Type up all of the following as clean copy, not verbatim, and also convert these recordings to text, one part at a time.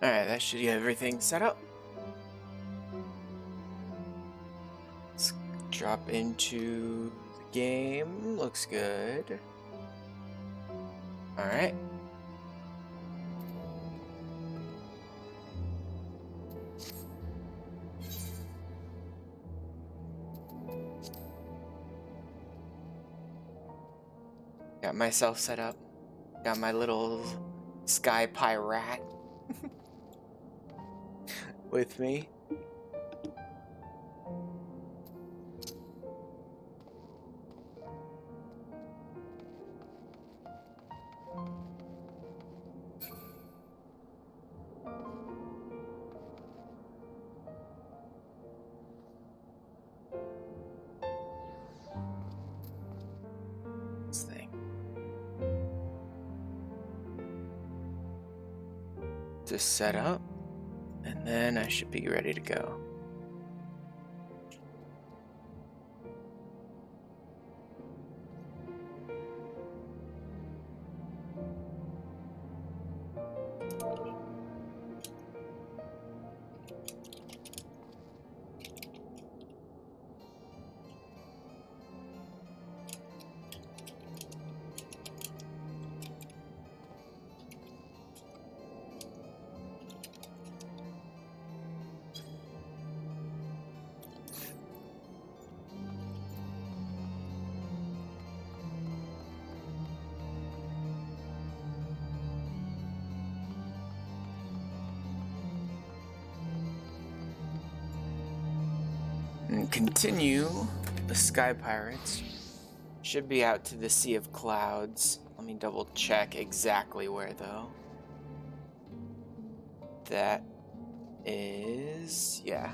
Alright, that should get everything set up. Let's drop into the game. Looks good. Alright. Got myself set up. Got my little sky pirate with me. This thing. Just set up, and then I should be ready to go. And continue the Sky Pirates. Should be out to the Sea of Clouds. Let me double check exactly where though. That is, yeah.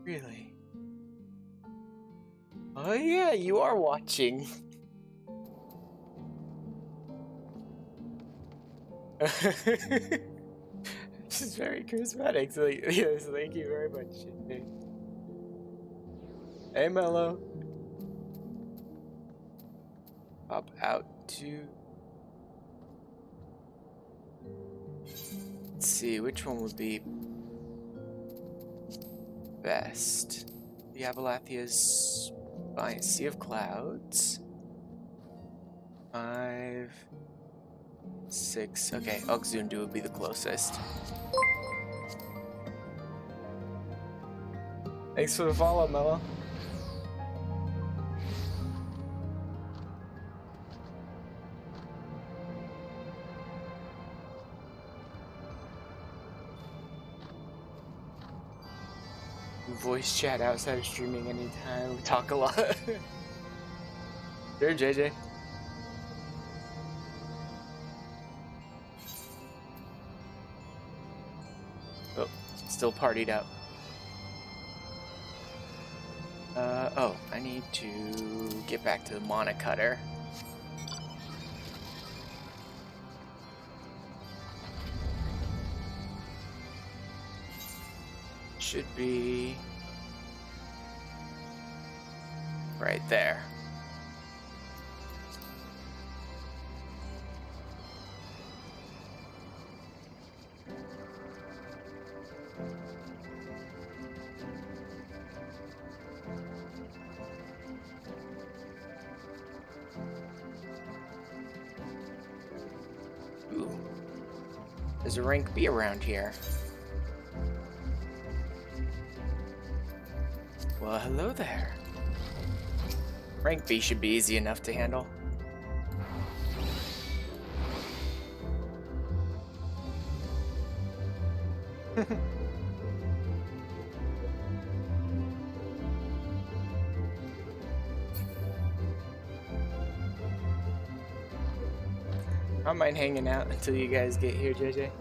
Really? Oh yeah, you are watching. This is very charismatic. So, yes, thank you very much. Hey, Mello. Pop out to. Let's see, which one would be best? The Abalathia's by Sea of Clouds. 5, 6. Okay, Oxundu would be the closest. Thanks for the follow, Mello. Voice chat outside of streaming anytime. We talk a lot. Sure, JJ. Oh, still partied up. Oh, I need to get back to the Mana Cutter. Should be right there. Ooh. There's a rank B around here. Well, hello there. Rank B should be easy enough to handle. I don't mind hanging out until you guys get here, JJ.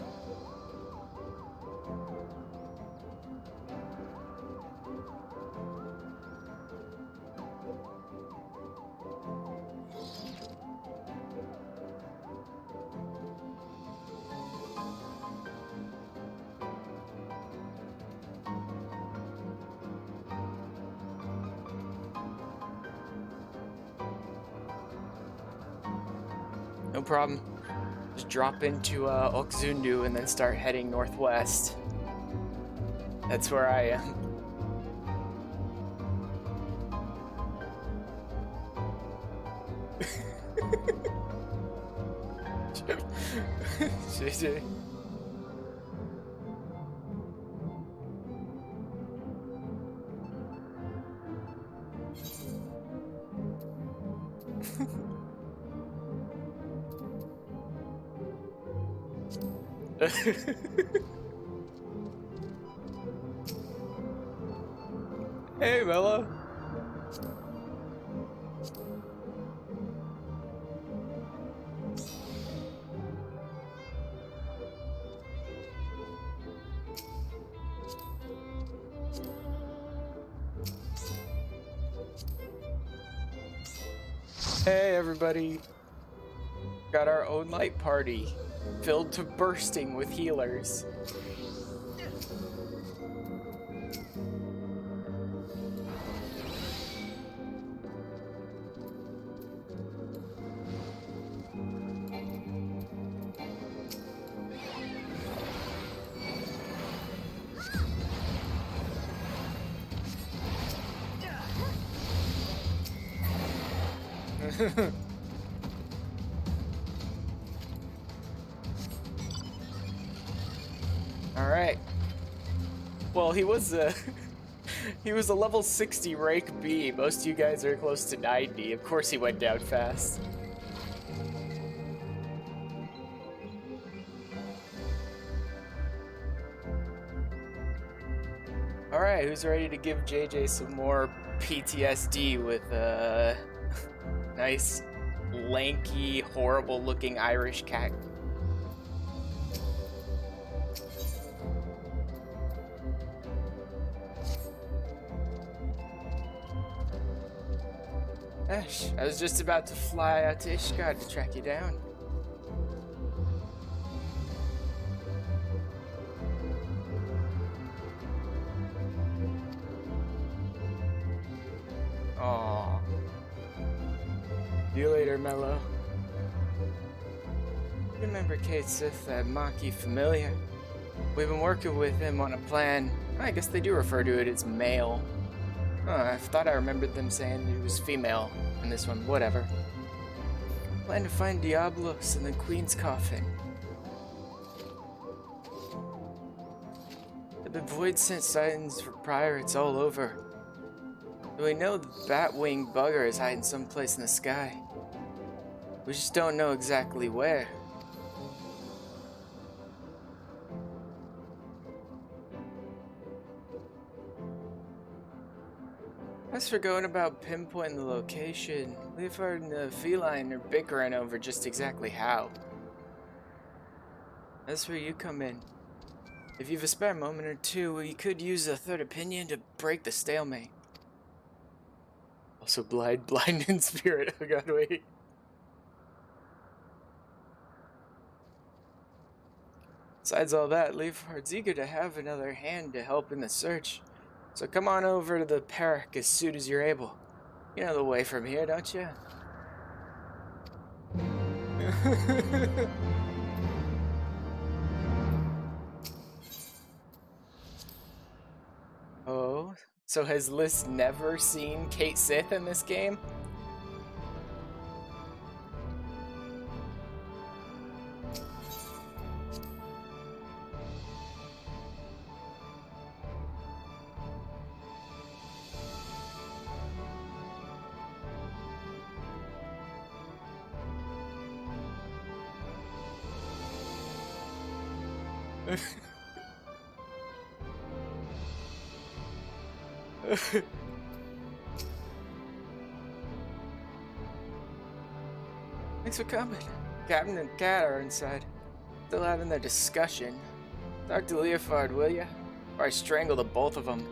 no problem. Just drop into Okzundu and then start heading northwest. That's where I am. JJ. Hey, Mello. Hey, everybody. Got our own light party, filled to bursting with healers. All right. Well, he was a he was a level 60 Rake B. Most of you guys are close to 90. Of course, he went down fast. All right, who's ready to give JJ some more PTSD with a nice, lanky, horrible-looking Irish cat? Ash, I was just about to fly out to Ishgard to track you down. Aww. See you later, Mello. Remember Kate Sith, that Maki familiar? We've been working with him on a plan. I guess they do refer to it as male. I thought I remembered them saying it was female in this one, whatever. Plan to find Diablos in the Queen's coffin. There have been void sent sightings for pirates all over. We know the bat-winged bugger is hiding someplace in the sky. We just don't know exactly where. As for going about pinpointing the location, Leofard and the feline are bickering over just exactly how. That's where you come in. If you've a spare moment or two, we could use a third opinion to break the stalemate. Also blind in spirit. Oh god, wait. Besides all that, Leofard's eager to have another hand to help in the search. So come on over to the Perrick as soon as you're able. You know the way from here, don't you? Oh, so has Liz never seen Kate Sith in this game? Thanks for coming. Captain and Cat are inside, still having their discussion. Talk to Leofard, will ya? Or I strangle the both of them.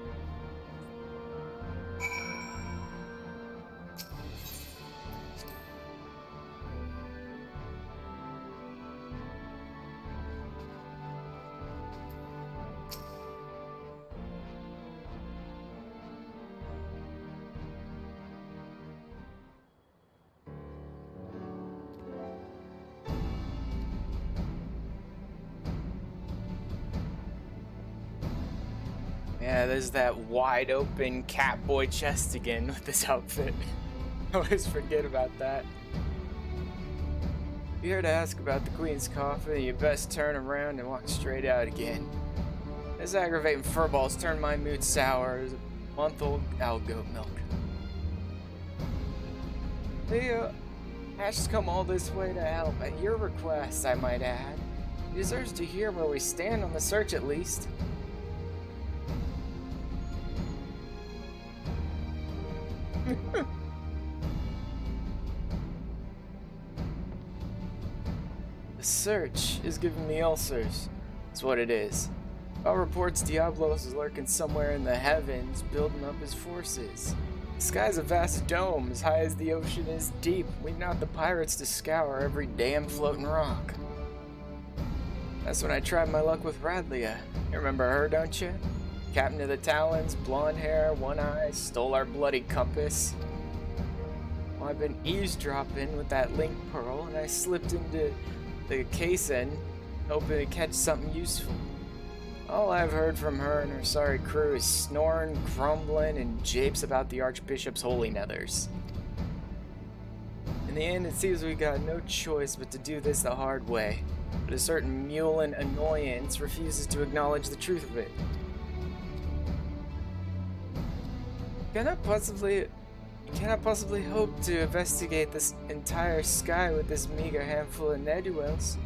Yeah, there's that wide open catboy chest again with this outfit. I always forget about that. If you're here to ask about the Queen's coffin, you best turn around and walk straight out again. This aggravating furball's turned my mood sour as a month-old goat milk. Ash has come all this way to help, at your request, I might add. He deserves to hear where we stand on the search, at least. The search is giving me ulcers. That's what it is. All reports Diablos is lurking somewhere in the heavens, building up his forces. The sky's a vast dome, as high as the ocean is deep, leaving out the pirates to scour every damn floating rock. That's when I tried my luck with Radlia. You remember her, don't you? Captain of the Talons, blonde hair, one eye, stole our bloody compass. Well, I've been eavesdropping with that link pearl, and I slipped into the caisson, hoping to catch something useful. All I've heard from her and her sorry crew is snoring, grumbling, and japes about the Archbishop's holy nethers. In the end, it seems we got no choice but to do this the hard way, but a certain mulin annoyance refuses to acknowledge the truth of it. You cannot possibly hope to investigate this entire sky with this meager handful of ne'er-do-wells.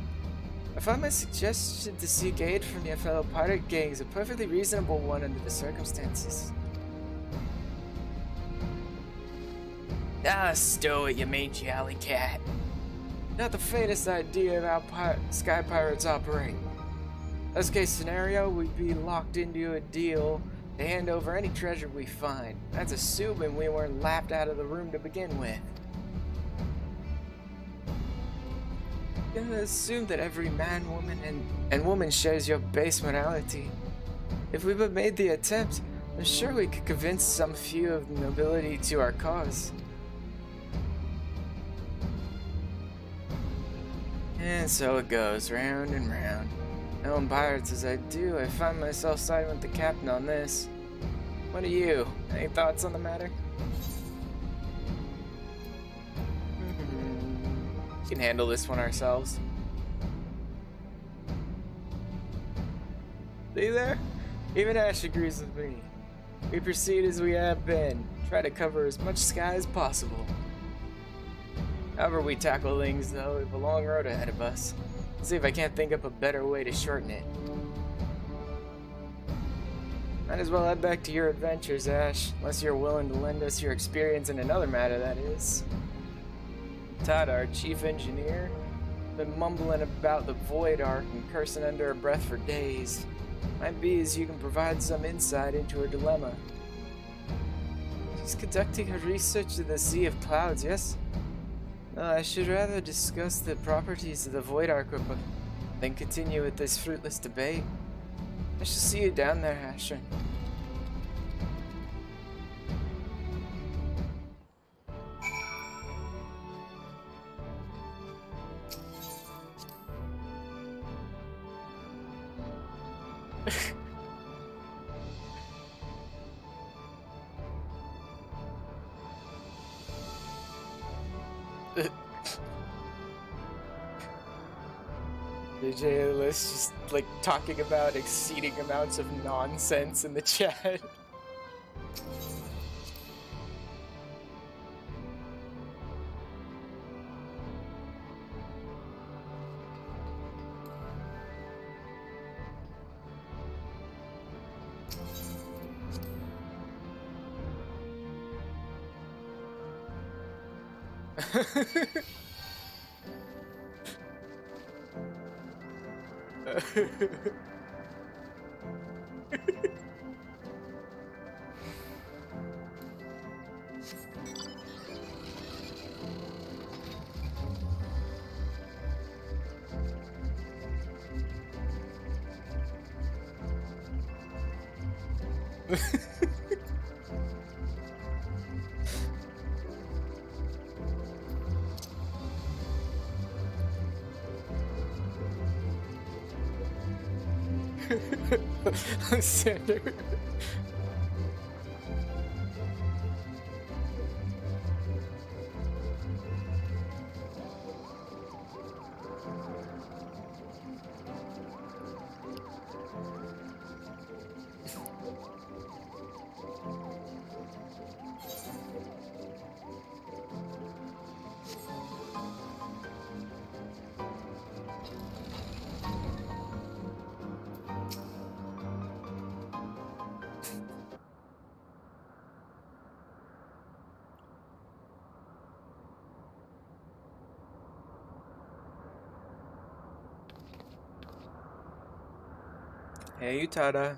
I find my suggestion to seek aid from your fellow pirate gangs a perfectly reasonable one under the circumstances. Ah, stow it, you mangy alley cat. Not the faintest idea of how sky pirates operate. Best case scenario, we'd be locked into a deal to hand over any treasure we find. That's assuming we weren't laughed out of the room to begin with. I'm gonna assume that every man, woman, and woman shares your base morality. If we but made the attempt, I'm sure we could convince some few of the nobility to our cause. And so it goes, round and round. Knowing pirates as I do, I find myself siding with the captain on this. What do you? Any thoughts on the matter? We can handle this one ourselves. See there? Even Ash agrees with me. We proceed as we have been. Try to cover as much sky as possible. However we tackle things, though, we have a long road ahead of us. Let's see if I can't think up a better way to shorten it. Might as well head back to your adventures, Ash, unless you're willing to lend us your experience in another matter, that is. Todd, our chief engineer, been mumbling about the Void Ark and cursing under her breath for days. Might be as you can provide some insight into her dilemma. She's conducting her research in the Sea of Clouds, yes? No, I should rather discuss the properties of the Void Ark than continue with this fruitless debate. I shall see you down there, Asher. DJ List just like talking about exceeding amounts of nonsense in the chat. Sander. Hey, Utada.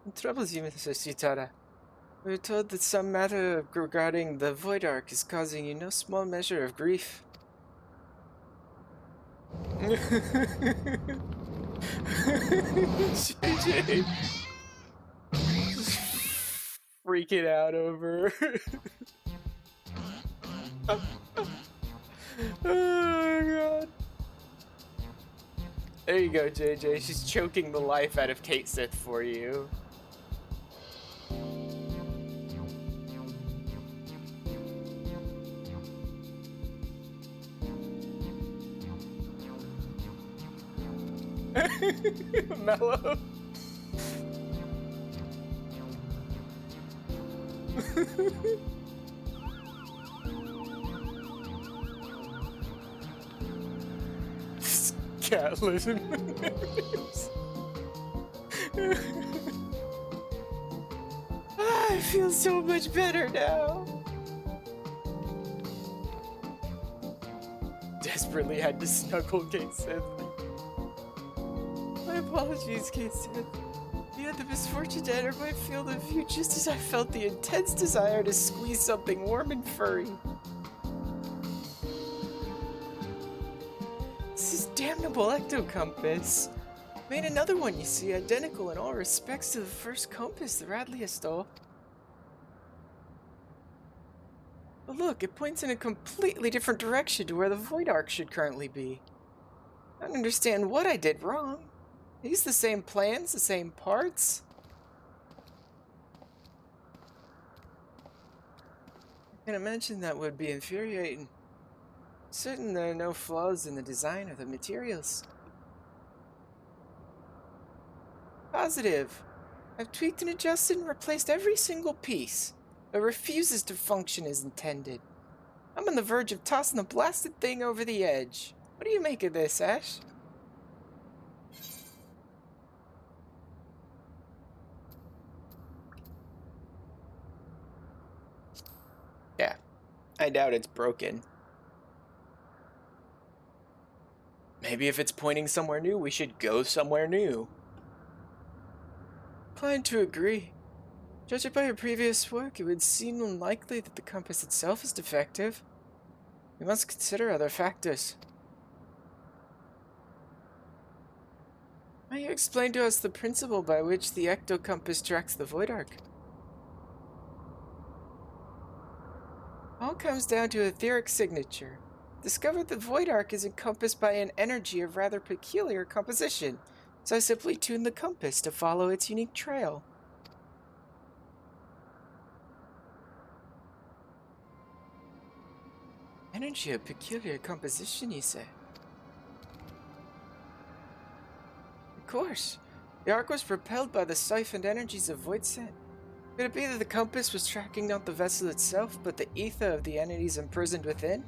What troubles you, Mrs. Utada? We were told that some matter regarding the Void Ark is causing you no small measure of grief. JJ. Freaking out over. Oh god. There you go, JJ. She's choking the life out of Kate Sith for you. Mellow. Cat lives in my nose. I feel so much better now. Desperately had to snuggle Kate Sith. My apologies, Kate Sith. You had the misfortune to enter my field of view just as I felt the intense desire to squeeze something warm and furry. This is damnable ectocompass. Made another one, you see, identical in all respects to the first compass the Radley stole. But look, it points in a completely different direction to where the Void Ark should currently be. I don't understand what I did wrong. I used the same plans, the same parts. I can imagine that would be infuriating. Certain there are no flaws in the design or the materials. Positive. I've tweaked and adjusted and replaced every single piece. It refuses to function as intended. I'm on the verge of tossing the blasted thing over the edge. What do you make of this, Ash? Yeah, I doubt it's broken. Maybe if it's pointing somewhere new, we should go somewhere new. Inclined to agree. Judging by your previous work, it would seem unlikely that the compass itself is defective. We must consider other factors. Might you explain to us the principle by which the ectocompass tracks the Void Ark? All comes down to etheric signature. Discovered the Void Ark is encompassed by an energy of rather peculiar composition, so I simply tuned the compass to follow its unique trail. Energy of peculiar composition, you say? Of course. The Ark was propelled by the siphoned energies of Void Scent. Could it be that the compass was tracking not the vessel itself, but the ether of the entities imprisoned within?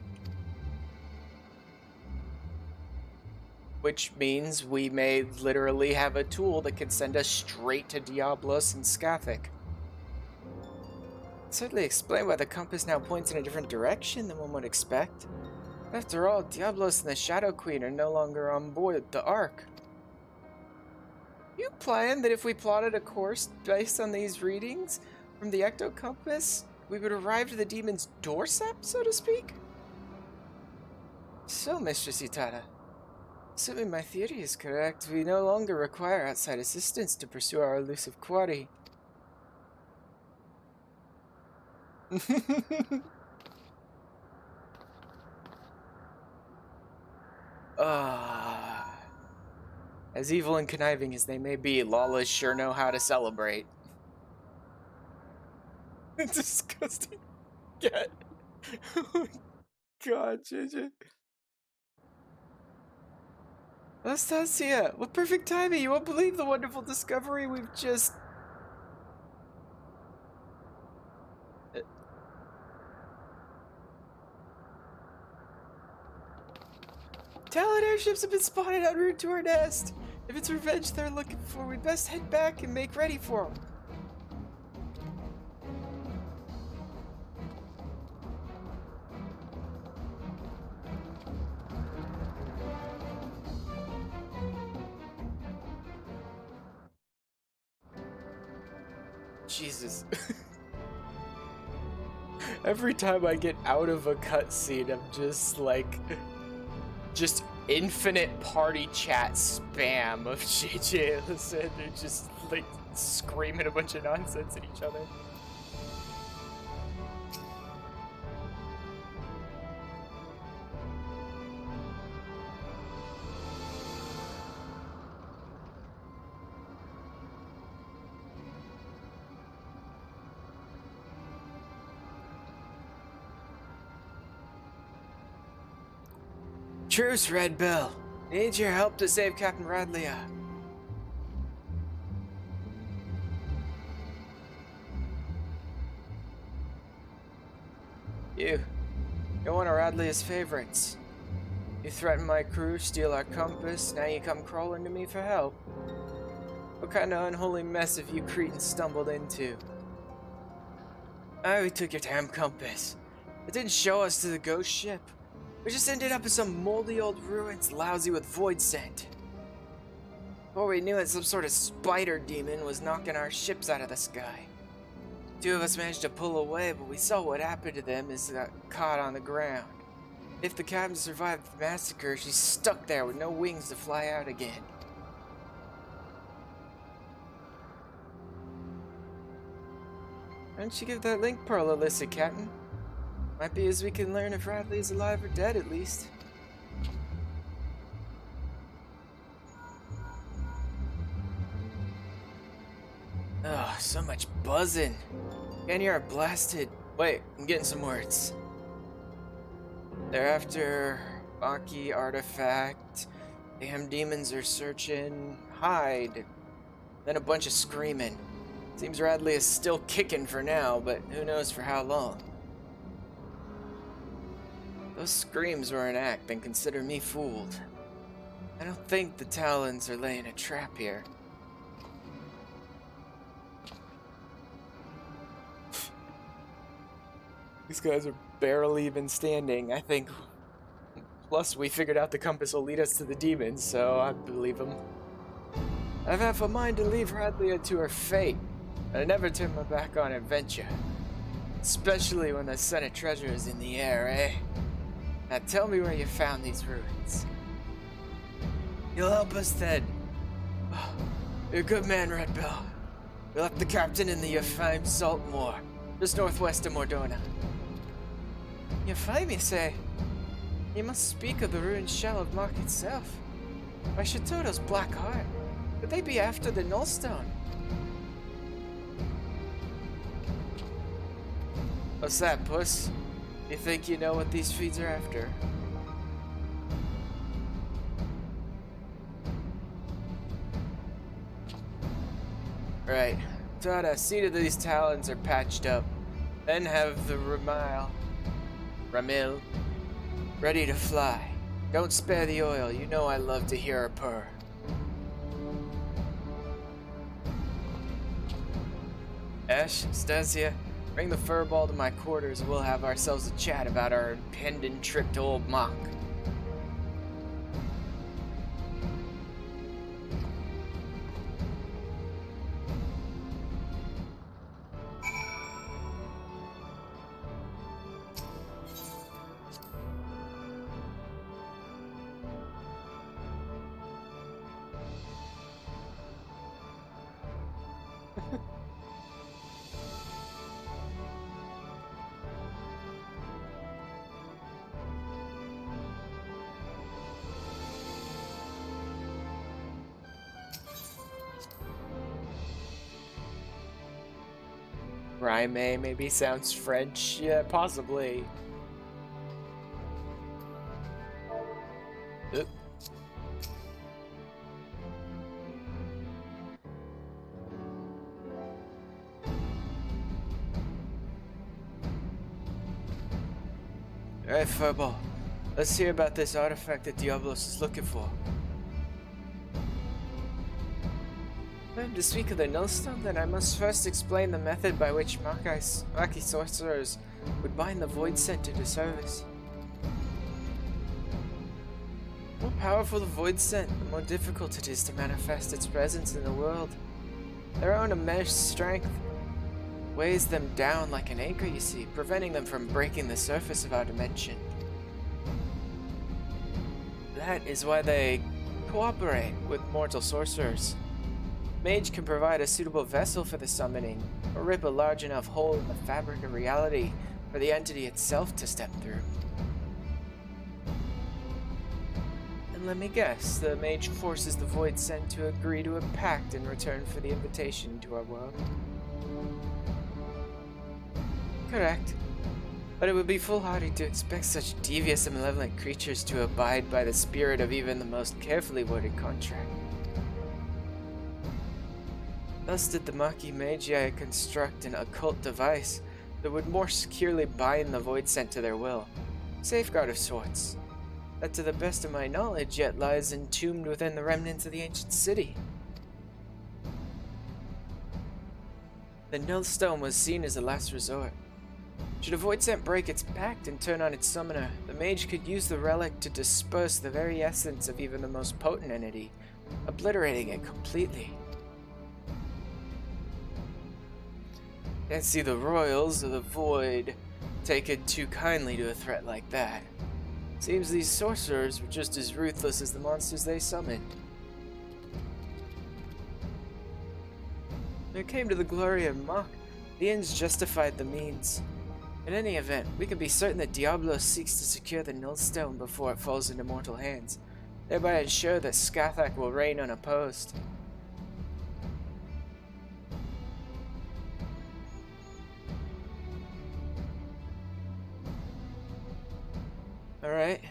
Which means we may literally have a tool that can send us straight to Diablos and Skathic. Certainly explain why the compass now points in a different direction than one would expect. After all, Diablos and the Shadow Queen are no longer on board the Ark. You implying that if we plotted a course based on these readings from the ectocompass, we would arrive to the demon's doorstep, so to speak? So, Mistress Utada, assuming my theory is correct, we no longer require outside assistance to pursue our elusive quarry. As evil and conniving as they may be, Lawless sure know how to celebrate. Disgusting cat. Oh my god, JJ. Anastasia, what perfect timing! You won't believe the wonderful discovery we've just... Talon airships have been spotted en route to our nest. If it's revenge they're looking for, we'd best head back and make ready for them. Jesus. Every time I get out of a cutscene, I'm just like... just infinite party chat spam of JJ and Lysander just like screaming a bunch of nonsense at each other. Truce, Red Bill. Need your help to save Captain Radlia. You're one of Radlia's favorites. You threatened my crew, steal our compass, now you come crawling to me for help. What kind of unholy mess have you Cretans stumbled into? We took your damn compass. It didn't show us to the ghost ship. We just ended up in some moldy old ruins lousy with void scent. Before we knew it, some sort of spider demon was knocking our ships out of the sky. Two of us managed to pull away, but we saw what happened to them as they got caught on the ground. If the captain survived the massacre, she's stuck there with no wings to fly out again. Why don't you give that link pearl a listen, Captain? Might be as we can learn if Radley is alive or dead, at least. Oh, so much buzzing. Can't hear it blasted. Wait, I'm getting some words. They're after Baki artifact. Damn demons are searching. Hide. Then a bunch of screaming. Seems Radley is still kicking for now, but who knows for how long. Those screams were an act, then consider me fooled. I don't think the Talons are laying a trap here. These guys are barely even standing, I think. Plus, we figured out the compass will lead us to the demons, so I believe them. I've half a mind to leave Radlia to her fate, but I never turn my back on adventure. Especially when the Senate treasure is in the air, eh? Now tell me where you found these ruins. You'll help us then. Oh, you're a good man, Red Bill. We left the captain in the Yafime Salt Moor, just northwest of Mordona. Yafime, you say? You must speak of the ruined shell of Mach itself. Why Shatoto's Black Heart? Could they be after the Nullstone? What's that, puss? You think you know what these feeds are after? Right. Tada, see that these talons are patched up. Then have the Ramil, ready to fly. Don't spare the oil, you know I love to hear her purr. Ash, Stasia, bring the furball to my quarters and we'll have ourselves a chat about our impending trip to Old Mach. Rhyme maybe sounds French. Yeah, possibly. Oop. Alright, Furball. Let's hear about this artifact that Diablos is looking for. If I am to speak of the Nullstone, then I must first explain the method by which Maki sorcerers would bind the Void Scent into service. The more powerful the Void Scent, the more difficult it is to manifest its presence in the world. Their own immense strength weighs them down like an anchor, you see, preventing them from breaking the surface of our dimension. That is why they cooperate with mortal sorcerers. Mage can provide a suitable vessel for the summoning, or rip a large enough hole in the fabric of reality for the entity itself to step through. And let me guess, the mage forces the Void Scent to agree to a pact in return for the invitation to our world. Correct. But it would be foolhardy to expect such devious and malevolent creatures to abide by the spirit of even the most carefully worded contract. Thus did the Maki Magi construct an occult device that would more securely bind the Void Scent to their will. Safeguard of sorts, that to the best of my knowledge yet lies entombed within the remnants of the ancient city. The Nullstone was seen as a last resort. Should a Void Scent break its pact and turn on its summoner, the mage could use the relic to disperse the very essence of even the most potent entity, obliterating it completely. Can't see the royals of the Void taking too kindly to a threat like that. Seems these sorcerers were just as ruthless as the monsters they summoned. When it came to the glory of Mach, the ends justified the means. In any event, we can be certain that Diablos seeks to secure the Nullstone before it falls into mortal hands, thereby ensure that Skathak will reign unopposed. Alright,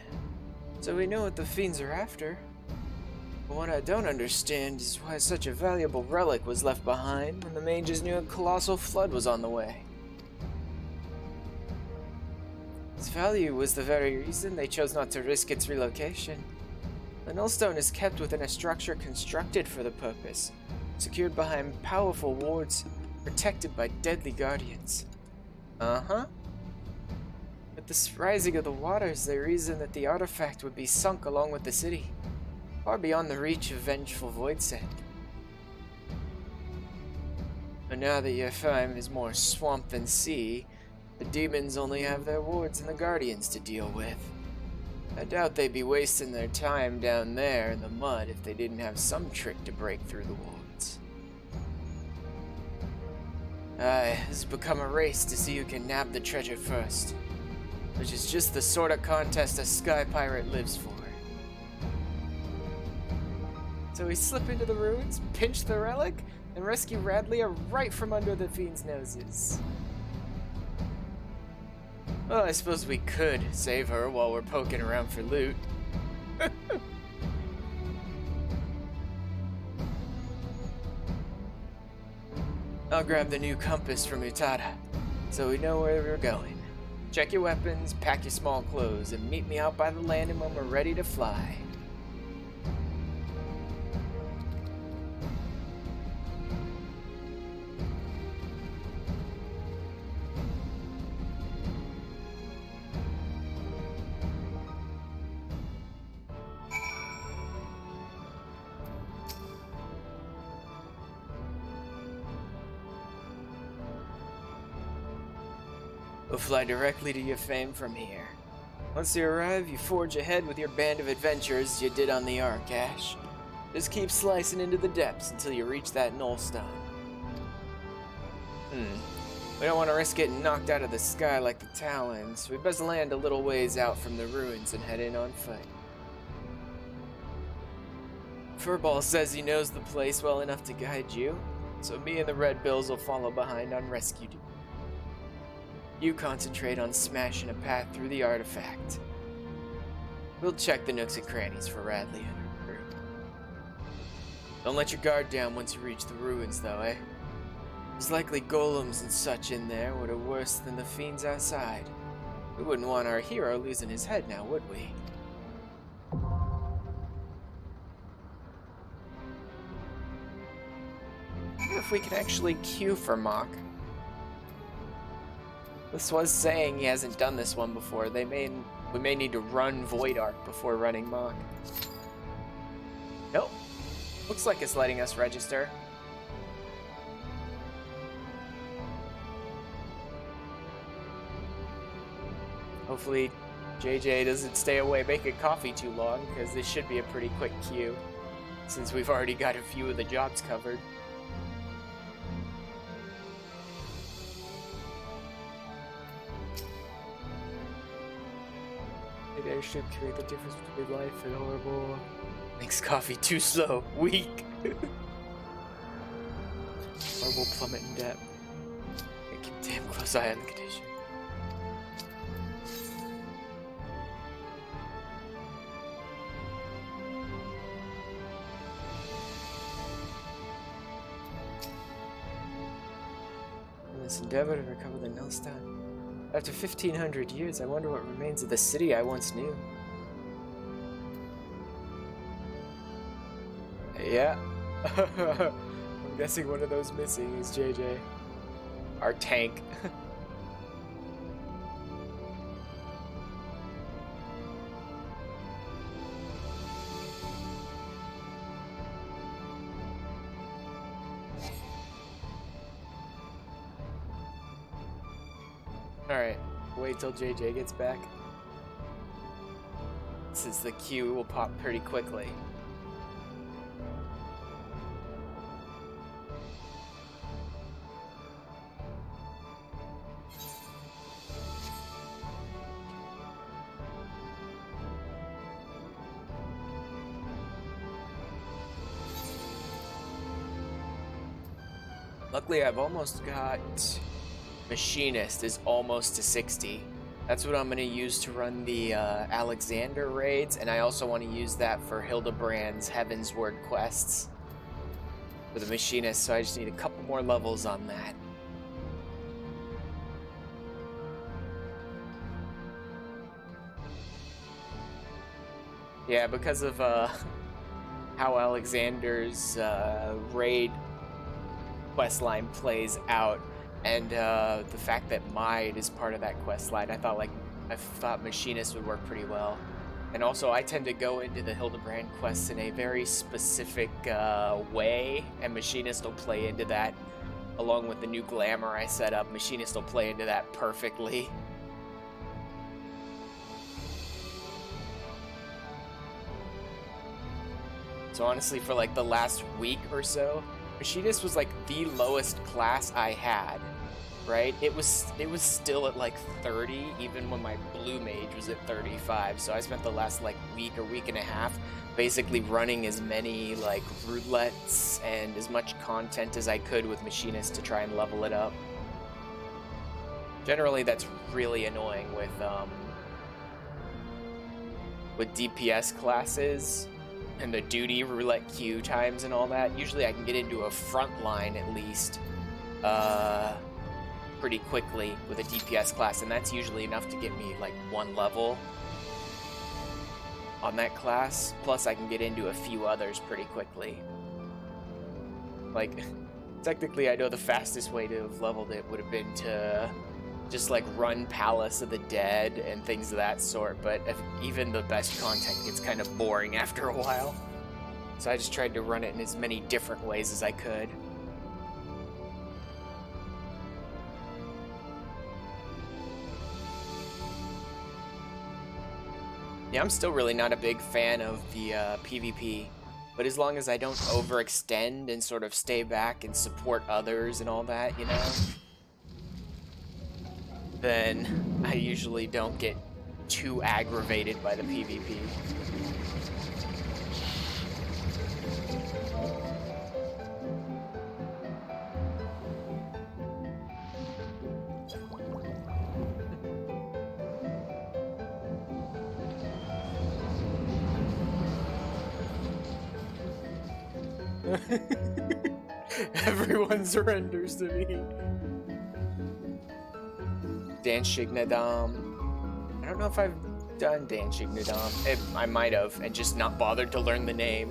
so we know what the fiends are after. But what I don't understand is why such a valuable relic was left behind when the mages knew a colossal flood was on the way. Its value was the very reason they chose not to risk its relocation. The Nullstone is kept within a structure constructed for the purpose, secured behind powerful wards, protected by deadly guardians. Uh-huh. With the rising of the waters, they reasoned that the artifact would be sunk along with the city, far beyond the reach of vengeful Void Scent. But now that Yefheim is more swamp than sea, the demons only have their wards and the guardians to deal with. I doubt they'd be wasting their time down there in the mud if they didn't have some trick to break through the wards. Aye, this has become a race to see who can nab the treasure first, which is just the sort of contest a sky pirate lives for. So we slip into the ruins, pinch the relic, and rescue Radlia right from under the fiend's noses. Well, I suppose we could save her while we're poking around for loot. I'll grab the new compass from Utada, so we know where we're going. Check your weapons, pack your small clothes, and meet me out by the landing when we're ready to fly. We'll fly directly to Yefheim from here. Once you arrive, you forge ahead with your band of adventurers you did on the Ark, Ash. Just keep slicing into the depths until you reach that Nullstone. We don't want to risk getting knocked out of the sky like the Talons. We best land a little ways out from the ruins and head in on foot. Furball says he knows the place well enough to guide you, so me and the Red Bills will follow behind on rescue duty. You concentrate on smashing a path through the artifact. We'll check the nooks and crannies for Radley and her crew. Don't let your guard down once you reach the ruins, though, eh? There's likely golems and such in there what are worse than the fiends outside. We wouldn't want our hero losing his head now, would we? I wonder if we can actually queue for Mock. This was saying he hasn't done this one before. We may need to run Void Arc before running Mock. Nope. Looks like it's letting us register. Hopefully JJ doesn't stay away making coffee too long, because this should be a pretty quick queue, since we've already got a few of the jobs covered. An airship can make the difference between life and horrible. Makes coffee too slow. Weak. Horrible plummet in depth. I keep a damn close eye on the condition. In this endeavor to recover the Nelstein. After 1,500 years, I wonder what remains of the city I once knew. Yeah. I'm guessing one of those missing is JJ. Our tank. Alright, wait till JJ gets back. Since the queue will pop pretty quickly. Luckily, I've almost got... Machinist is almost to 60. That's what I'm going to use to run the Alexander raids, and I also want to use that for Hildebrand's Heaven's Word quests for the Machinist, so I just need a couple more levels on that. Yeah, because of how Alexander's raid questline plays out, and the fact that Maid is part of that questline, I thought Machinist would work pretty well. And also, I tend to go into the Hildebrand quests in a very specific way, and Machinist will play into that. Along with the new glamour I set up, Machinist will play into that perfectly. So honestly, for like the last week or so, Machinist was like the lowest class I had, right? It was still at like 30, even when my blue mage was at 35. So I spent the last like week or week and a half basically running as many like roulettes and as much content as I could with Machinist to try and level it up. Generally, that's really annoying with DPS classes and the duty roulette queue times and all that. Usually I can get into a front line at least pretty quickly with a DPS class, and that's usually enough to get me like one level on that class. Plus I can get into a few others pretty quickly. Like, technically I know the fastest way to have leveled it would have been to just like run Palace of the Dead and things of that sort, but even the best content gets kind of boring after a while. So I just tried to run it in as many different ways as I could. Yeah, I'm still really not a big fan of the PvP, but as long as I don't overextend and sort of stay back and support others and all that, you know, then I usually don't get too aggravated by the PvP. Everyone surrenders to me. Danshignadam. I don't know if I've done Danshignadam. I might have, and just not bothered to learn the name.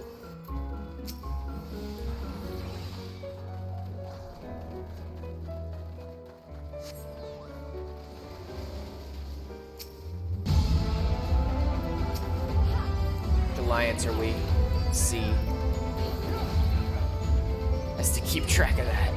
Which alliance are we? C. Has to keep track of that.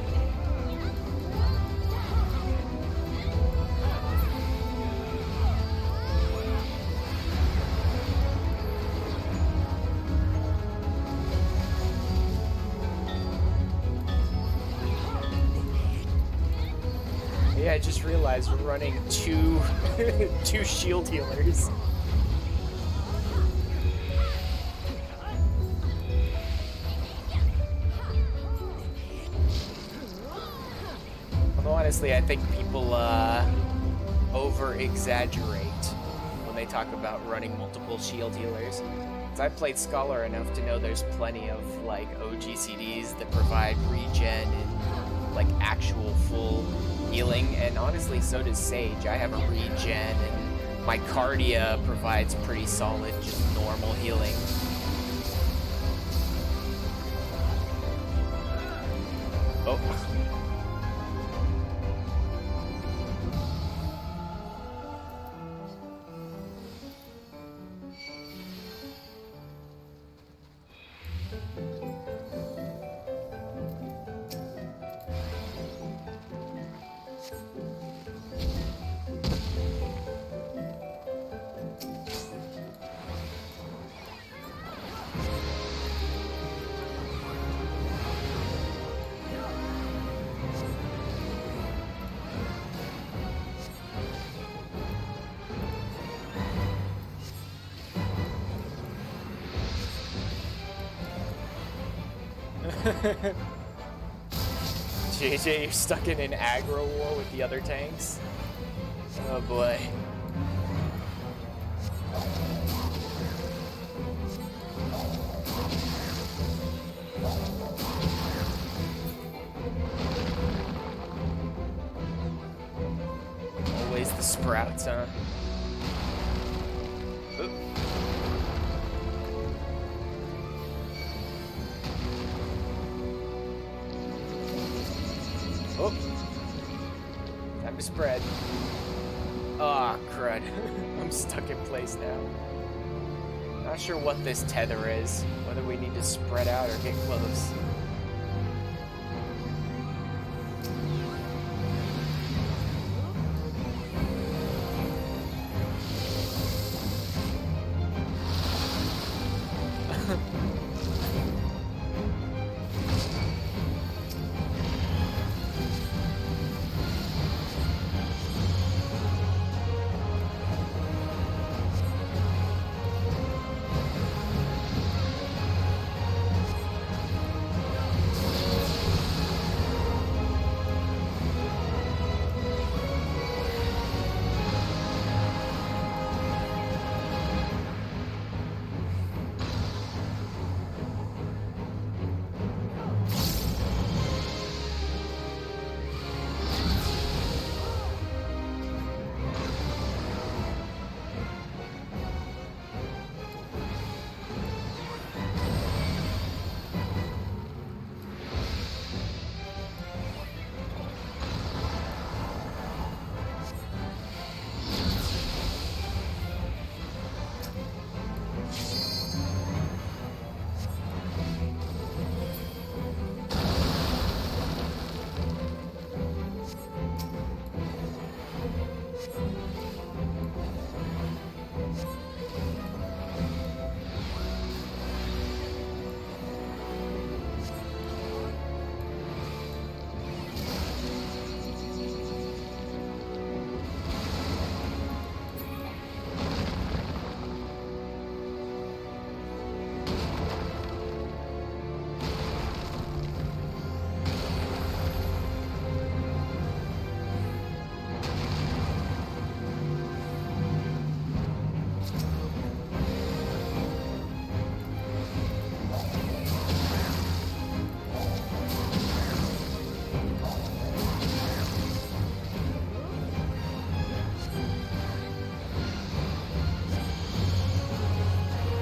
Yeah, I just realized we're running two shield healers. Although honestly, I think people over-exaggerate when they talk about running multiple shield healers. Because I've played Scholar enough to know there's plenty of like OGCDs that provide regen and like actual full healing, and honestly so does Sage. I have a regen, and my Cardia provides pretty solid just normal healing. Oh. JJ, you're stuck in an aggro war with the other tanks? Oh boy. Always the sprouts, huh? Oop. Oh, time to spread. Ah, oh, crud. I'm stuck in place now. Not sure what this tether is, whether we need to spread out or get close.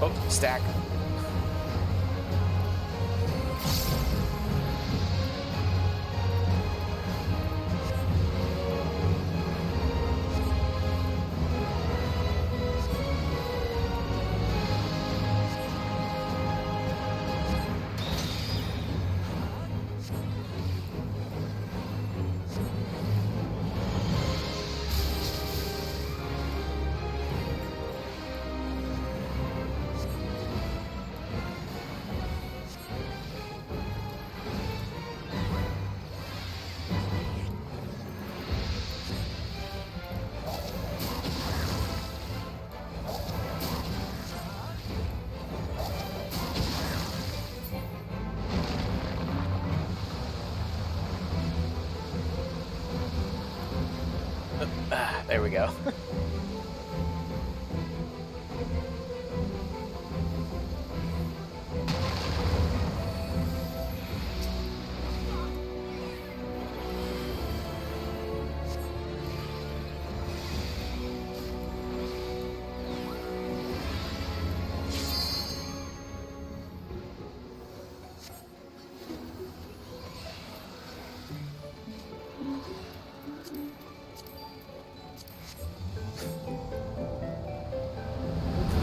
Oh, stack. There we go.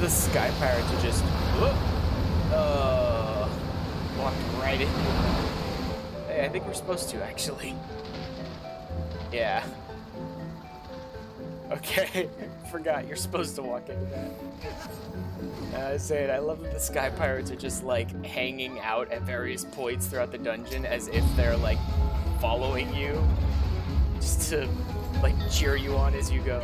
The sky pirates are just walked right into it. Hey, I think we're supposed to actually. Yeah. Okay, forgot you're supposed to walk into that. I was saying, I love that the sky pirates are just like hanging out at various points throughout the dungeon as if they're like following you, just to like cheer you on as you go.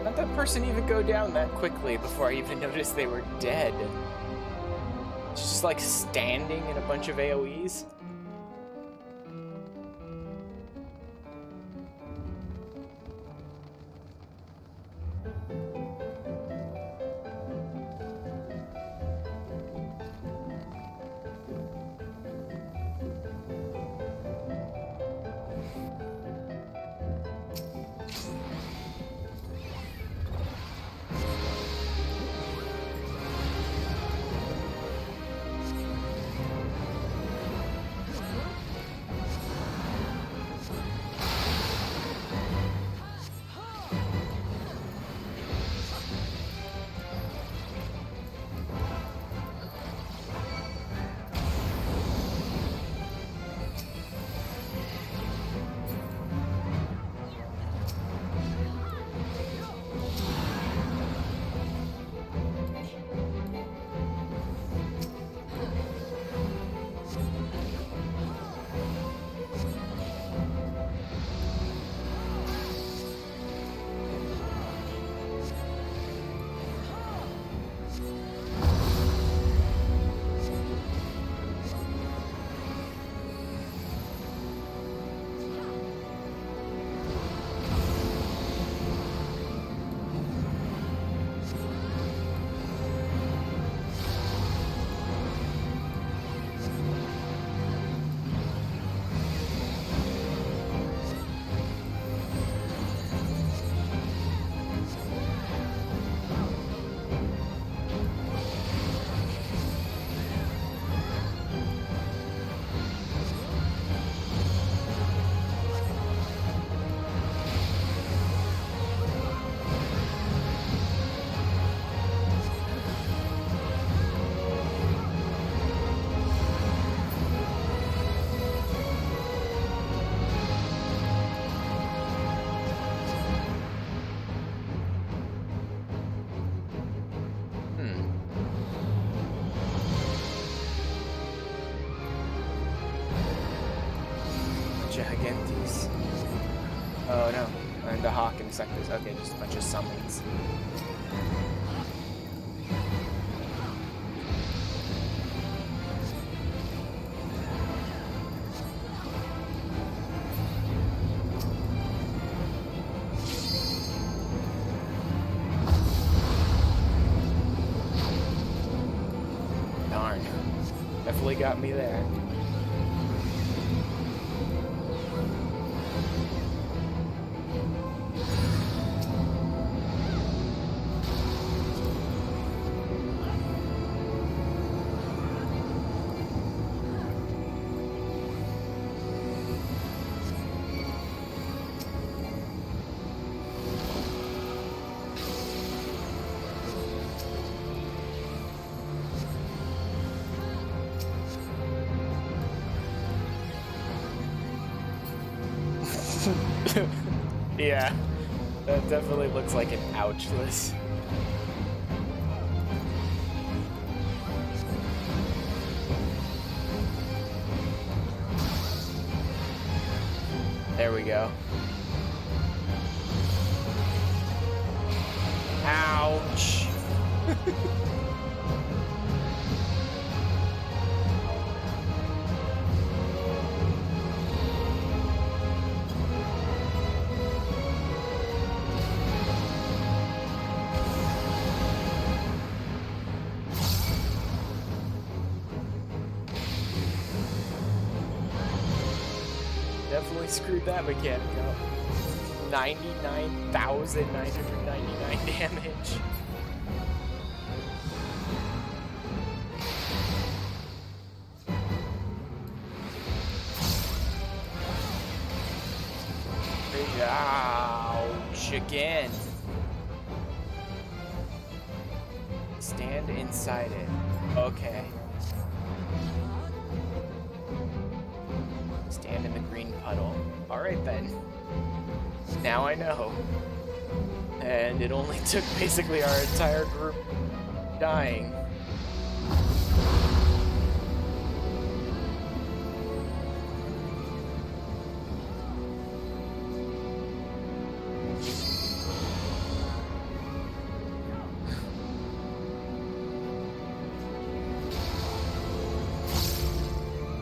How'd that person even go down that quickly before I even noticed they were dead? Just like standing in a bunch of AoEs? to Honking sectors. Okay, just a bunch of summons. Darn. Definitely got me there. Yeah, that definitely looks like an ouchless. There we go. Ouch. Definitely screwed that mechanic up. 99,999 damage. Ouch, again. Stand inside it. Okay. Stand in the green puddle. Alright then. Now I know. And it only took basically our entire group dying.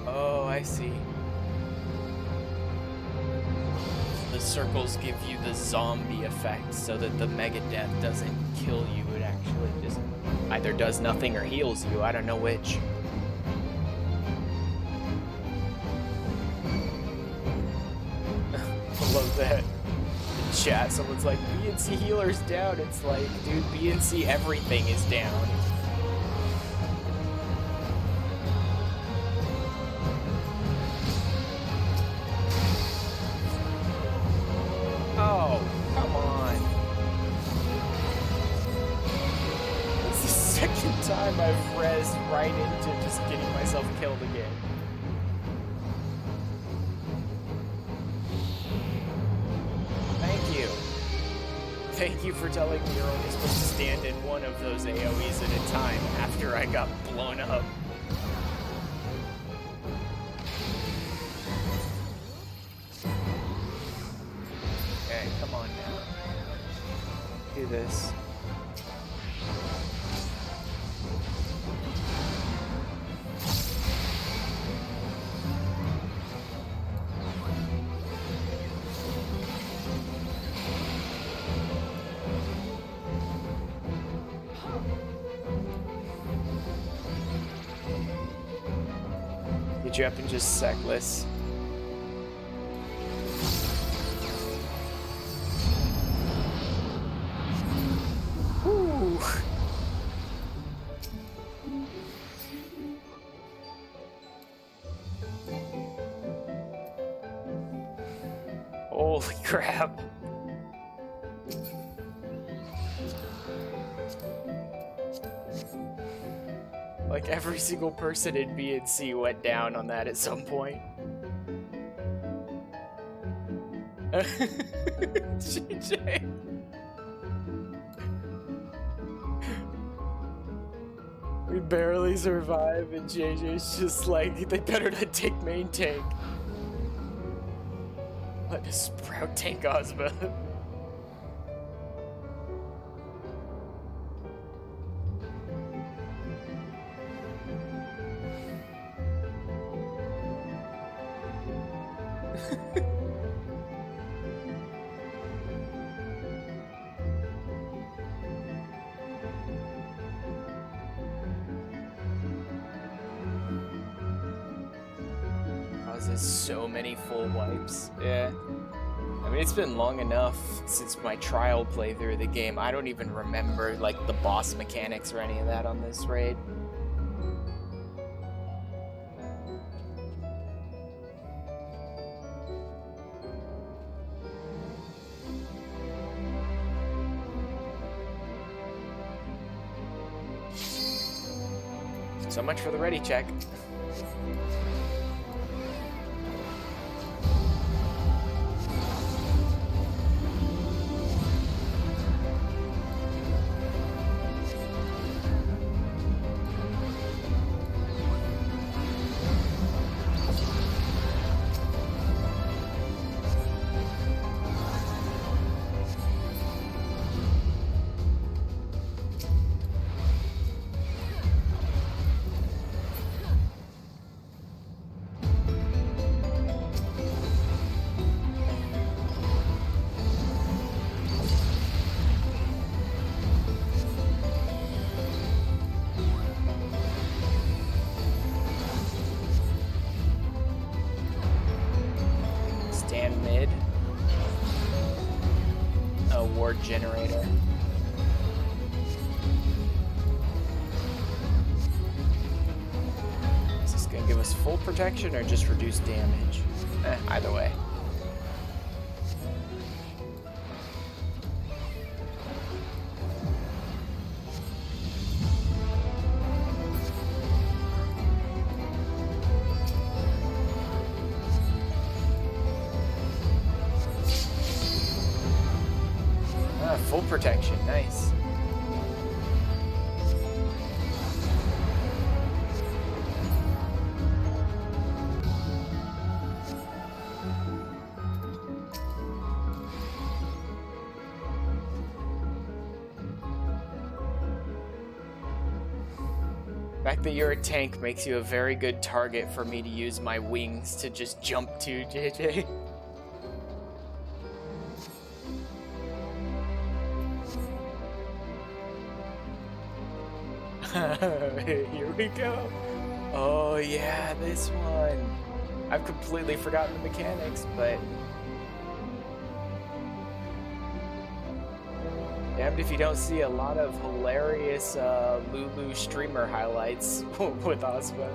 Oh, I see. The circles give you the zombie effect so that the mega death doesn't kill you. It actually just either does nothing or heals you. I don't know which. I love that. In chat, someone's like, BNC healer's down. It's like, dude, BNC everything is down. Oh, come on. It's the second time I've rezzed right into just getting myself killed again. Thank you. Thank you for telling me you're only supposed to stand in one of those AoEs at a time after I got blown up. Okay, come on now. Do this. Get you up in just secless. Woo. Holy crap. Like every single person in BNC went down on that at some point. GJ. We barely survive and JJ's just like, they better not take main tank. Let us sprout tank Ozma. Causes so many full wipes. Yeah. I mean, it's been long enough since my trial playthrough of the game. I don't even remember, like, the boss mechanics or any of that on this raid. So much for the ready check. Stand mid. A ward generator. Is this gonna give us full protection or just reduce damage? Either way. Full protection, nice. The fact that you're a tank makes you a very good target for me to use my wings to just jump to, JJ. Here we go. Oh yeah, this one. I've completely forgotten the mechanics, but damned if you don't see a lot of hilarious Lulu streamer highlights with Ozma.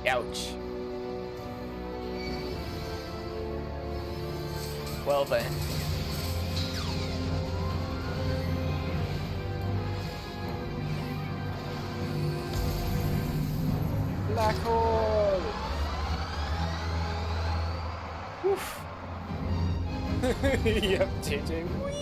Ouch. Well then. Black hole! Woof. Yep, JJ. Whee!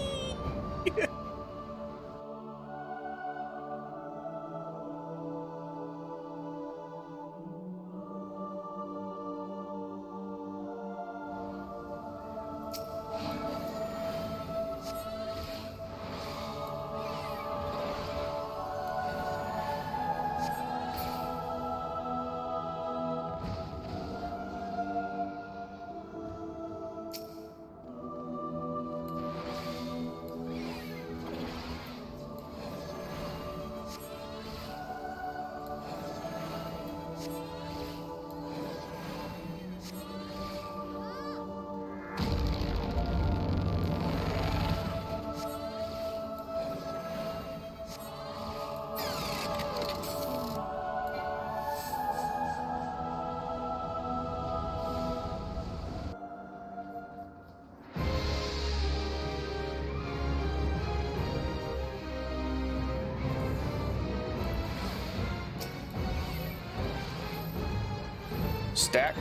Stack.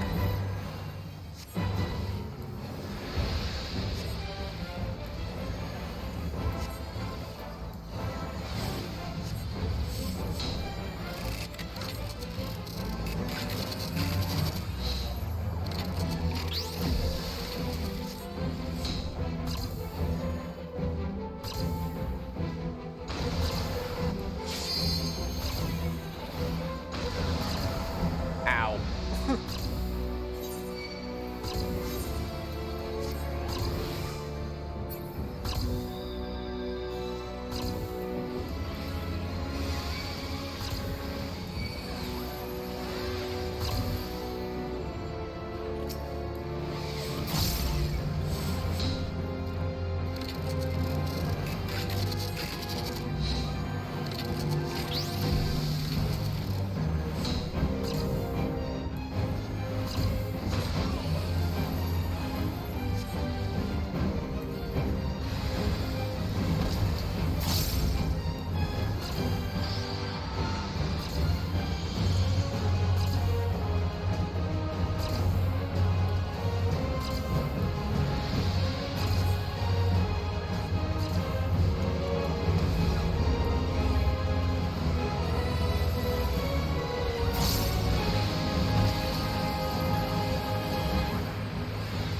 Ow.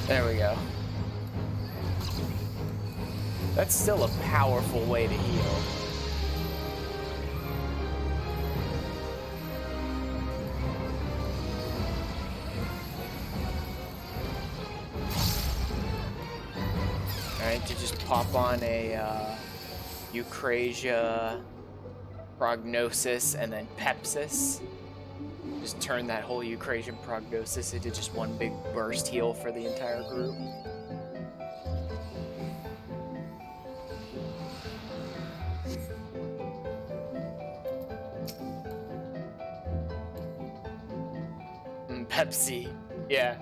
There we go. That's still a powerful way to heal. Alright, to just pop on a Eucrasia, Prognosis, and then Pepsis. Just turn that whole Eucrasian Prognosis into just one big burst heal for the entire group. Pepsi. Yeah.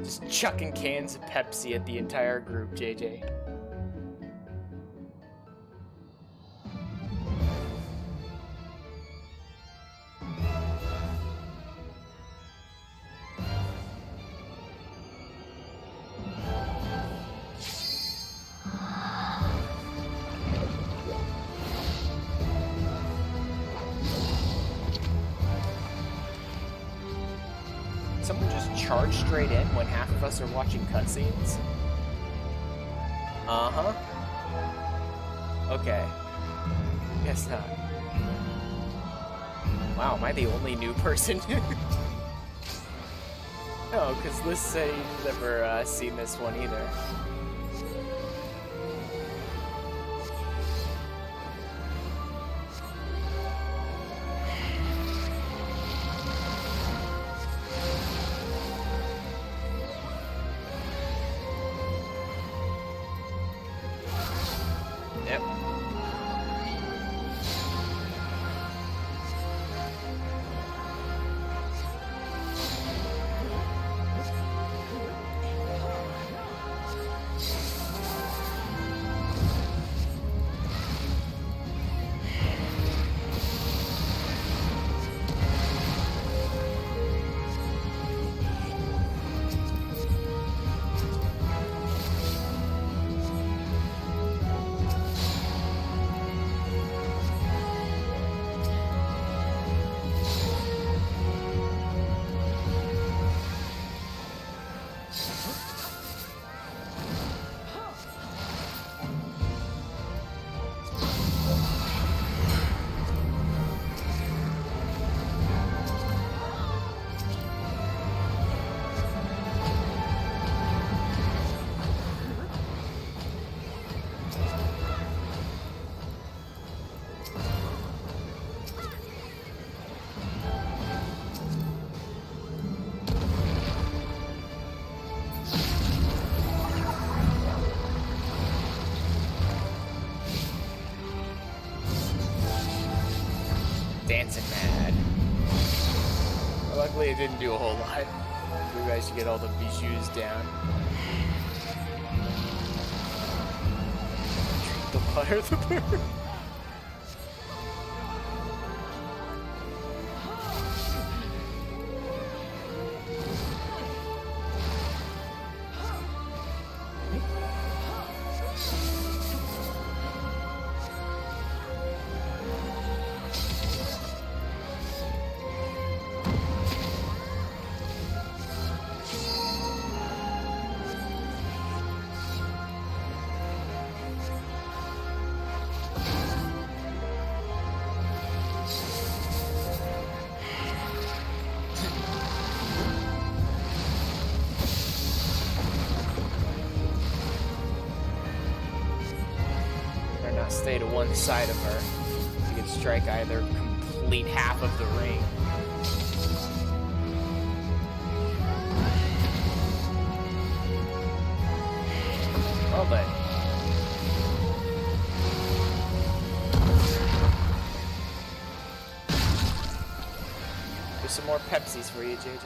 Just chucking cans of Pepsi at the entire group, JJ. Someone just charge straight in when half of us are watching cutscenes? Uh-huh. Okay. Guess not. Wow, am I the only new person? No, because Liz said he's never seen this one either. Yep. Dancing mad. Well, luckily it didn't do a whole lot. You guys should get all the bijous down. Drink the water, the bird. stay to one side of her. You can strike either complete half of the ring. Well then. There's some more Pepsis for you, JJ.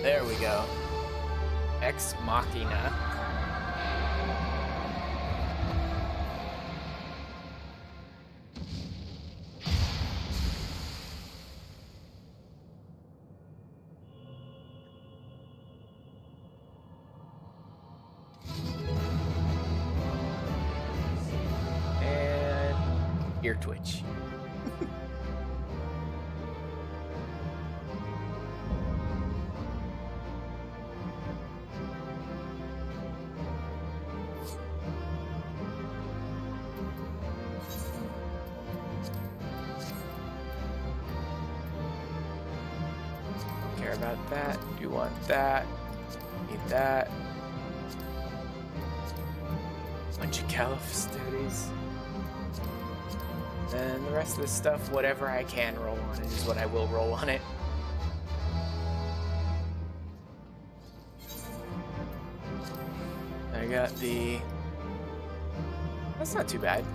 There we go. Ex Machina. And ear twitch. About that. You want that. Need that. Bunch of caliph studies. And the rest of the stuff, whatever I can roll on it is what I will roll on it. I got the... That's not too bad.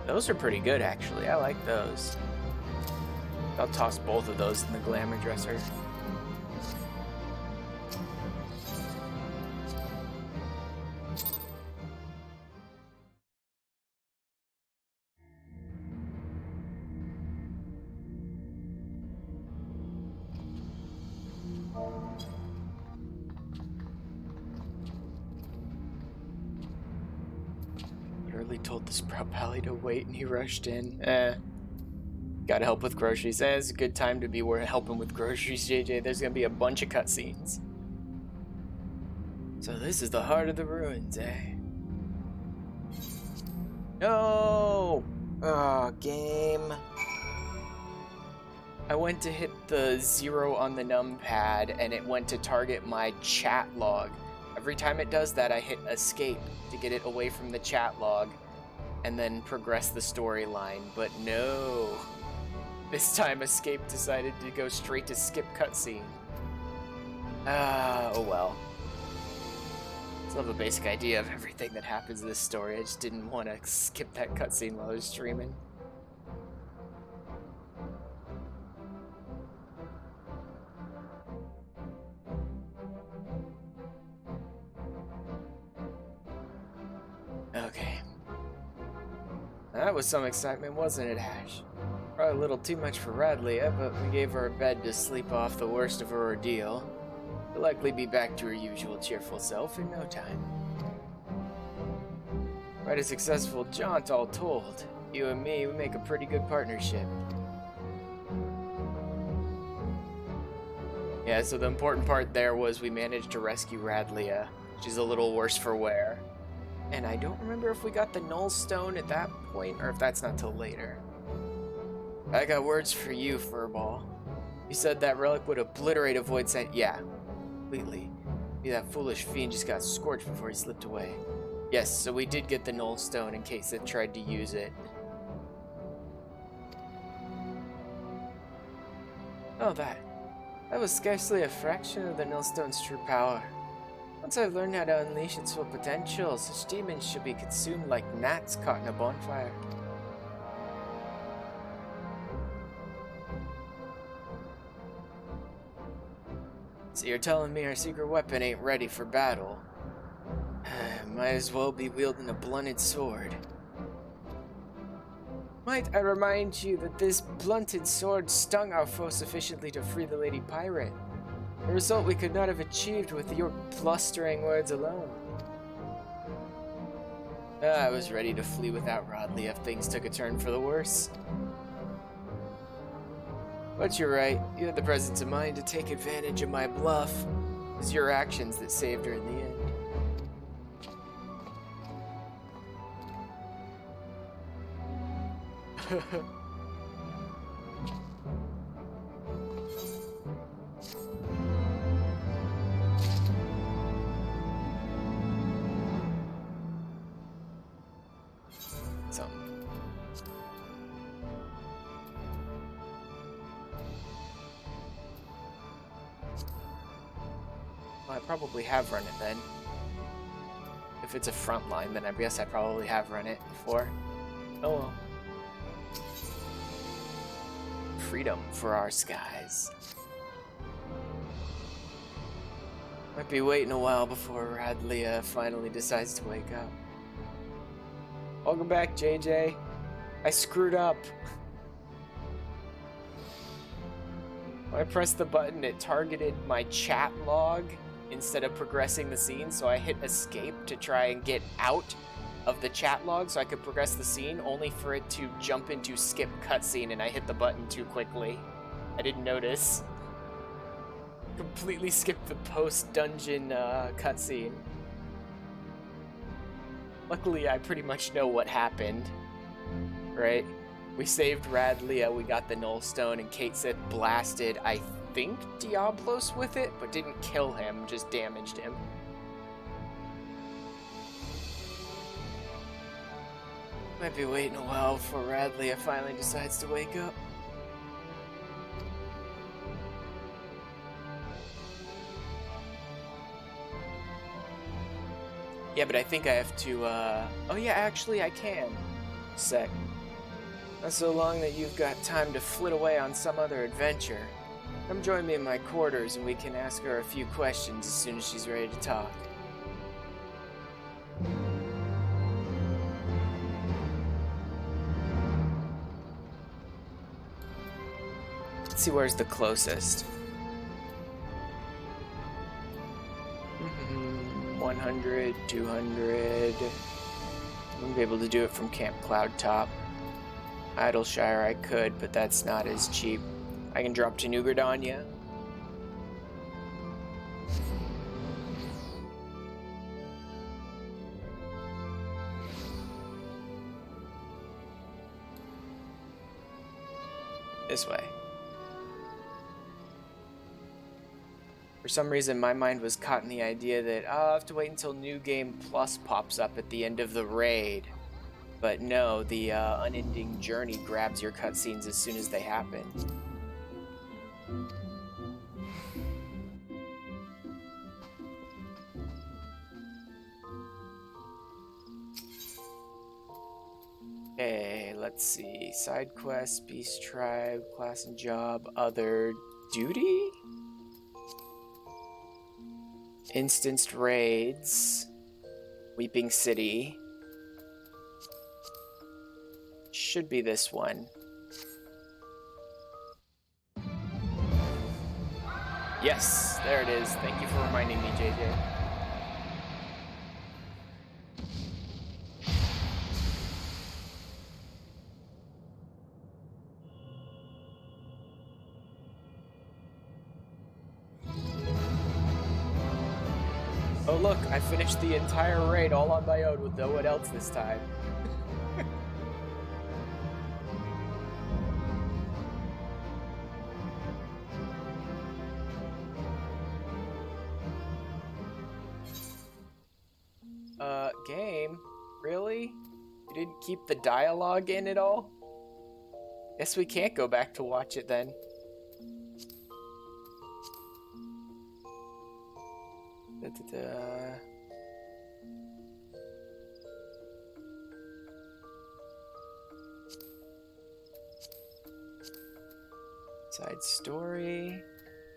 Those are pretty good, actually. I like those. I'll toss both of those in the glamour dresser. Literally told the Sprout Pally to wait and he rushed in. Gotta help with groceries. It's a good time to be helping with groceries, JJ. There's gonna be a bunch of cutscenes. So this is the heart of the ruins, eh? No! Oh, game. I went to hit the 0 on the numpad and it went to target my chat log. Every time it does that, I hit escape to get it away from the chat log and then progress the storyline, but no. This time, Escape decided to go straight to skip cutscene. Oh well. I still have a basic idea of everything that happens in this story. I just didn't want to skip that cutscene while I was streaming. Okay. That was some excitement, wasn't it, Ash? Probably a little too much for Radlia, but we gave her a bed to sleep off the worst of her ordeal. She'll likely be back to her usual cheerful self in no time. Quite a successful jaunt, all told. You and me, we make a pretty good partnership. Yeah, so the important part there was we managed to rescue Radlia. She's a little worse for wear. And I don't remember if we got the Null Stone at that point, or if that's not till later. I got words for you, Furball. You said that relic would obliterate a void scent. Yeah, completely. Maybe that foolish fiend just got scorched before he slipped away. Yes, so we did get the Null Stone in case it tried to use it. Oh, that was scarcely a fraction of the Null Stone's true power. Once I've learned how to unleash its full potential, such demons should be consumed like gnats caught in a bonfire. So you're telling me our secret weapon ain't ready for battle? Might as well be wielding a blunted sword. Might I remind you that this blunted sword stung our foe sufficiently to free the Lady Pirate, a result we could not have achieved with your blustering words alone. I was ready to flee without Rodley if things took a turn for the worse. But you're right, you had the presence of mind to take advantage of my bluff. It was your actions that saved her in the end. Well, I probably have run it then. If it's a front line, then I guess I probably have run it before. Oh well. Freedom for our skies. Might be waiting a while before Radley finally decides to wake up. Welcome back, JJ. I screwed up. When I pressed the button, it targeted my chat log instead of progressing the scene, so I hit escape to try and get out of the chat log so I could progress the scene, only for it to jump into skip cutscene, and I hit the button too quickly. I didn't notice. Completely skipped the post-dungeon cutscene. Luckily, I pretty much know what happened, right? We saved Radley, we got the Null Stone, and Kate said blasted, I think, Diablos with it, but didn't kill him, just damaged him. Might be waiting a while before Radley finally decides to wake up. Yeah, but I think I have to, oh yeah, actually I can. Sec. Not so long that you've got time to flit away on some other adventure. Come join me in my quarters and we can ask her a few questions as soon as she's ready to talk. Let's see where's the closest. 100, 200. I wouldn't be able to do it from Camp Cloud Top. Idleshire I could, but that's not as cheap. I can drop to New Gridania. This way. For some reason, my mind was caught in the idea that I'll have to wait until New Game Plus pops up at the end of the raid. But no, the Unending Journey grabs your cutscenes as soon as they happen. Okay, let's see. Side quest, Beast Tribe, class and job, other duty? Instanced raids, Weeping City. Should be this one. Yes, there it is. Thank you for reminding me, JJ. Oh look, I finished the entire raid all on my own with no one else this time. Game? Really? You didn't keep the dialogue in at all? Guess we can't go back to watch it then. Side story.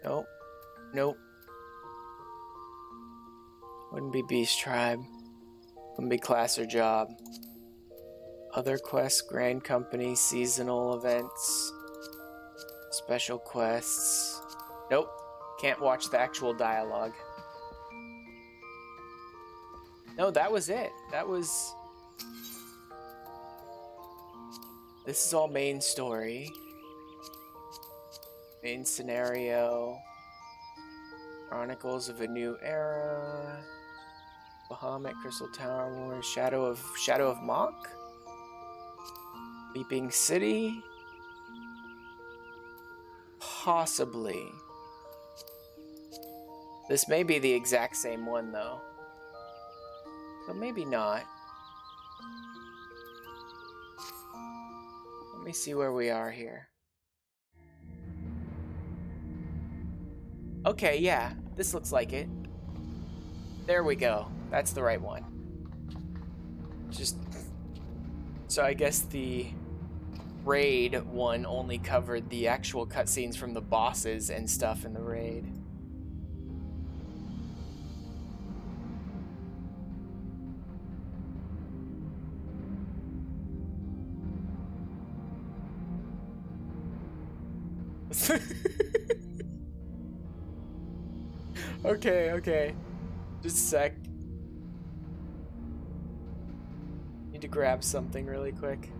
Nope. Nope. Wouldn't be Beast Tribe. Wouldn't be class or job. Other quests, Grand Company, seasonal events, special quests. Nope. Can't watch the actual dialogue. No, that was it. That was... This is all main story. Main scenario. Chronicles of a New Era. Bahamut, Crystal Tower Wars, Shadow of Mach? Leaping City? Possibly. This may be the exact same one, though. So maybe not. Let me see where we are here. Okay, yeah. This looks like it. There we go. That's the right one. Just... So I guess the raid one only covered the actual cutscenes from the bosses and stuff in the raid. Okay. Just a sec. Need to grab something really quick.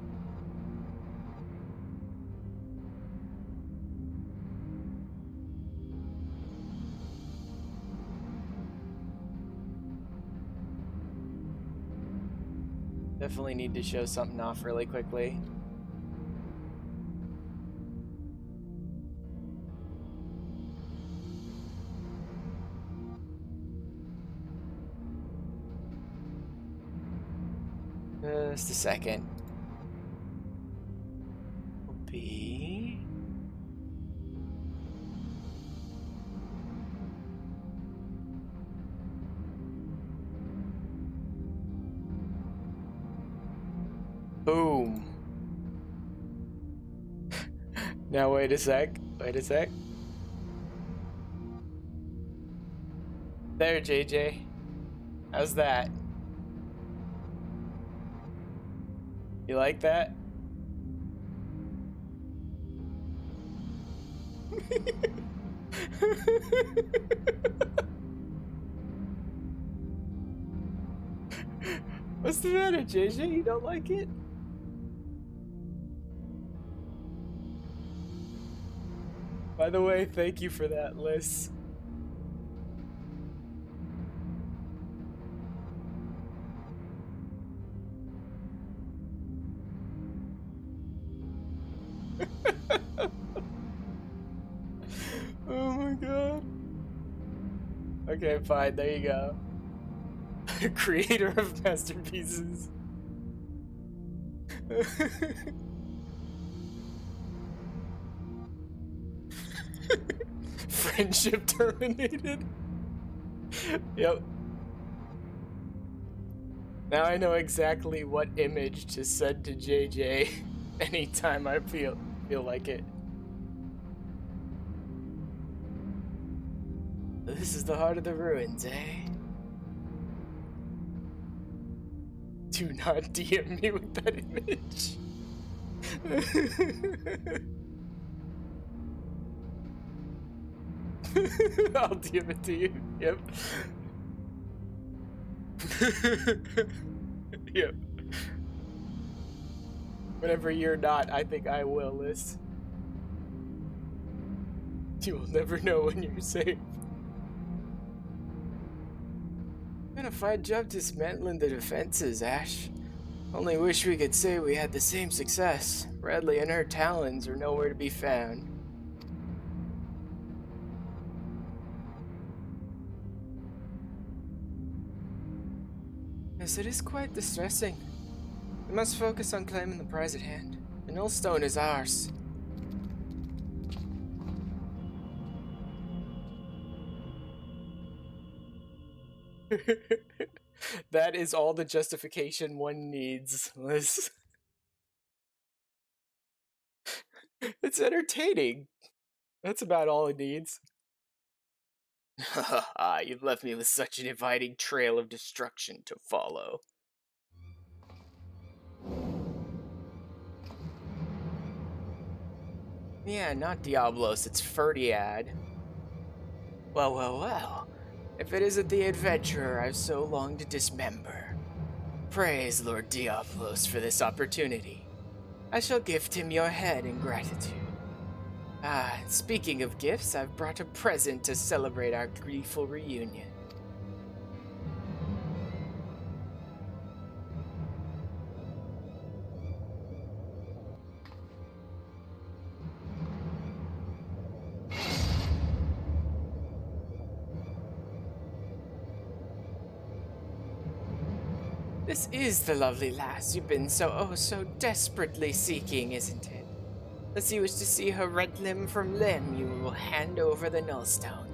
Definitely need to show something off really quickly. Just a second. Will be... Boom. Now wait a sec. There, JJ. How's that? You like that? What's the matter, JJ? You don't like it? By the way, thank you for that, Liz. Oh my god. Okay, fine, there you go. Creator of masterpieces. Friendship terminated. Yep. Now I know exactly what image to send to JJ anytime I feel like it. This is the heart of the ruins, eh? Do not DM me with that image. I'll DM it to you. Yep. Yep. Whenever you're not, I think I will, Liz. You will never know when you're safe. Been a fine job dismantling the defenses, Ash. Only wish we could say we had the same success. Bradley and her talons are nowhere to be found. Yes, it is quite distressing. We must focus on claiming the prize at hand. The Nullstone is ours. That is all the justification one needs, Liz. It's entertaining. That's about all it needs. Haha, you've left me with such an inviting trail of destruction to follow. Yeah, not Diablos, it's Ferdiad. Well, well, well. If it isn't the adventurer I've so longed to dismember. Praise Lord Diablos for this opportunity. I shall gift him your head in gratitude. Ah, speaking of gifts, I've brought a present to celebrate our gleeful reunion. This is the lovely lass you've been so desperately seeking, isn't it? Unless you wish to see her rent limb from limb, you will hand over the nullstone.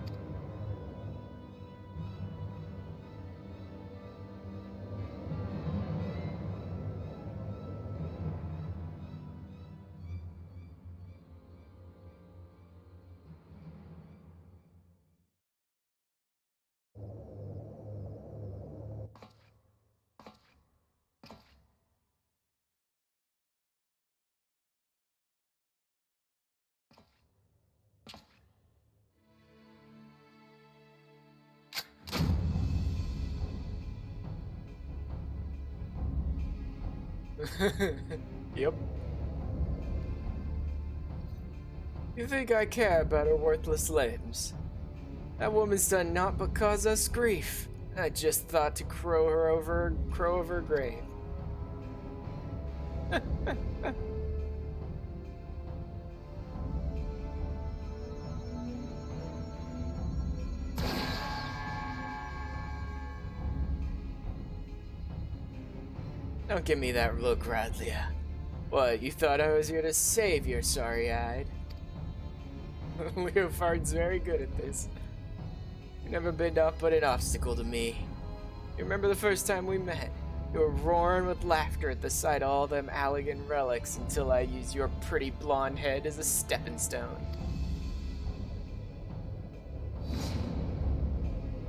Yep. You think I care about her worthless limbs? That woman's done naught but cause us grief. I just thought to crow over her grave. Don't give me that look, Radlia. What, you thought I was here to save your sorry-eyed? Leofard's very good at this. You've never been up but an obstacle to me. You remember the first time we met? You were roaring with laughter at the sight of all them Allegan relics until I used your pretty blonde head as a stepping stone.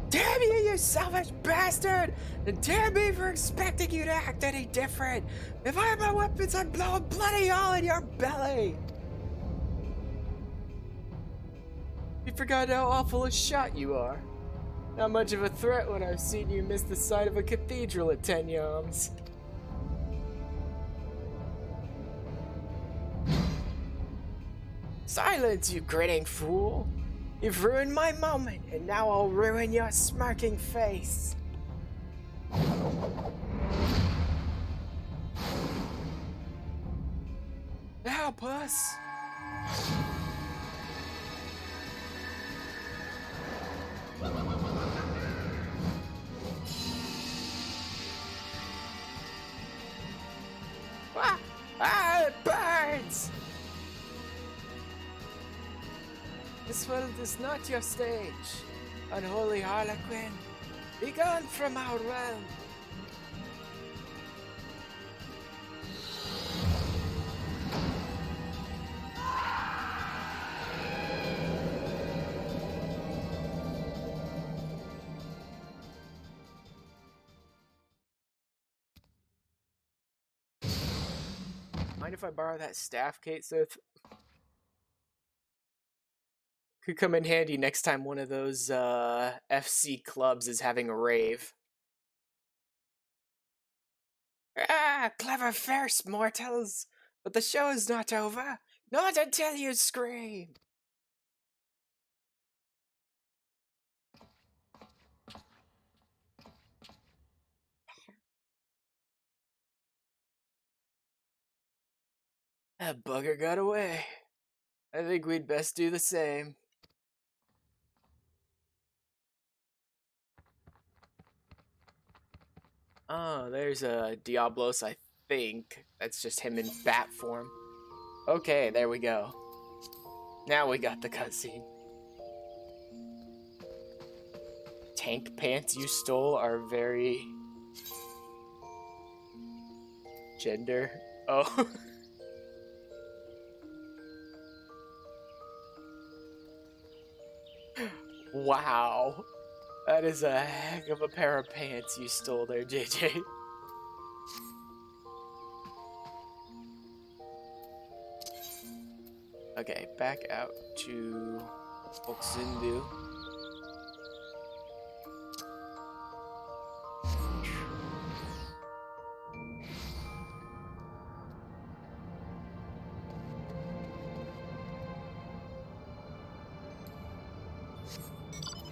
Damn you, you selfish bastard! And damn me for expecting you to act any different! If I had my weapons, I'd blow a bloody hole in your belly! You forgot how awful a shot you are. Not much of a threat when I've seen you miss the side of a cathedral at 10 yawns. Silence, you grinning fool! You've ruined my moment, and now I'll ruin your smirking face. Now, puss! Ah, it burns! This world is not your stage. Unholy Harlequin, be gone from our realm. Mind if I borrow that staff, Kate? So could come in handy next time one of those FC clubs is having a rave. Ah, clever first, mortals! But the show is not over. Not until you scream! That bugger got away. I think we'd best do the same. Oh, there's a Diablos, I think. That's just him in bat form. Okay, there we go. Now we got the cutscene. Tank pants you stole are very... gender. Oh. Wow. That is a heck of a pair of pants you stole there, JJ. Okay, back out to Oxundu.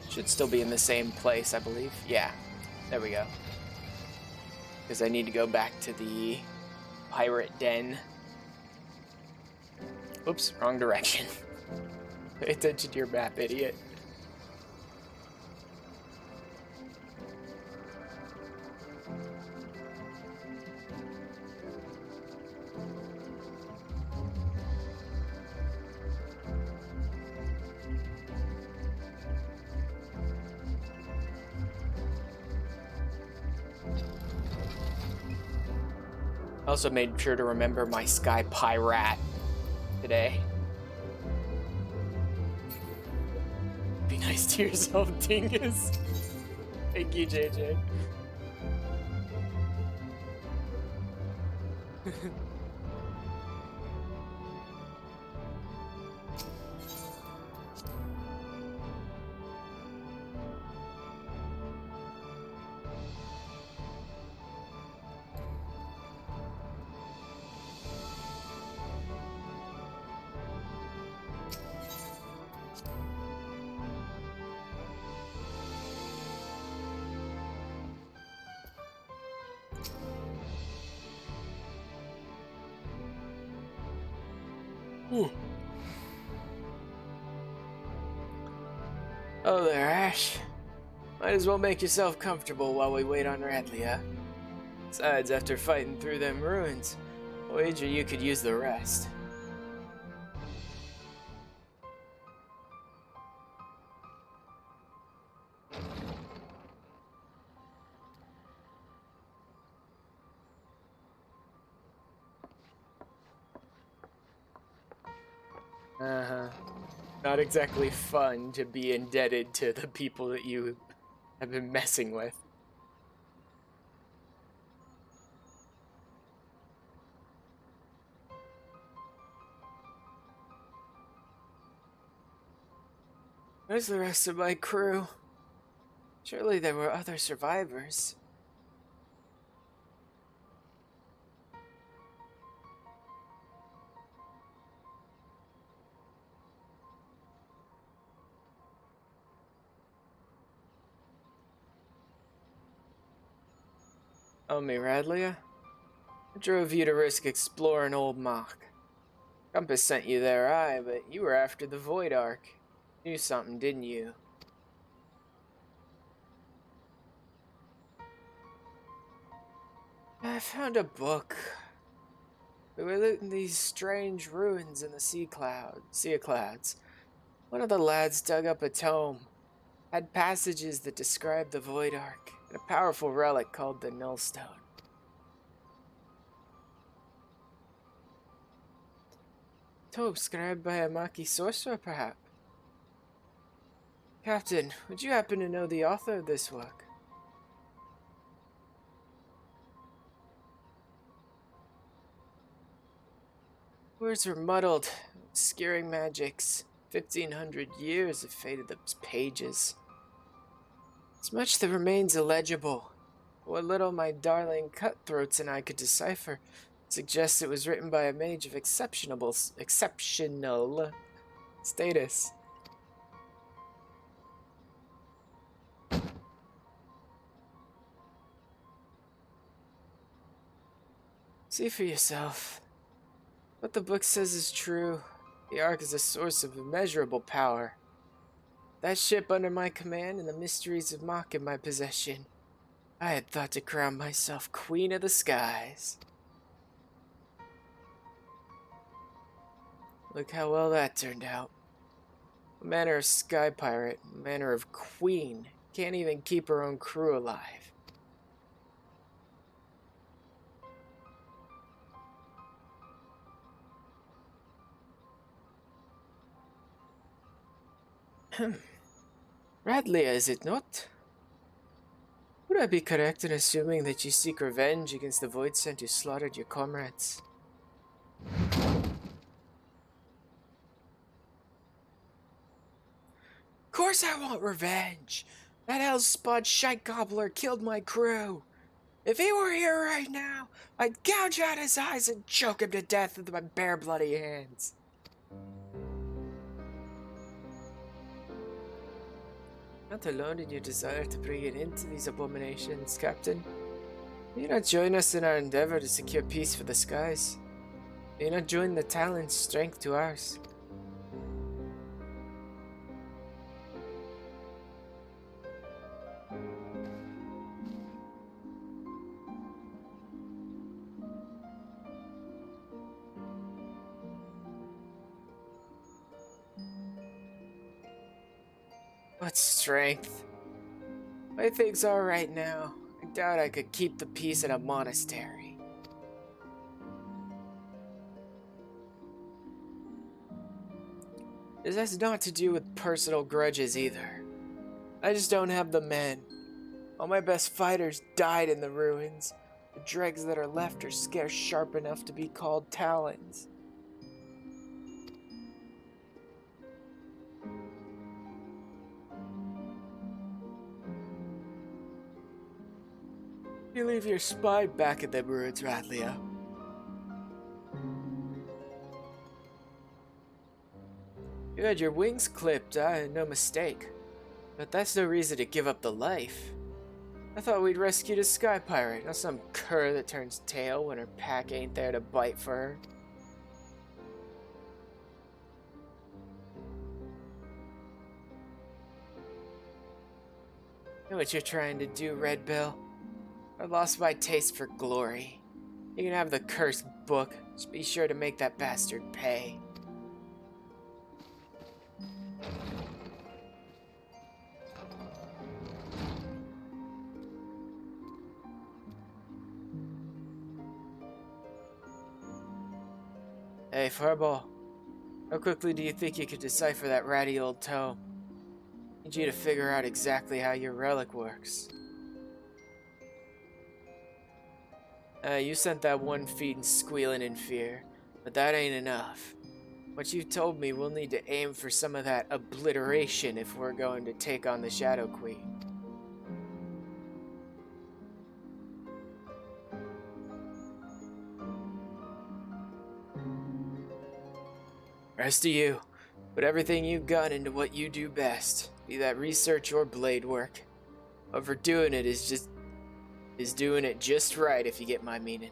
Should still be in the same place, I believe. Yeah, there we go. Because I need to go back to the pirate den. Oops, wrong direction. Pay attention to your map, idiot. Also made sure to remember my Sky Pirate today. Be nice to yourself, dingus. Thank you, JJ. Ooh. Oh there, Ash. Might as well make yourself comfortable while we wait on Radlia. Besides, after fighting through them ruins, I wager you could use the rest. Uh-huh. Not exactly fun to be indebted to the people that you have been messing with. Where's the rest of my crew? Surely there were other survivors. Oh, me, Radlia? What drove you to risk exploring Old Mach? Compass sent you there, aye, but you were after the Void Ark. Knew something, didn't you? I found a book. We were looting these strange ruins in the sea of clouds. One of the lads dug up a tome, had passages that described the Void Ark, and a powerful relic called the Nullstone. Tome scribed by a Maki sorcerer, perhaps? Captain, would you happen to know the author of this work? Words were muddled, obscuring magics. 1,500 years have faded those pages. It's much that remains illegible. What little my darling cutthroats and I could decipher suggests it was written by a mage of exceptional status. See for yourself. What the book says is true. The Ark is a source of immeasurable power. That ship under my command and the mysteries of Mach in my possession, I had thought to crown myself Queen of the Skies. Look how well that turned out. A manner of sky pirate, a manner of queen, can't even keep her own crew alive. Radlia, is it not? Would I be correct in assuming that you seek revenge against the Void Sent who slaughtered your comrades? Of course I want revenge! That hell-spot shite gobbler killed my crew! If he were here right now, I'd gouge out his eyes and choke him to death with my bare bloody hands. Not alone in your desire to bring an end to these abominations, Captain. Do you not join us in our endeavor to secure peace for the skies? Do you not join the Talon's strength to ours? What strength? My things are right now. I doubt I could keep the peace in a monastery. This has not to do with personal grudges either. I just don't have the men. All my best fighters died in the ruins. The dregs that are left are scarce sharp enough to be called talons. You leave your spy back at the ruins, Radlia. You had your wings clipped, no mistake. But that's no reason to give up the life. I thought we'd rescued a sky pirate, not some cur that turns tail when her pack ain't there to bite for her. Know what you're trying to do, Red Bill? I lost my taste for glory. You can have the cursed book. Just be sure to make that bastard pay. Hey, Furball. How quickly do you think you could decipher that ratty old tome? Need you to figure out exactly how your relic works. You sent that one feed squealing in fear, but that ain't enough. What you told me, we'll need to aim for some of that obliteration if we're going to take on the Shadow Queen. Rest of you, put everything you've got into what you do best, be that research or blade work. Overdoing it is doing it just right, if you get my meaning.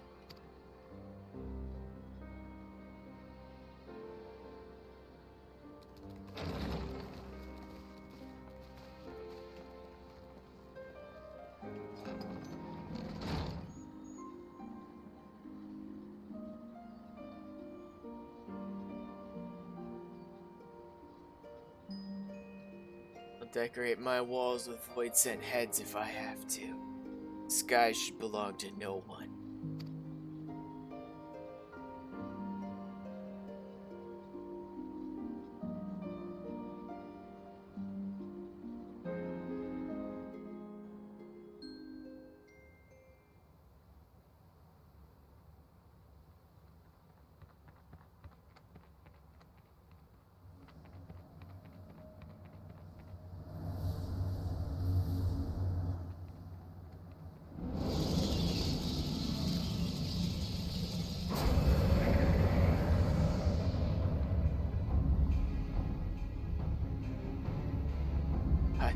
I'll decorate my walls with void sent heads if I have to. The sky should belong to no one.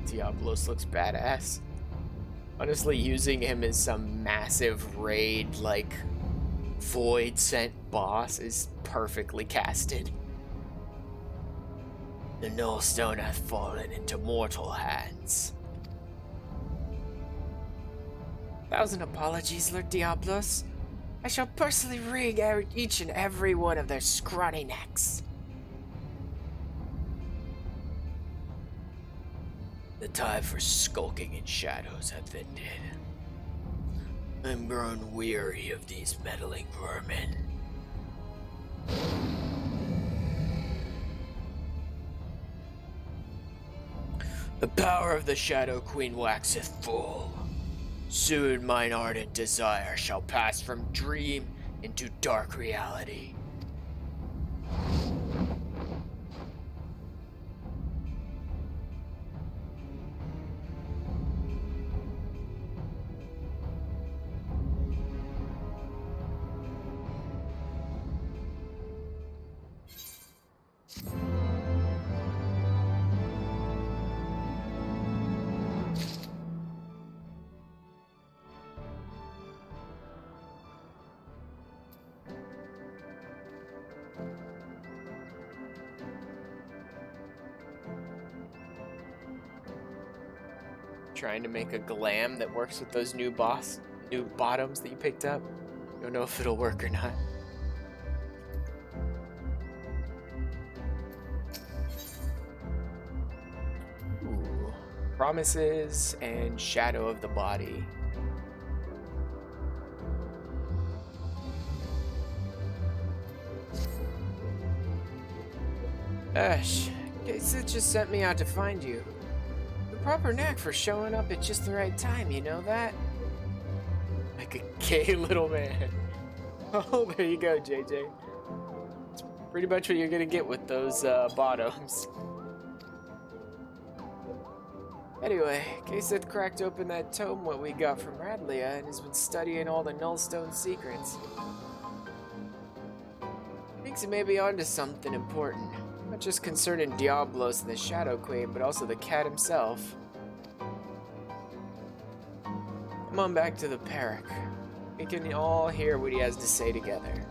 Diablos looks badass. Honestly, using him as some massive raid, like, void sent boss is perfectly casted. The Nullstone hath fallen into mortal hands. 1,000 apologies, Lord Diablos. I shall personally wring each and every one of their scrawny necks. The time for skulking in shadows hath ended. I'm grown weary of these meddling vermin. The power of the Shadow Queen waxeth full. Soon mine ardent desire shall pass from dream into dark reality. Trying to make a glam that works with those new bottoms that you picked up. Don't know if it'll work or not. Ooh. Promises and shadow of the body. Ash, Gates just sent me out to find you. Proper knack for showing up at just the right time, you know that? Like a gay little man. Oh, there you go, JJ. It's pretty much what you're gonna get with those bottoms. Anyway, Kaseth cracked open that tome what we got from Radlia and has been studying all the Nullstone secrets. Thinks he may be onto something important. Not just concerning Diablos and the Shadow Queen, but also the cat himself. Come on back to the Perrick. We can all hear what he has to say together.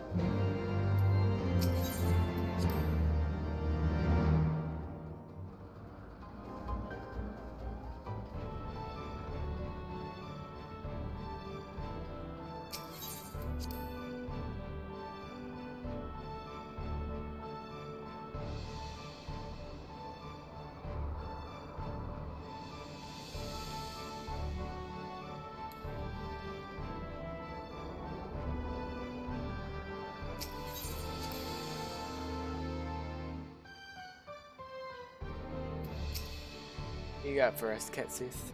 What you got for us, Ketsuth?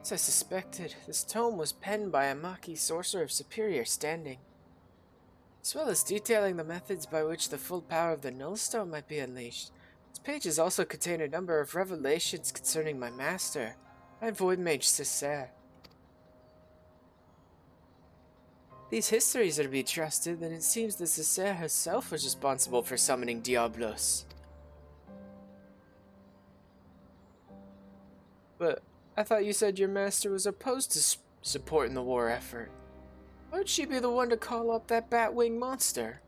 As I suspected, this tome was penned by a Maki sorcerer of superior standing, as well as detailing the methods by which the full power of the Nullstone might be unleashed. Its pages also contain a number of revelations concerning my master, my Void Mage Cessair. These histories are to be trusted, then it seems that Cessair herself was responsible for summoning Diablos. But I thought you said your master was opposed to supporting the war effort. Why would she be the one to call up that bat-winged monster?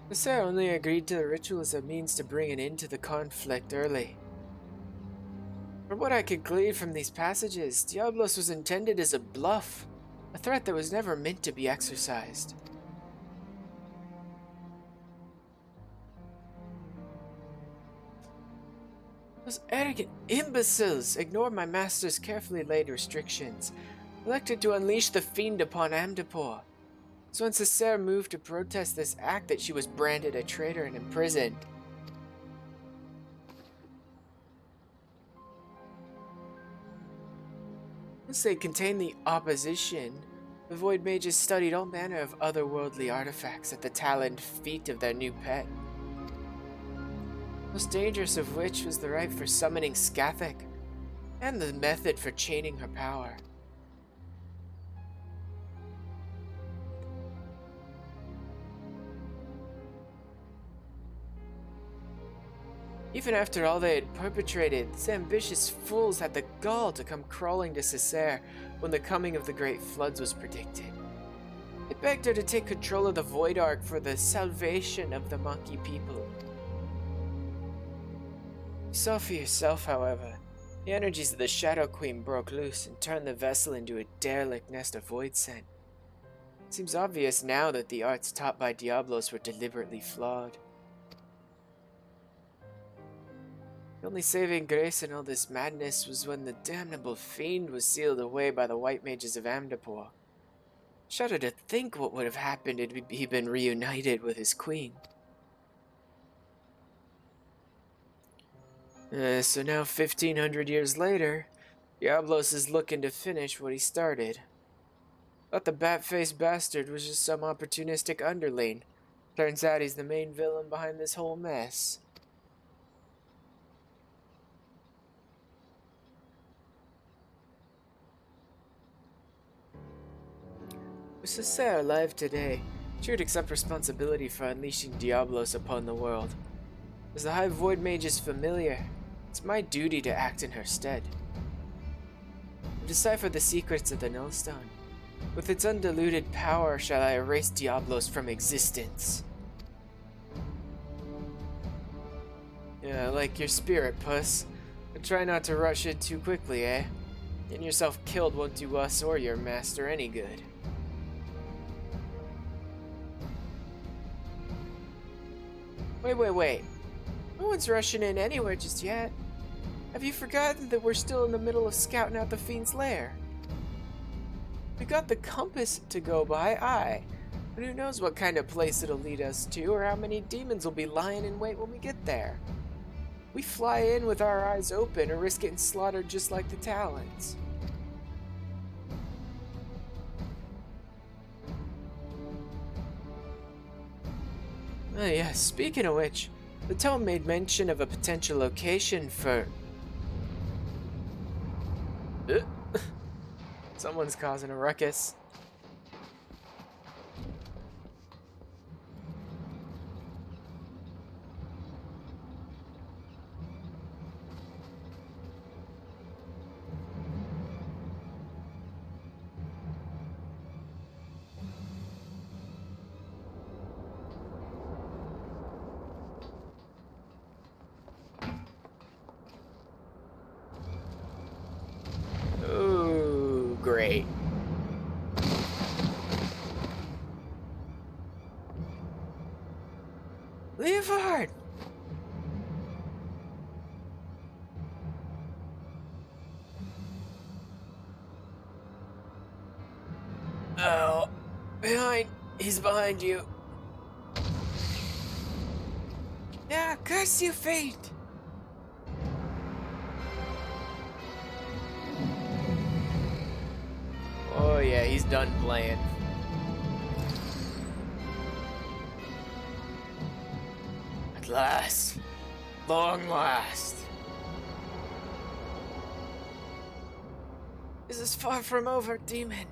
Cessair only agreed to the ritual as a means to bring an end to the conflict early. From what I could glean from these passages, Diablos was intended as a bluff, a threat that was never meant to be exercised. Those arrogant imbeciles ignored my master's carefully laid restrictions, elected to unleash the fiend upon Amdapor. So when Cessair moved to protest this act that she was branded a traitor and imprisoned. Once they contained the opposition, the Void Mages studied all manner of otherworldly artifacts at the taloned feet of their new pet. Most dangerous of which was the rite for summoning Skathik, and the method for chaining her power. Even after all they had perpetrated, these ambitious fools had the gall to come crawling to Cessair when the coming of the Great Floods was predicted. They begged her to take control of the Void Ark for the salvation of the Monkey people. You saw for yourself, however, the energies of the Shadow Queen broke loose and turned the vessel into a derelict nest of void scent. Seems obvious now that the arts taught by Diablos were deliberately flawed. The only saving grace in all this madness was when the damnable fiend was sealed away by the white mages of Amdapor. Shudder to think what would have happened had he been reunited with his queen. So now 1500 years later, Diablos is looking to finish what he started. Thought the bat-faced bastard was just some opportunistic underling. Turns out he's the main villain behind this whole mess. With Cessair alive today, she would accept responsibility for unleashing Diablos upon the world. As the High Void Mage is familiar, it's my duty to act in her stead. To decipher the secrets of the Nullstone. With its undiluted power shall I erase Diablos from existence. Yeah, like your spirit, puss. But try not to rush it too quickly, eh? Getting yourself killed won't do us or your master any good. Wait. No one's rushing in anywhere just yet. Have you forgotten that we're still in the middle of scouting out the fiend's lair? We got the compass to go by, aye. But who knows what kind of place it'll lead us to, or how many demons will be lying in wait when we get there. We fly in with our eyes open or risk getting slaughtered just like the Talons. Oh yeah, speaking of which, the tome made mention of a potential location for... Someone's causing a ruckus. Ooh, great. Leofard! Oh, he's behind you. Yeah, curse you, fate! Oh yeah, he's done playing. At last. Long last. This is far from over, demon.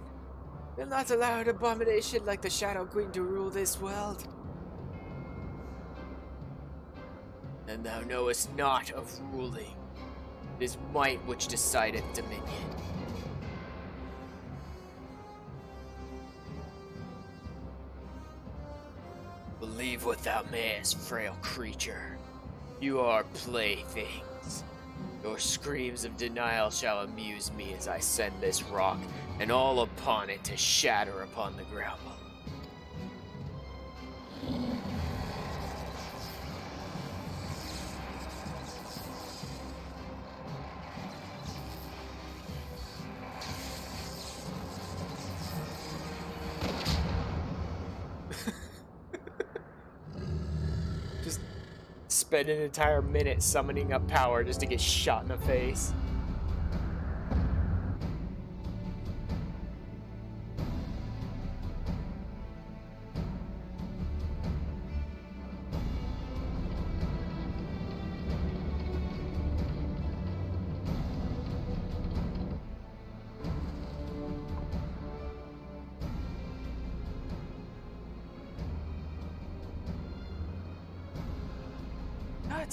We'll not allow an abomination like the Shadow Queen to rule this world. And thou knowest not of ruling. It is might which decideth dominion. Believe what thou mayest, frail creature. You are playthings. Your screams of denial shall amuse me as I send this rock and all upon it to shatter upon the gravel. Just spend an entire minute summoning up power just to get shot in the face.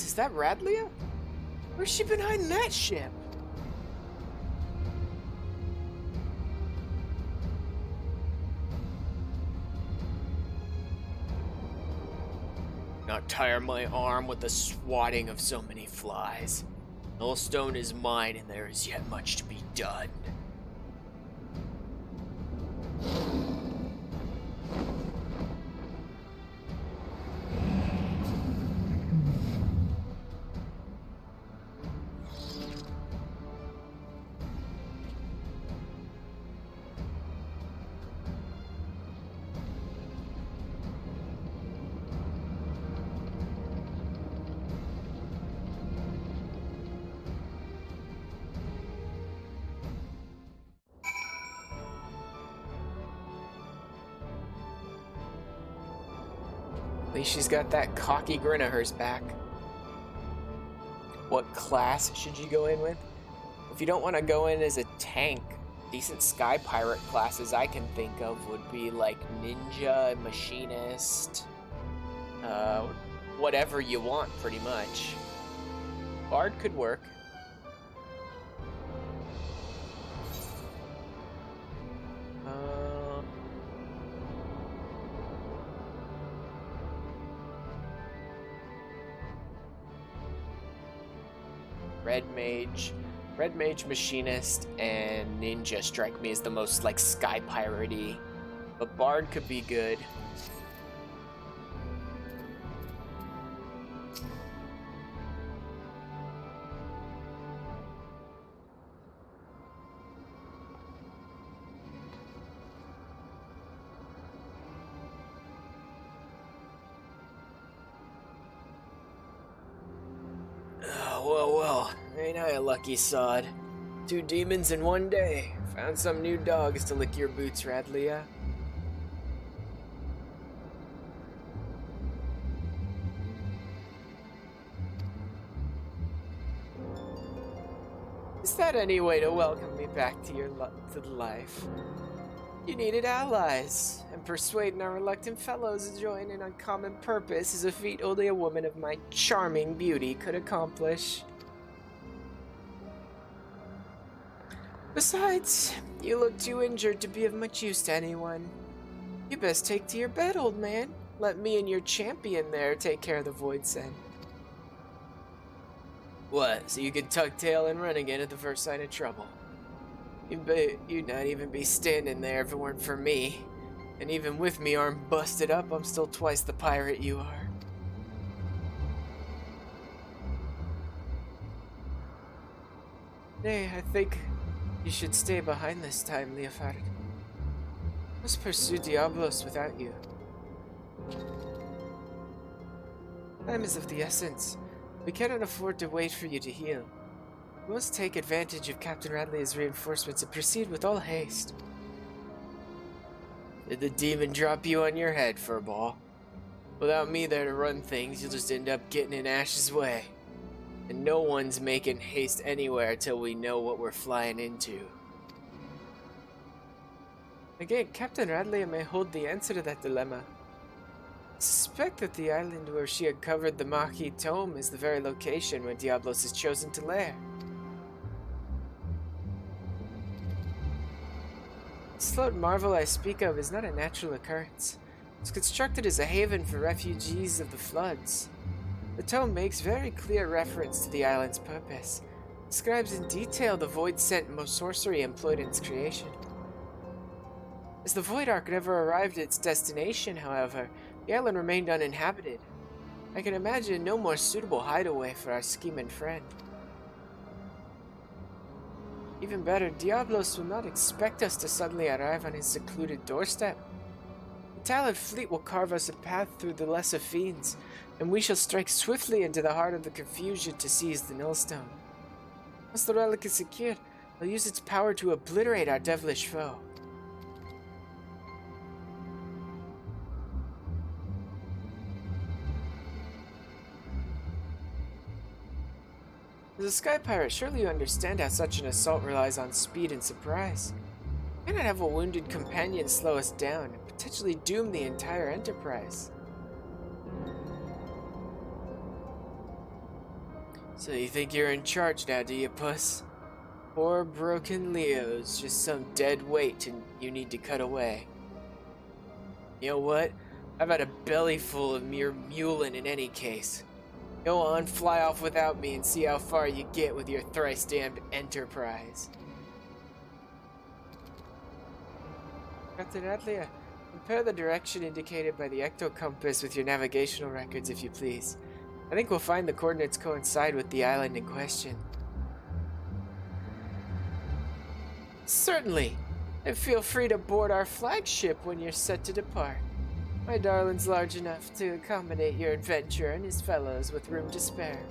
Is that Radlia? Where's she been hiding that ship? Not tire my arm with the swatting of so many flies. Nullstone is mine and there is yet much to be done. At least she's got that cocky grin of hers back. What class should you go in with? If you don't want to go in as a tank, decent sky pirate classes I can think of would be like ninja, machinist, whatever you want pretty much. Bard could work. Red Mage, Machinist, and Ninja strike me as the most like sky pirate-y. But Bard could be good. Well, ain't I a lucky sod? 2 demons in one day. Found some new dogs to lick your boots, Radlia. Is that any way to welcome me back to to life? You needed allies, and persuading our reluctant fellows to join in on common purpose is a feat only a woman of my charming beauty could accomplish. Besides, you look too injured to be of much use to anyone. You best take to your bed, old man. Let me and your champion there take care of the void scent. What, so you could tuck tail and run again at the first sign of trouble? You'd not even be standing there if it weren't for me. And even with me arm busted up, I'm still twice the pirate you are. Nay, I think you should stay behind this time, Leofard. Must pursue Diablos without you. Time is of the essence. We cannot afford to wait for you to heal. We must take advantage of Captain Radley's reinforcements and proceed with all haste. Did the demon drop you on your head, Furball? Without me there to run things, you'll just end up getting in Ash's way. And no one's making haste anywhere till we know what we're flying into. Again, Captain Radley may hold the answer to that dilemma. I suspect that the island where she uncovered the Maquis tome is the very location where Diablos is chosen to lair. The slowed marvel I speak of is not a natural occurrence. It's constructed as a haven for refugees of the floods. The tome makes very clear reference to the island's purpose, describes in detail the void scent and sorcery employed in its creation. As the Void Ark never arrived at its destination, however, the island remained uninhabited. I can imagine no more suitable hideaway for our scheming friend. Even better, Diablos will not expect us to suddenly arrive on his secluded doorstep. The Talon fleet will carve us a path through the lesser fiends, and we shall strike swiftly into the heart of the confusion to seize the Nullstone. Once the relic is secured, I'll use its power to obliterate our devilish foe. As a sky pirate, surely you understand how such an assault relies on speed and surprise. We cannot have a wounded companion slow us down and potentially doom the entire enterprise. So you think you're in charge now, do you, puss? Poor broken Leo's just some dead weight and you need to cut away. You know what? I've had a belly full of mere mulin in any case. Go on, fly off without me and see how far you get with your thrice-damned enterprise. Captain Adlia, compare the direction indicated by the ecto-compass with your navigational records, if you please. I think we'll find the coordinates coincide with the island in question. Certainly, and feel free to board our flagship when you're set to depart. My darling's large enough to accommodate your adventurer and his fellows with room to spare.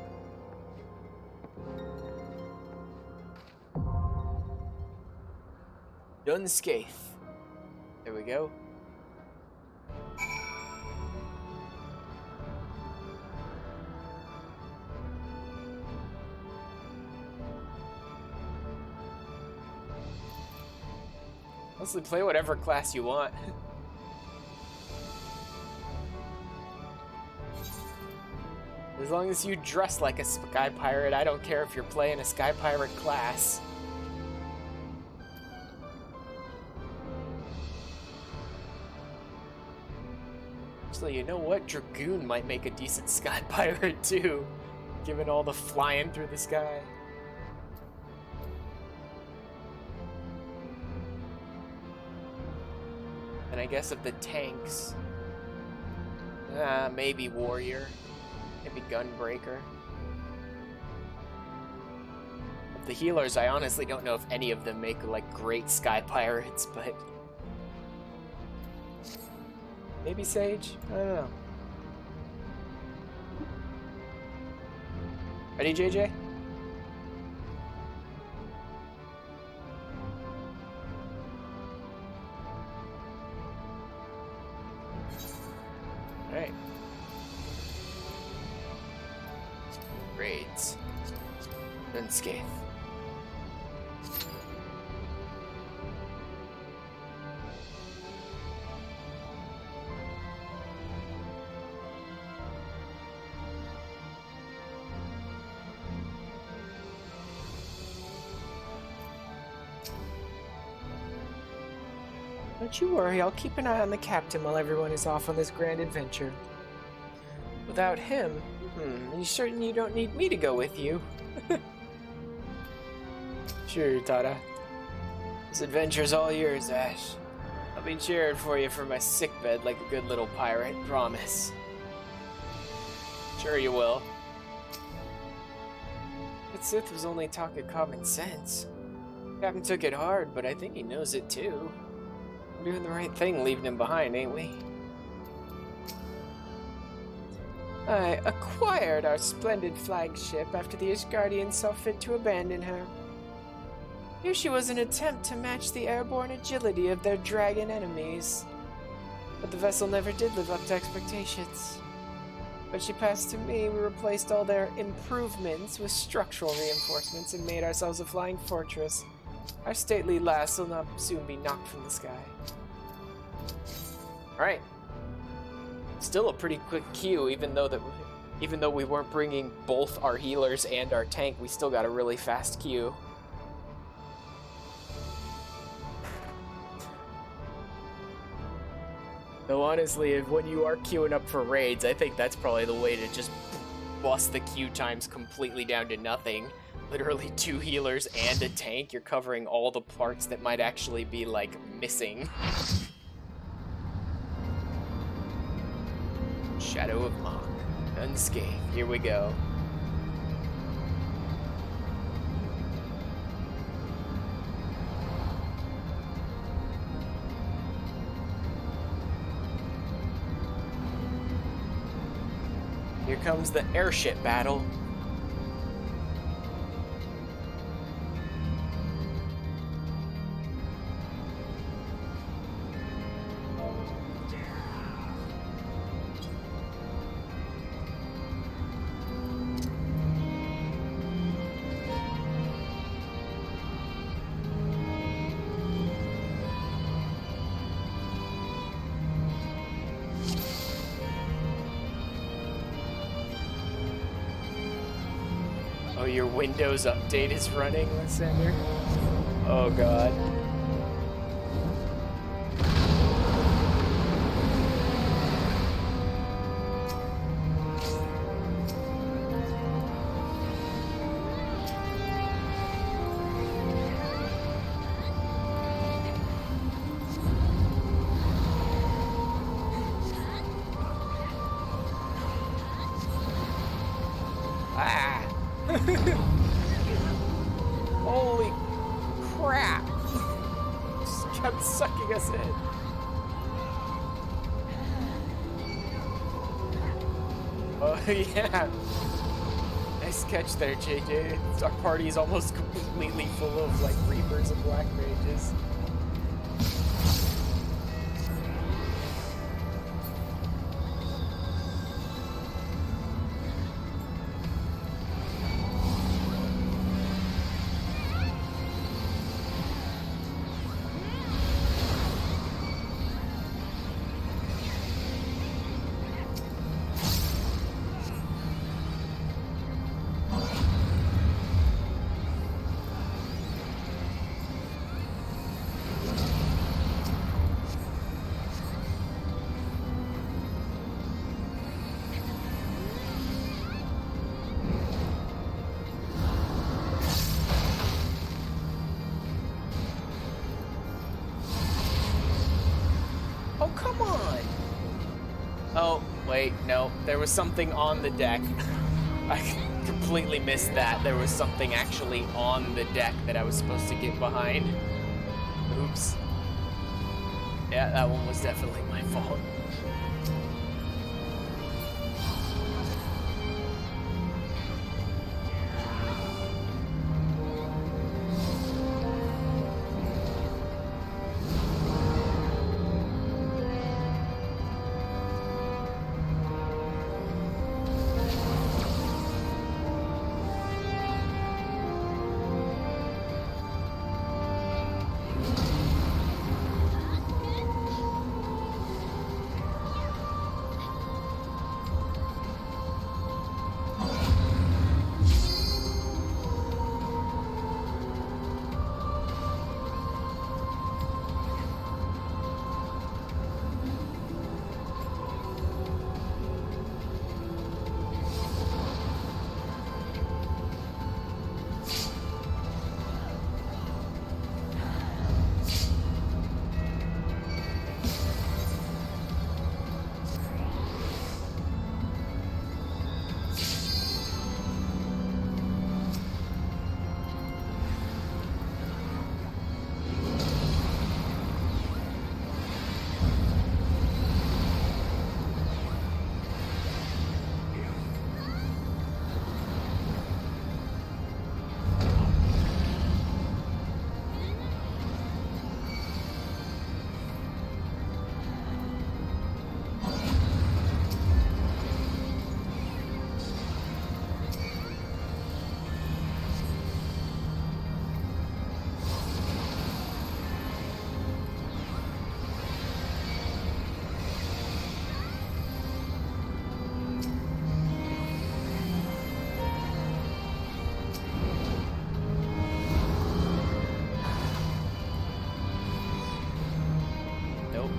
Unscathed. There we go. Honestly, play whatever class you want. As long as you dress like a Sky Pirate, I don't care if you're playing a Sky Pirate class. Actually, you know what? Dragoon might make a decent Sky Pirate too, given all the flying through the sky. And I guess of the tanks, maybe Warrior, maybe Gunbreaker. Of the healers, I honestly don't know if any of them make like great Sky Pirates, but maybe Sage? I don't know. Ready, JJ? Alright. Raids. Unscathed. Don't you worry, I'll keep an eye on the captain while everyone is off on this grand adventure. Without him, you certain you don't need me to go with you? Sure, Tada. This adventure's all yours, Ash. I'll be cheering for you from my sickbed like a good little pirate, promise. Sure you will. But Sith was only talking common sense. Captain took it hard, but I think he knows it too. We're doing the right thing leaving him behind, ain't we? I acquired our splendid flagship after the Ishgardians saw fit to abandon her. Here she was an attempt to match the airborne agility of their dragon enemies. But the vessel never did live up to expectations. When she passed to me, we replaced all their improvements with structural reinforcements and made ourselves a flying fortress. Our stately lass will not soon be knocked from the sky. Alright. Still a pretty quick queue, even though we weren't bringing both our healers and our tank, we still got a really fast queue. Though honestly, when you are queuing up for raids, I think that's probably the way to just bust the queue times completely down to nothing. Literally 2 healers and a tank, you're covering all the parts that might actually be, like, missing. Shadow of Mach. Unscathed. Here we go. Here comes the airship battle. Oh, your Windows update is running, Lysander? Oh god. Ah! Holy crap! Just kept sucking us in. Oh yeah. Nice catch there, JJ. Our party is almost completely full of like Reapers and Black Mages. wait, no. There was something on the deck. I completely missed that. There was something actually on the deck that I was supposed to get behind. Oops. Yeah, that one was definitely my fault.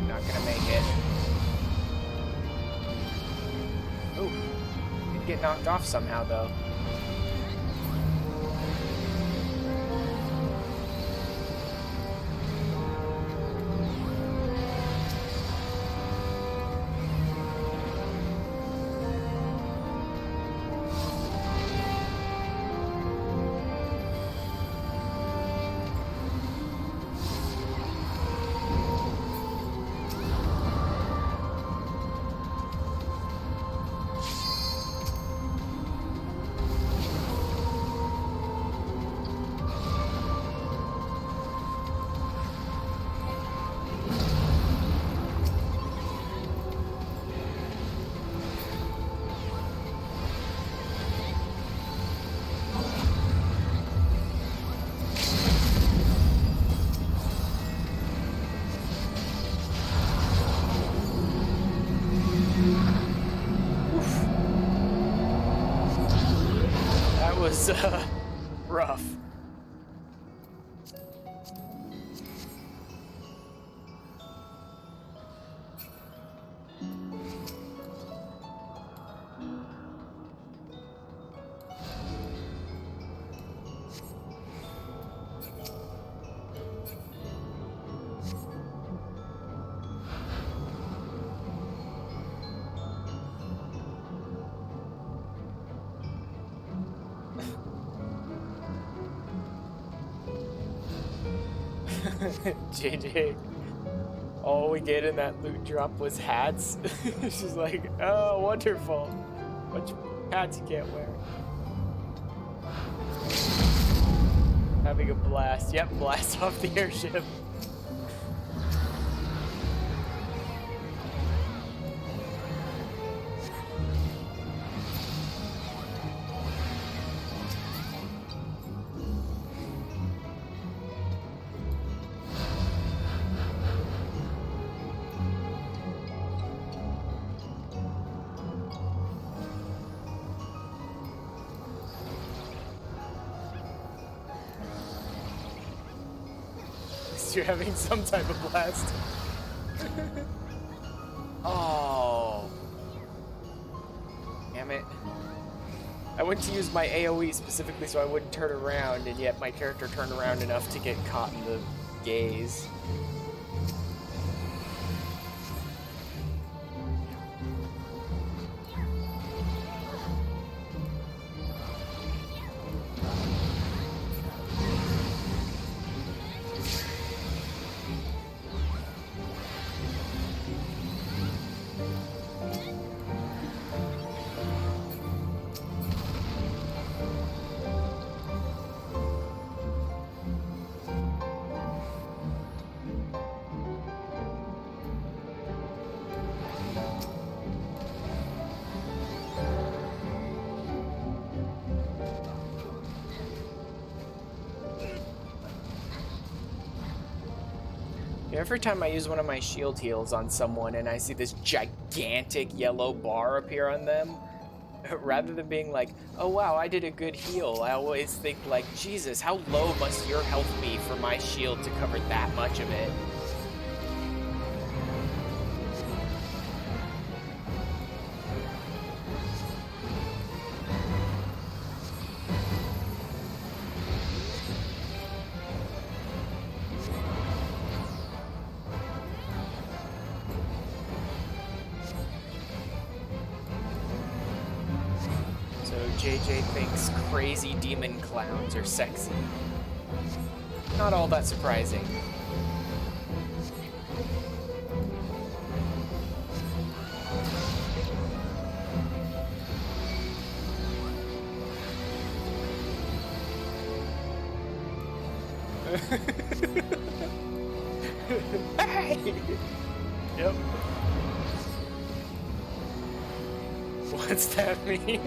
Not gonna make it. Ooh, did get knocked off somehow though. Was rough. JJ, all we get in that loot drop was hats. She's like, oh, wonderful. Bunch of hats you can't wear. Having a blast. Yep, blast off the airship. You're having some type of blast. Oh. Damn it. I went to use my AoE specifically so I wouldn't turn around, and yet my character turned around enough to get caught in the gaze. Every time I use one of my shield heals on someone and I see this gigantic yellow bar appear on them, rather than being like, oh wow, I did a good heal, I always think like, Jesus, how low must your health be for my shield to cover that much of it? JJ thinks crazy demon clowns are sexy. Not all that surprising. Hey! Yep. What's that mean?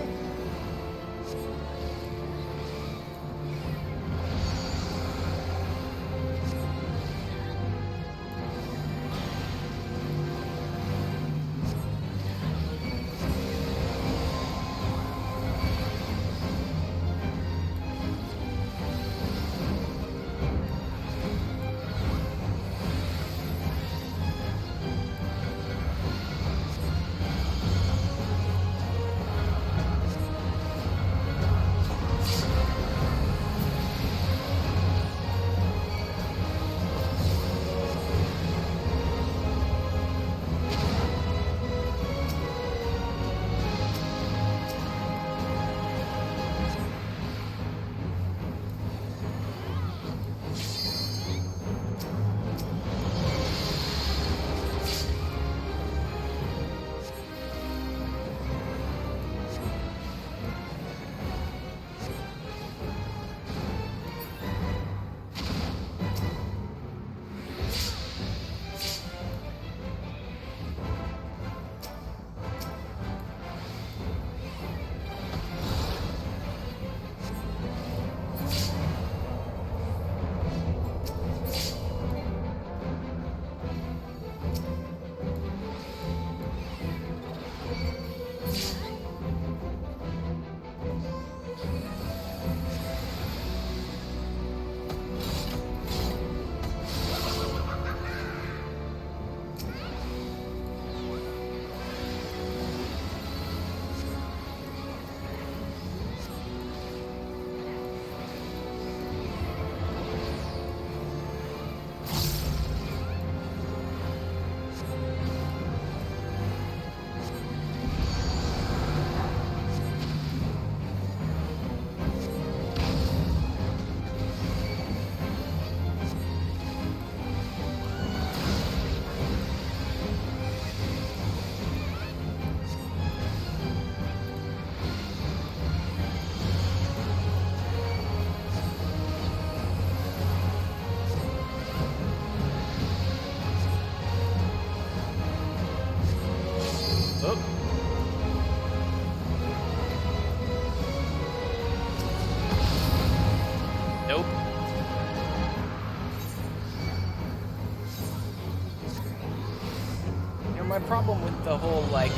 My problem with the whole, like,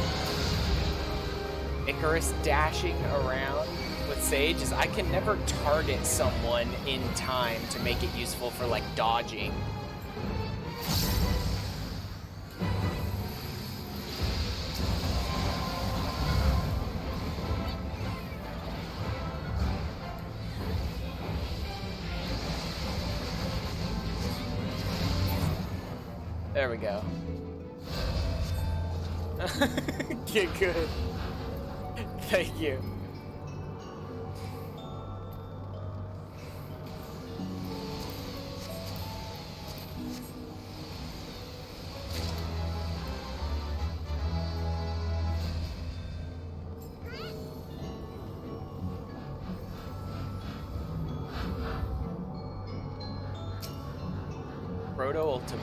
Icarus dashing around with Sage is I can never target someone in time to make it useful for, like, dodging. There we go. Get good. Thank you. Proto Ultima.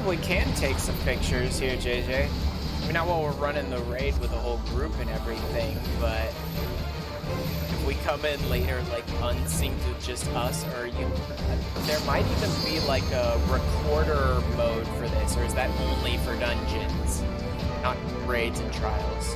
probably can take some pictures here, JJ. I mean, not while we're running the raid with a whole group and everything, but if we come in later, like, unsynced with just us, or there might even be, like, a recorder mode for this, or is that only for dungeons, not raids and trials?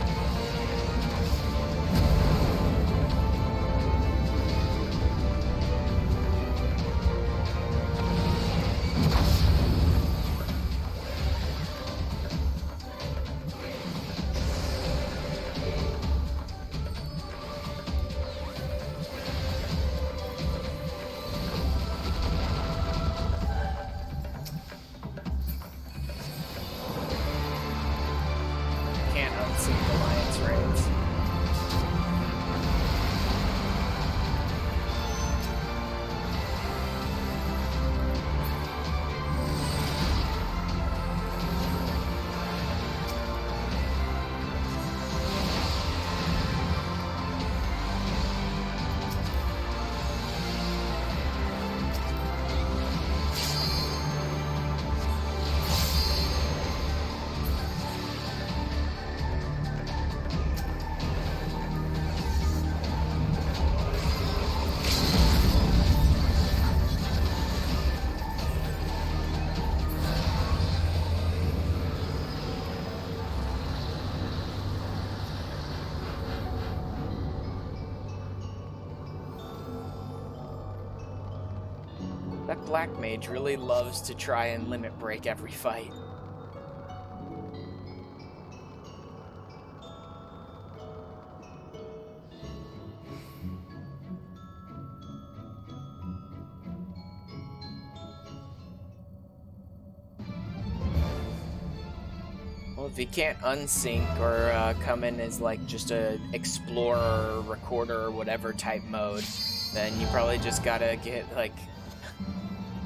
That black mage really loves to try and limit break every fight. Well, if you can't unsync or come in as like just a explorer, recorder, or whatever type mode, then you probably just gotta get like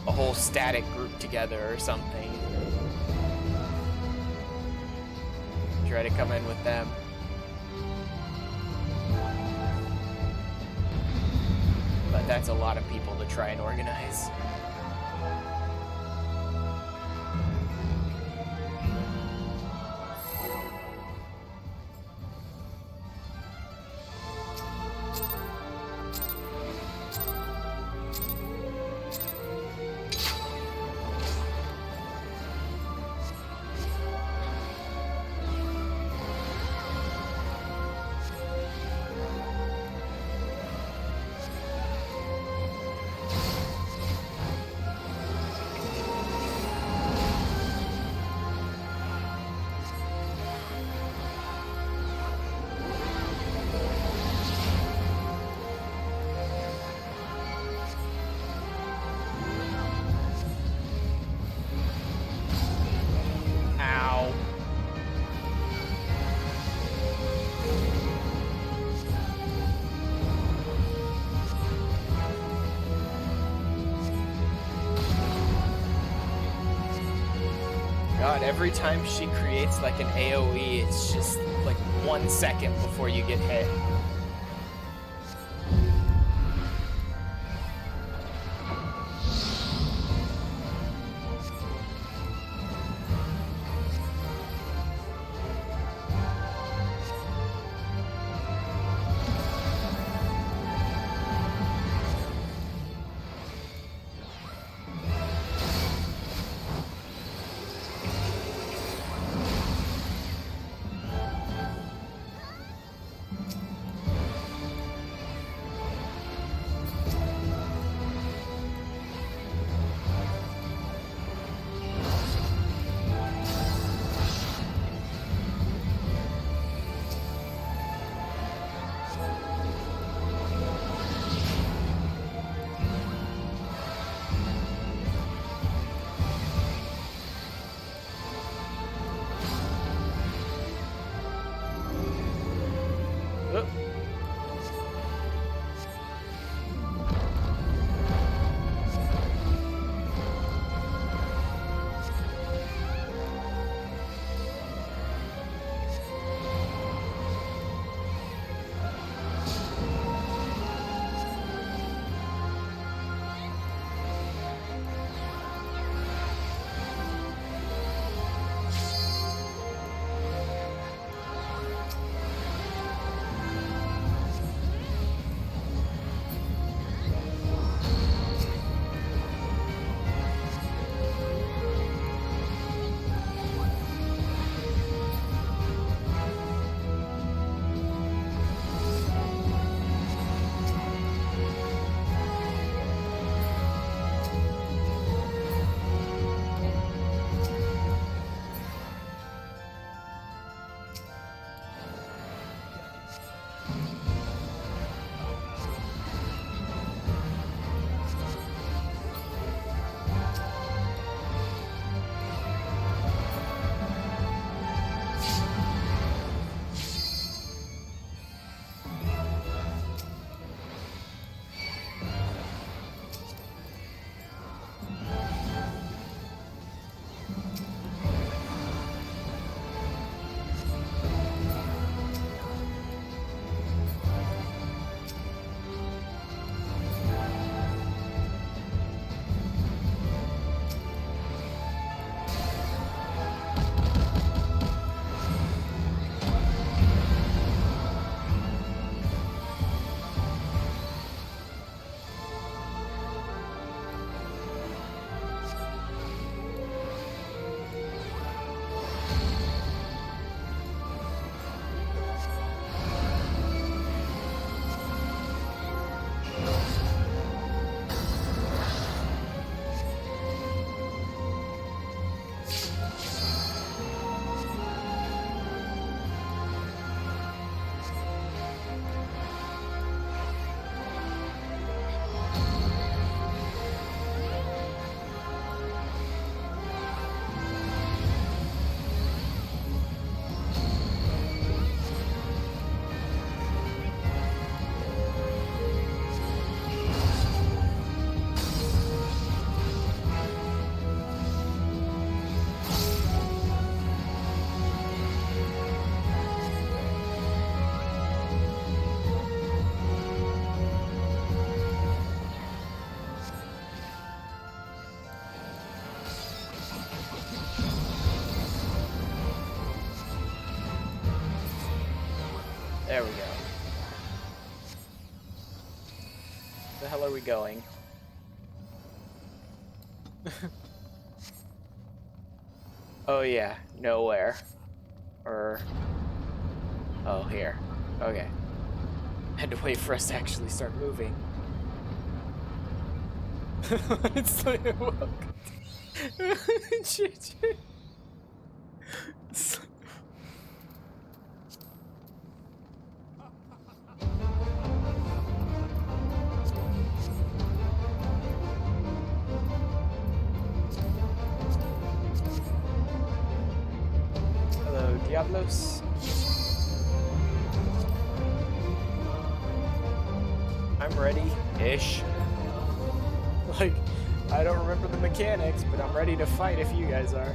a whole static group together or something. Try to come in with them. But that's a lot of people to try and organize. God, every time she creates like an AoE, it's just like 1 second before you get hit. The hell are we going? Oh yeah, nowhere. Or... oh, here. Okay. Had to wait for us to actually start moving. It's like... Hello, Diablos. I'm ready-ish. Like, I don't remember the mechanics, but I'm ready to fight if you guys are.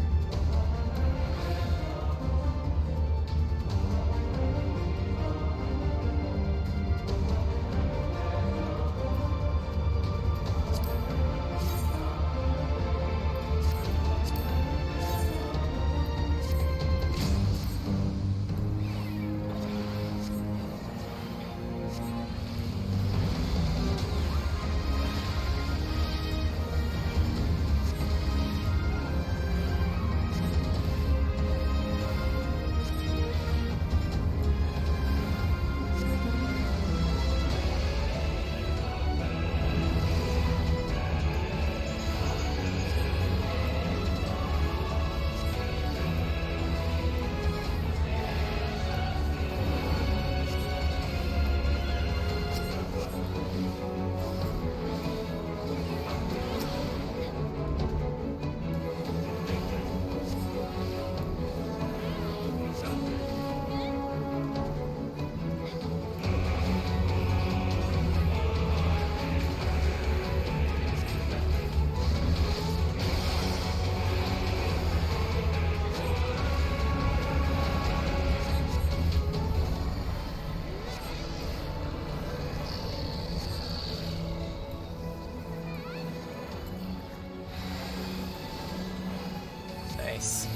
Nice.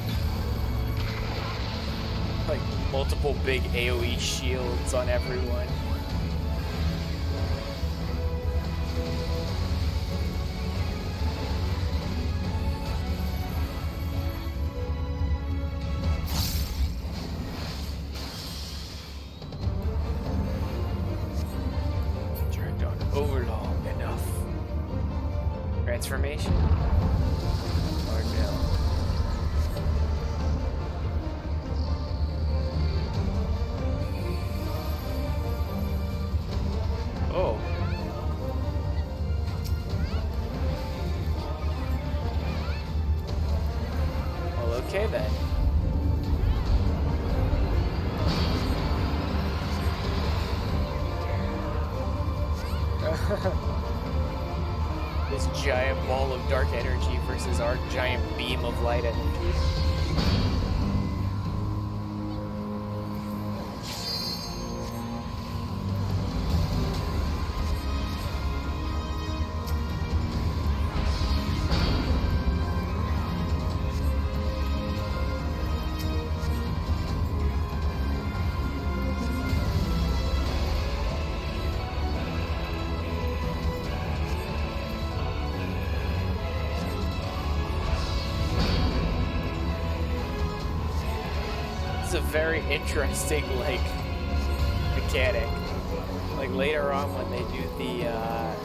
Like, multiple big AoE shields on everyone. Dragged on over long enough. Transformation? Or no? Oh. Well, okay then. This giant ball of dark energy versus our giant beam of light energy. A very interesting like mechanic. Like later on when they do the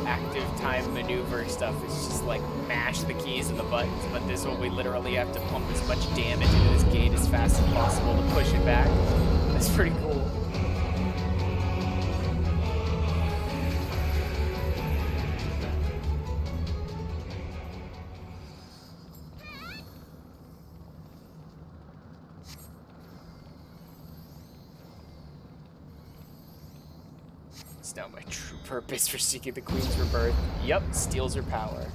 active time maneuver stuff, it's just like mash the keys and the buttons, but this one we literally have to pump as much damage into this gate as fast as possible to push it back. That's pretty cool. It's now my true purpose for seeking the Queen's rebirth. Yup, steals her power.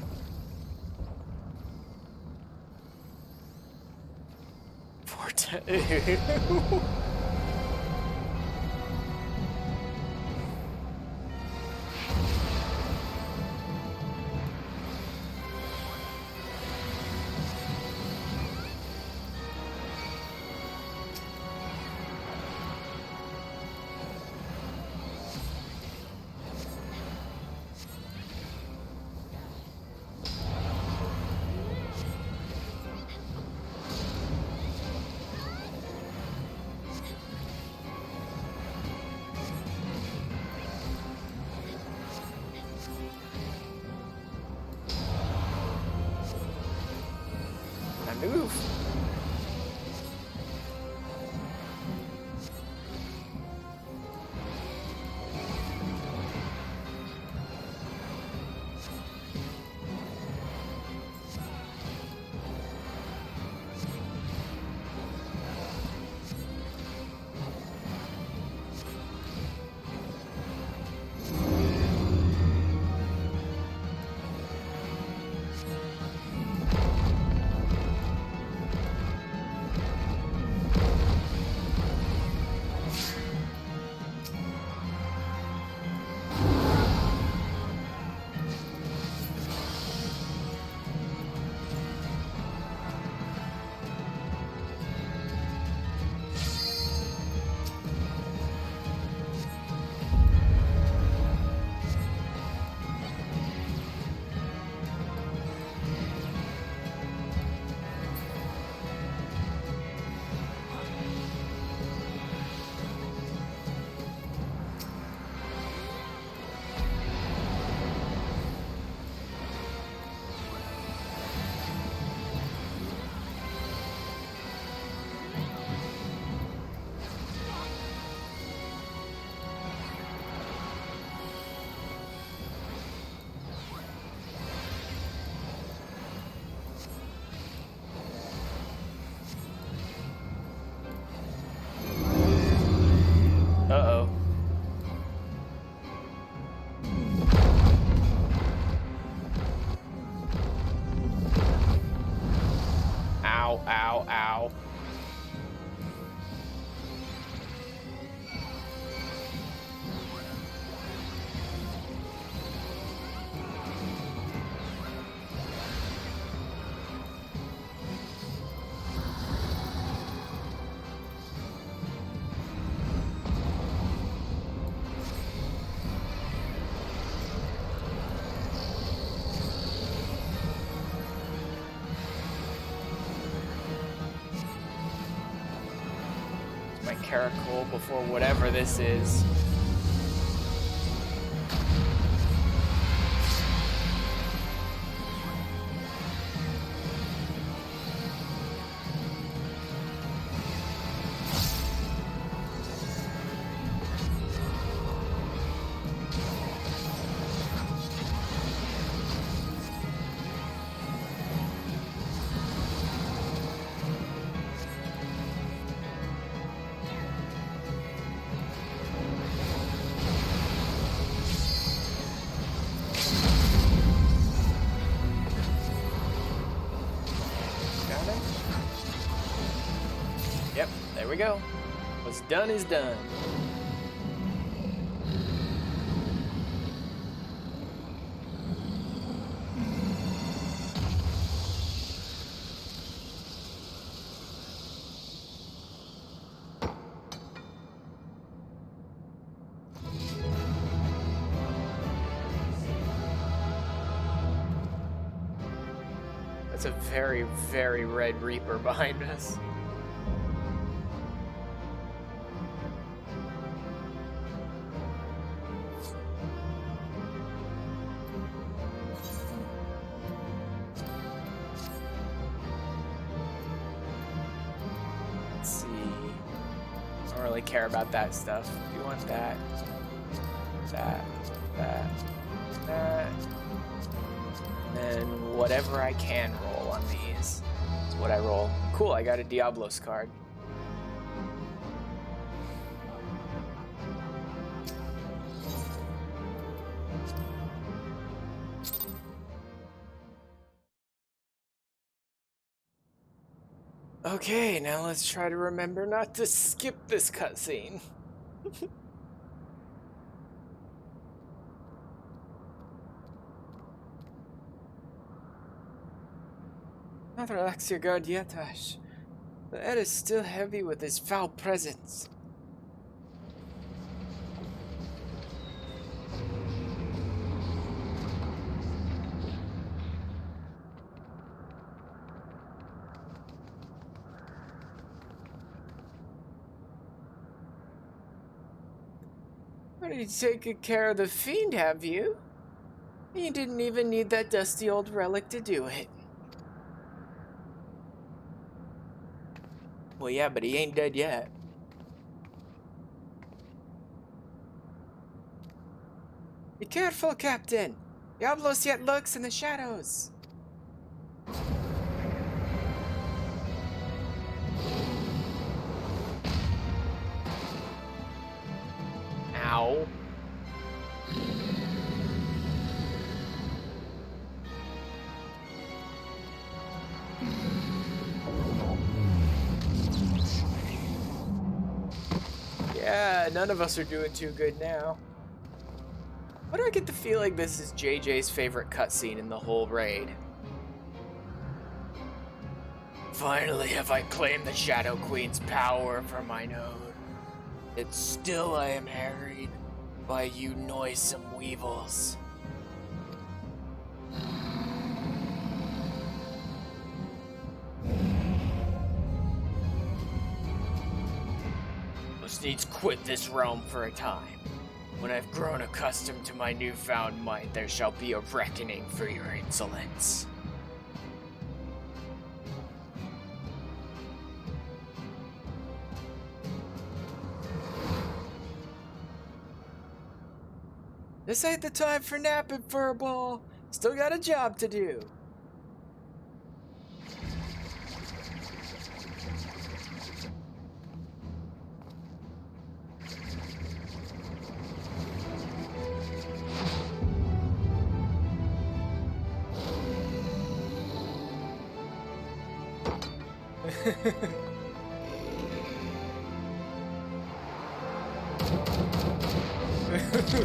Caracol before whatever this is. Yep, there we go. What's done is done. That's a very, very red Reaper behind us. Let's see. I don't really care about that stuff. You want that, that, that, that. And whatever I can roll on these is what I roll. Cool, I got a Diablos card. Okay, now let's try to remember not to skip this cutscene. Not relax your guard yet, Ash. The air is still heavy with his foul presence. Already taken care of the fiend, have you? You didn't even need that dusty old relic to do it. Well, yeah, but he ain't dead yet. Be careful, Captain. Diablos yet lurks in the shadows. Ow. Yeah, none of us are doing too good now. Why do I get the feeling this is JJ's favorite cutscene in the whole raid? Finally have I claimed the Shadow Queen's power for mine own. Yet still I am harried by you noisome weevils. Must needs quit this realm for a time. When I've grown accustomed to my newfound might, there shall be a reckoning for your insolence. This ain't the time for napping, Furball. Still got a job to do.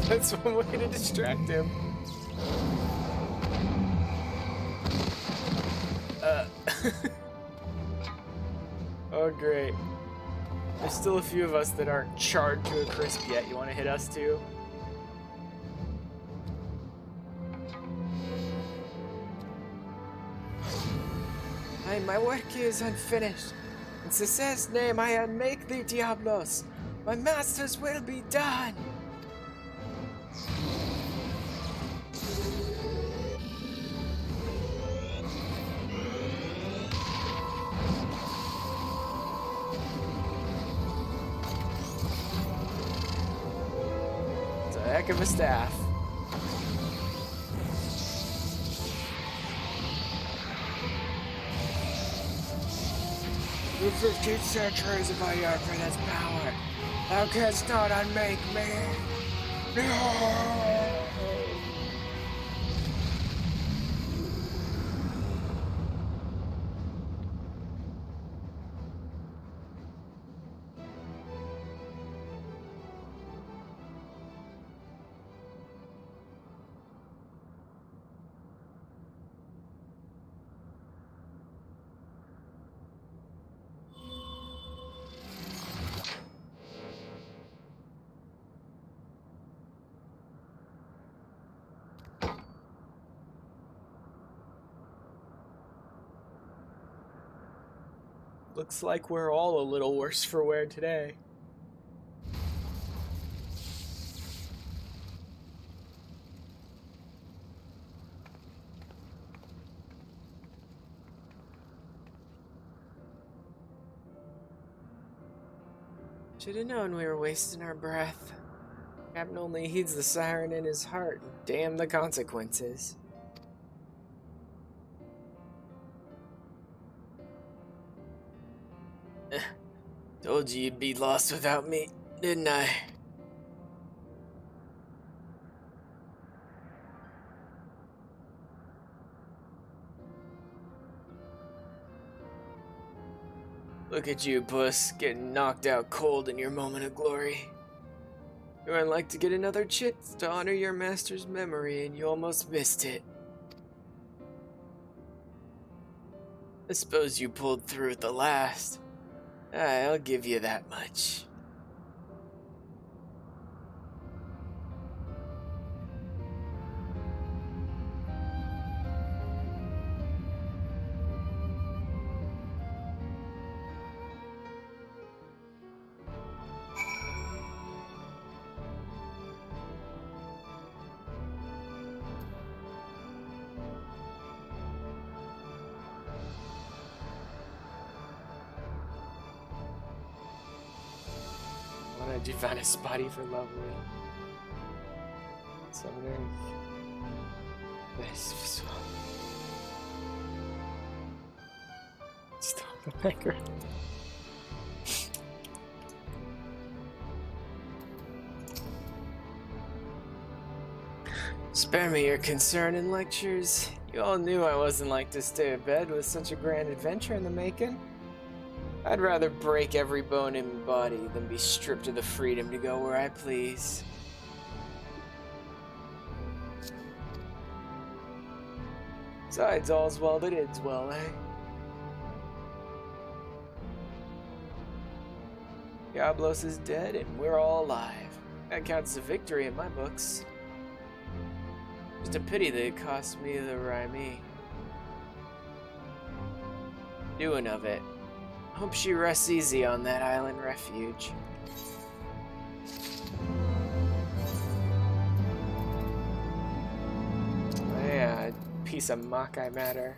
That's one way to distract him. Oh, great. There's still a few of us that aren't charred to a crisp yet. You want to hit us too? My work is unfinished. In Cesar's name I unmake thee, Diablos. My master's will be done. It's a heck of a staff. The 15th centuries of I yearn for this power. Thou canst not unmake me. No! Looks like we're all a little worse for wear today. Should have known we were wasting our breath. Captain only heeds the siren in his heart. Damn the consequences. Told you you'd be lost without me, didn't I? Look at you, puss, getting knocked out cold in your moment of glory. You would like to get another chit to honor your master's memory, and you almost missed it. I suppose you pulled through at the last. I'll give you that much. Did you find a spotty for lovely? Summoner. This. Stop the background. Spare me your concern and lectures. You all knew I wasn't like to stay abed with such a grand adventure in the making. I'd rather break every bone in my body than be stripped of the freedom to go where I please. Besides, all's well that ends well, eh? Diablos is dead and we're all alive. That counts as a victory in my books. Just a pity that it cost me the Rhyme. Doing of it. Hope she rests easy on that island refuge. Oh yeah, piece of muck I matter.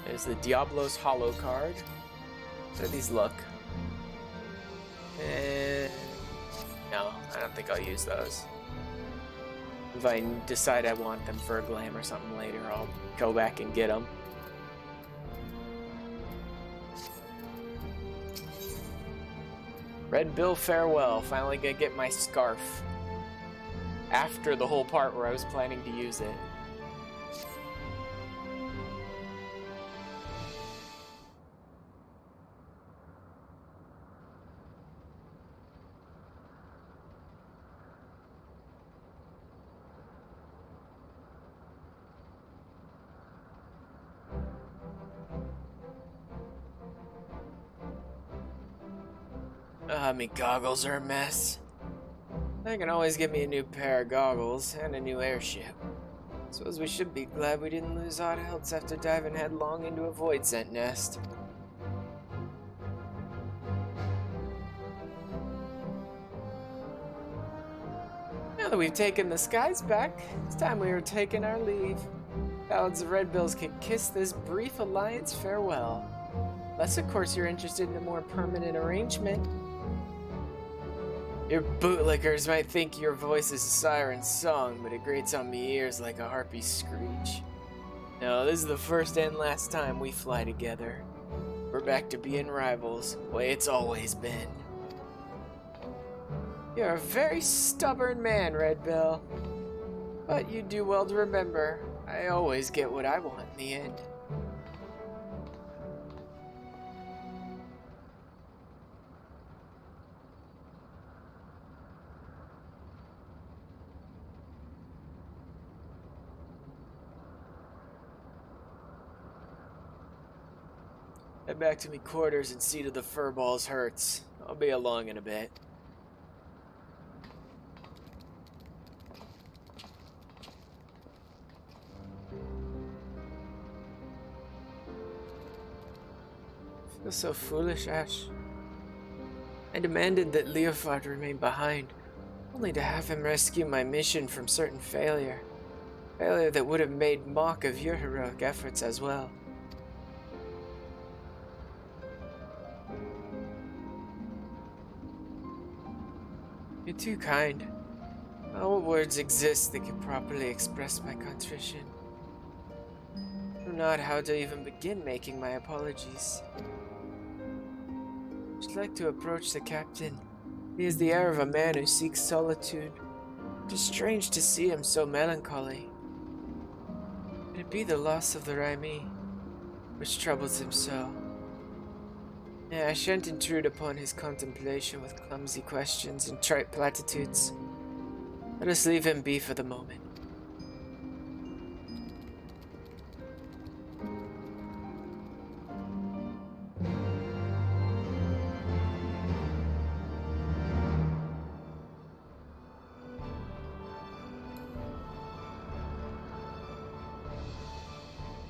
There's the Diablos Hollow card. How do these look? No, I don't think I'll use those. If I decide I want them for a glam or something later, I'll go back and get them. Red Bill Farewell. Finally gonna get my scarf. After the whole part where I was planning to use it. My goggles are a mess. I can always get me a new pair of goggles and a new airship. Suppose we should be glad we didn't lose Odd Helts after diving headlong into a void scent nest. Now that we've taken the skies back, it's time we were taking our leave. Paladins of Red Bills can kiss this brief alliance farewell. Unless, of course, you're interested in a more permanent arrangement. Your bootlickers might think your voice is a siren's song, but it grates on me ears like a harpy's screech. No, this is the first and last time we fly together. We're back to being rivals, the way it's always been. You're a very stubborn man, Red Bill. But you do well to remember, I always get what I want in the end. Head back to me quarters and see to the furballs hurts. I'll be along in a bit. I feel so foolish, Ash. I demanded that Leofard remain behind, only to have him rescue my mission from certain failure. Failure that would have made mock of your heroic efforts as well. You're too kind. No words exist that can properly express my contrition. I know not how to even begin making my apologies. I'd like to approach the captain. He has the air of a man who seeks solitude. It is strange to see him so melancholy. Could it be the loss of the Raimi, which troubles him so? I shan't intrude upon his contemplation with clumsy questions and trite platitudes. Let us leave him be for the moment.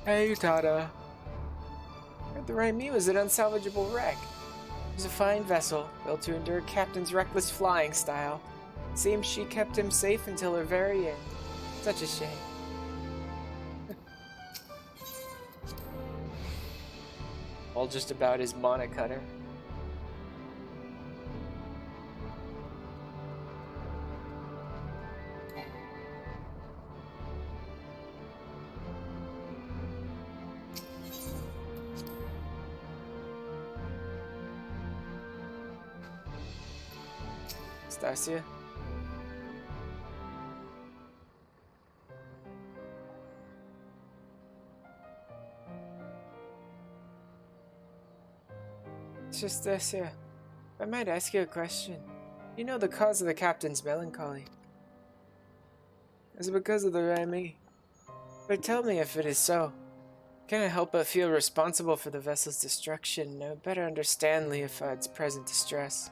Hey, Utada. The Raimi was an unsalvageable wreck. It was a fine vessel, built to endure Captain's reckless flying style. It seems she kept him safe until her very end. Such a shame. All just about his monocutter. Stasia? It's just Stasia. I might ask you a question. You know the cause of the captain's melancholy. Is it because of the Raimi? But tell me if it is so. I cannot help but feel responsible for the vessel's destruction. I would better understand Leofard's present distress.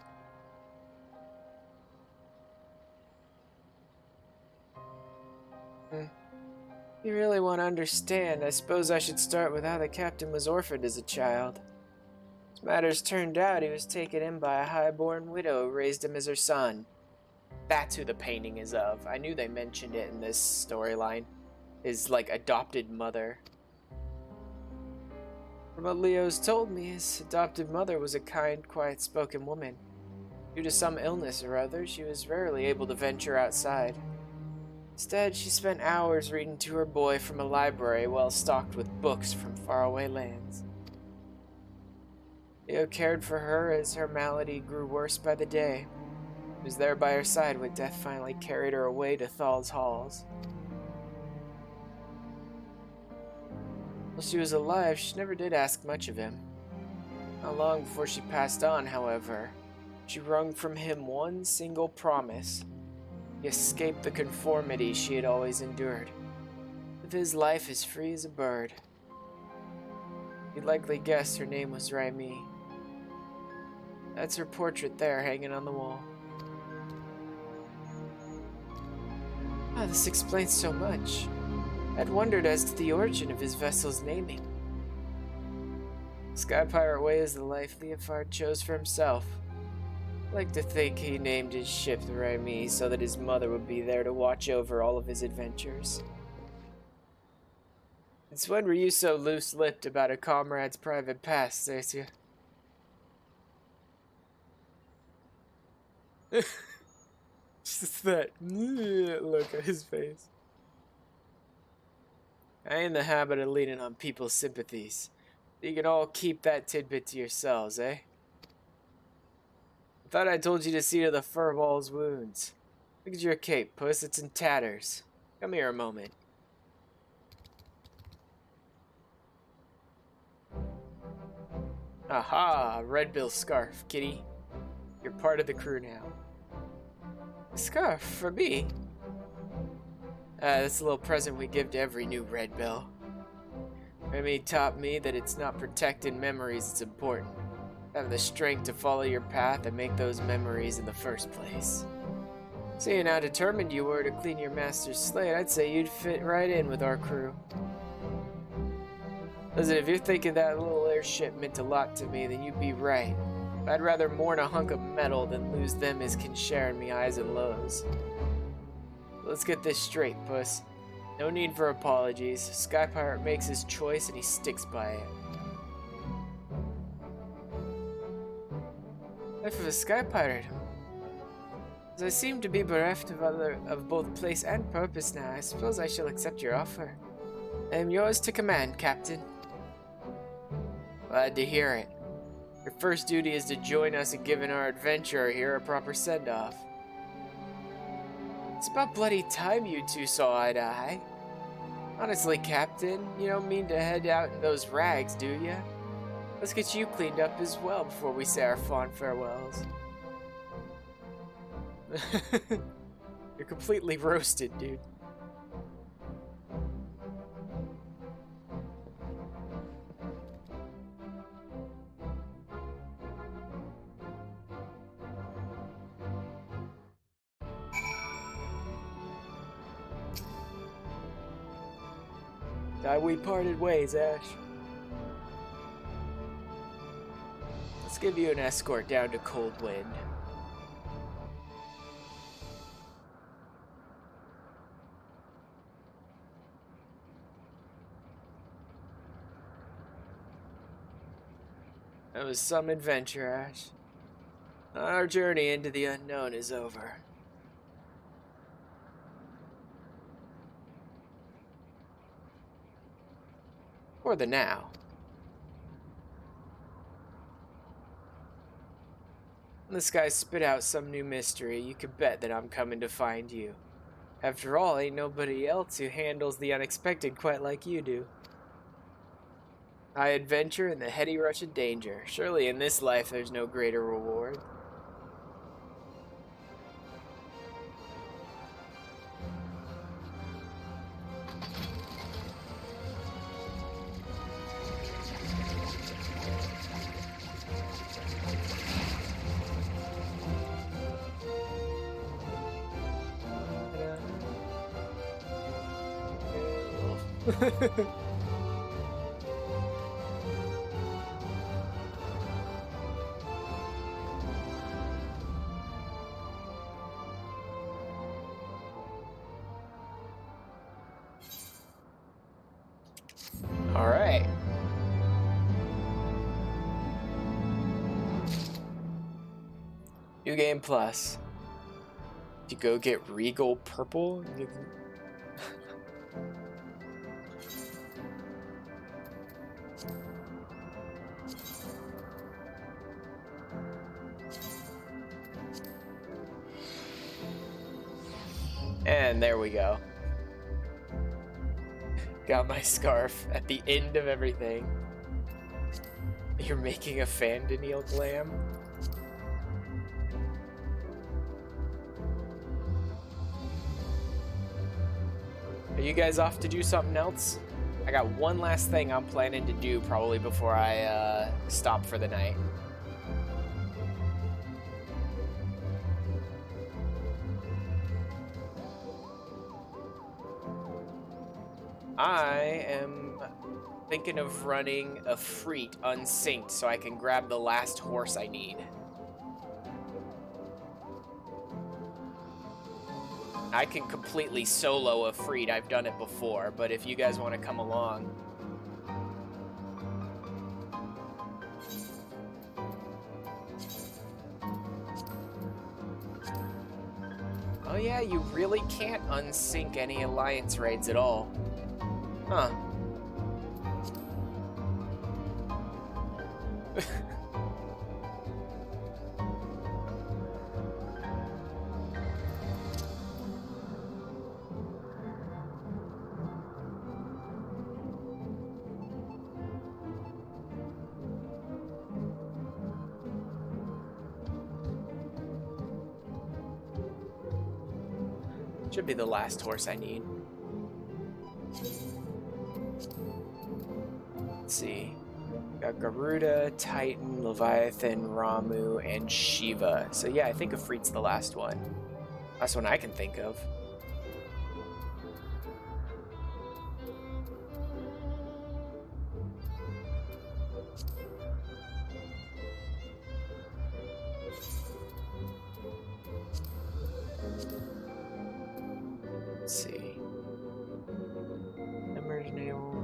You really want to understand, I suppose I should start with how the captain was orphaned as a child. As matters turned out, he was taken in by a high-born widow who raised him as her son. That's who the painting is of. I knew they mentioned it in this storyline. His, adopted mother. From what Leo's told me, his adopted mother was a kind, quiet-spoken woman. Due to some illness or other, she was rarely able to venture outside. Instead, she spent hours reading to her boy from a library well stocked with books from faraway lands. Leo cared for her as her malady grew worse by the day. He was there by her side when death finally carried her away to Thal's halls. While she was alive, she never did ask much of him. Not long before she passed on, however, she wrung from him one single promise. He escaped the conformity she had always endured. Live his life as free as a bird. You'd likely guess her name was Raimi. That's her portrait there, hanging on the wall. Ah, this explains so much. I'd wondered as to the origin of his vessel's naming. Sky Pirate Way is the life Leofard chose for himself. I like to think he named his ship the Remy so that his mother would be there to watch over all of his adventures. Since when were you so loose-lipped about a comrade's private past, Stacia? Just that look at his face. I ain't in the habit of leaning on people's sympathies. You can all keep that tidbit to yourselves, eh? I thought I told you to see to the furball's wounds. Look at your cape, puss. It's in tatters. Come here a moment. Aha! Red Bill scarf, kitty. You're part of the crew now. A scarf for me? That's a little present we give to every new Red Bill. Remy taught me that it's not protecting memories that's important. Have the strength to follow your path and make those memories in the first place. Seeing how determined you were to clean your master's slate, I'd say you'd fit right in with our crew. Listen, if you're thinking that little airship meant a lot to me, then you'd be right. I'd rather mourn a hunk of metal than lose them as can share in me highs and lows. Let's get this straight, puss. No need for apologies. Sky Pirate makes his choice and he sticks by it. Life of a Sky Pirate. As I seem to be bereft of both place and purpose now, I suppose I shall accept your offer. I am yours to command, Captain. Glad to hear it. Your first duty is to join us in giving our adventurer here a proper send-off. It's about bloody time you two saw eye to eye. Honestly, Captain, you don't mean to head out in those rags, do ya? Let's get you cleaned up as well before we say our fond farewells. You're completely roasted, dude. We parted ways, Ash. Let's give you an escort down to Cold Wind. That was some adventure, Ash. Our journey into the unknown is over. For the now. When this guy spit out some new mystery, you can bet that I'm coming to find you. After all, ain't nobody else who handles the unexpected quite like you do. High adventure and the heady rush of danger. Surely in this life there's no greater reward. All right. New Game Plus. You go get Regal Purple? And there we go. Got my scarf at the end of everything. You're making a Fandenial glam? Are you guys off to do something else? I got one last thing I'm planning to do probably before I stop for the night. I am thinking of running a Freet unsynced so I can grab the last horse I need. I can completely solo a Freet. I've done it before, but if you guys want to come along. Oh yeah, you really can't unsync any alliance raids at all. Huh. Should be the last horse I need. Let's see. Got Garuda, Titan, Leviathan, Ramu, and Shiva. So yeah, I think Afreet's the last one. Last one I can think of. Let's see. Emerge naval.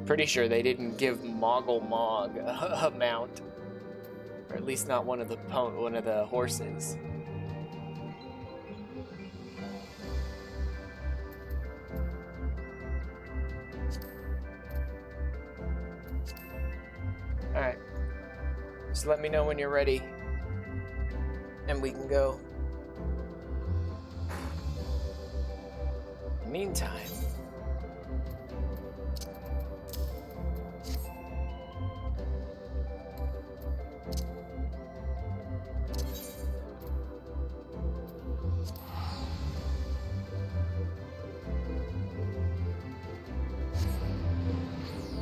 Pretty sure they didn't give Moggle Mog a mount, or at least not one of the horses. All right, just let me know when you're ready, and we can go. Meantime.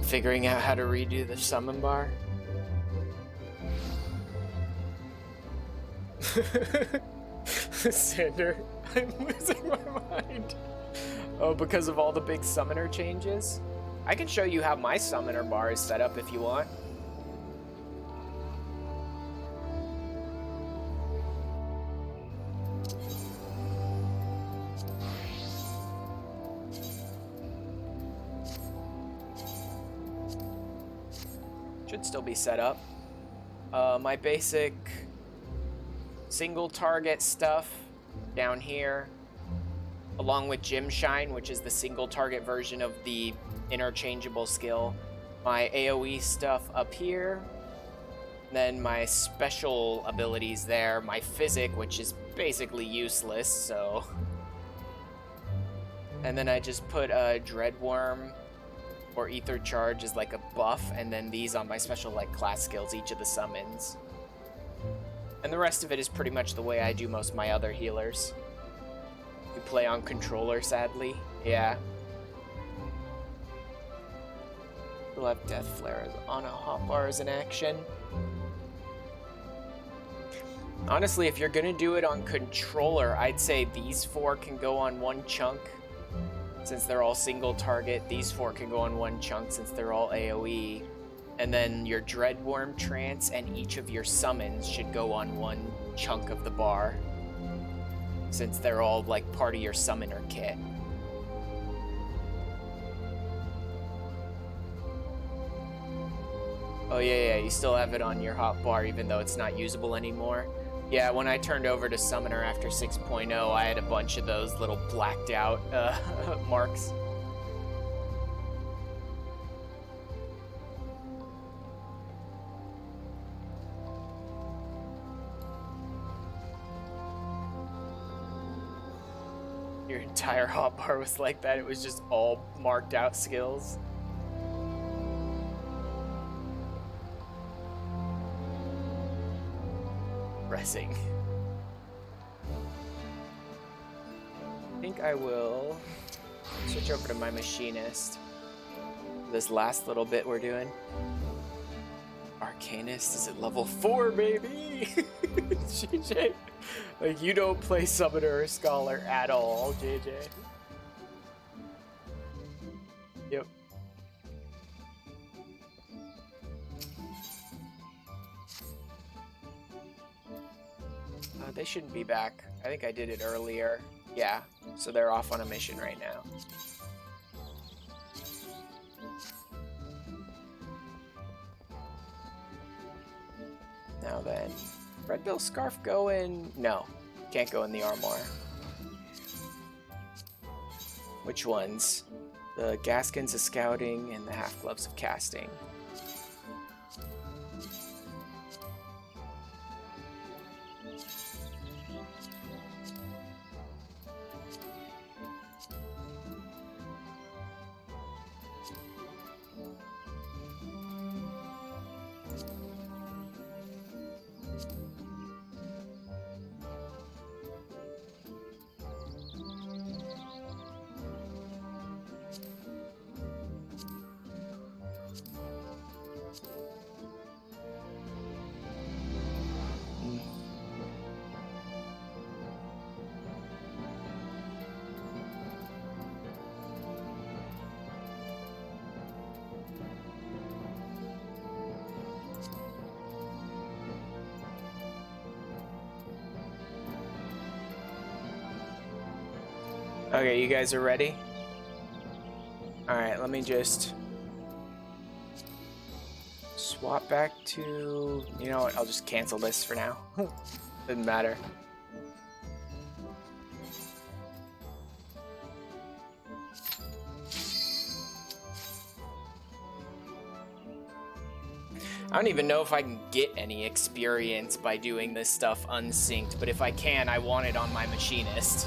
Figuring out how to redo the summon bar. Sander, I'm losing my mind. Oh, because of all the big summoner changes? I can show you how my summoner bar is set up if you want. Should still be set up. My basic single target stuff down here, along with Gym Shine, which is the single target version of the interchangeable skill. My AoE stuff up here. Then my special abilities there. My Physic, which is basically useless, so... And then I just put a Dreadworm or Ether Charge as like a buff, and then these on my special like class skills, each of the summons. And the rest of it is pretty much the way I do most of my other healers. We play on controller, sadly. Yeah. We'll have Death Flare on a hotbar as an action. Honestly, if you're gonna do it on controller, I'd say these four can go on one chunk. Since they're all single target, these four can go on one chunk since they're all AoE. And then your Dreadworm Trance and each of your summons should go on one chunk of the bar. Since they're all like part of your summoner kit. Oh yeah, you still have it on your hotbar even though it's not usable anymore. Yeah, when I turned over to Summoner after 6.0, I had a bunch of those little blacked out marks. Your entire hotbar was like that, it was just all marked out skills. Pressing. I think I will Switch over to my machinist. This last little bit we're doing. Arcanist is at level 4, baby! JJ. Like, you don't play Summoner or Scholar at all, JJ. Yep. They shouldn't be back. I think I did it earlier. Yeah, so they're off on a mission right now. Now then, Red Bill Scarf go in? No, can't go in the armoire. Which ones? The Gaskins of Scouting and the Half Gloves of Casting. Okay, you guys are ready? Alright, let me just swap back to... You know what, I'll just cancel this for now. Doesn't matter. I don't even know if I can get any experience by doing this stuff unsynced, but if I can, I want it on my machinist.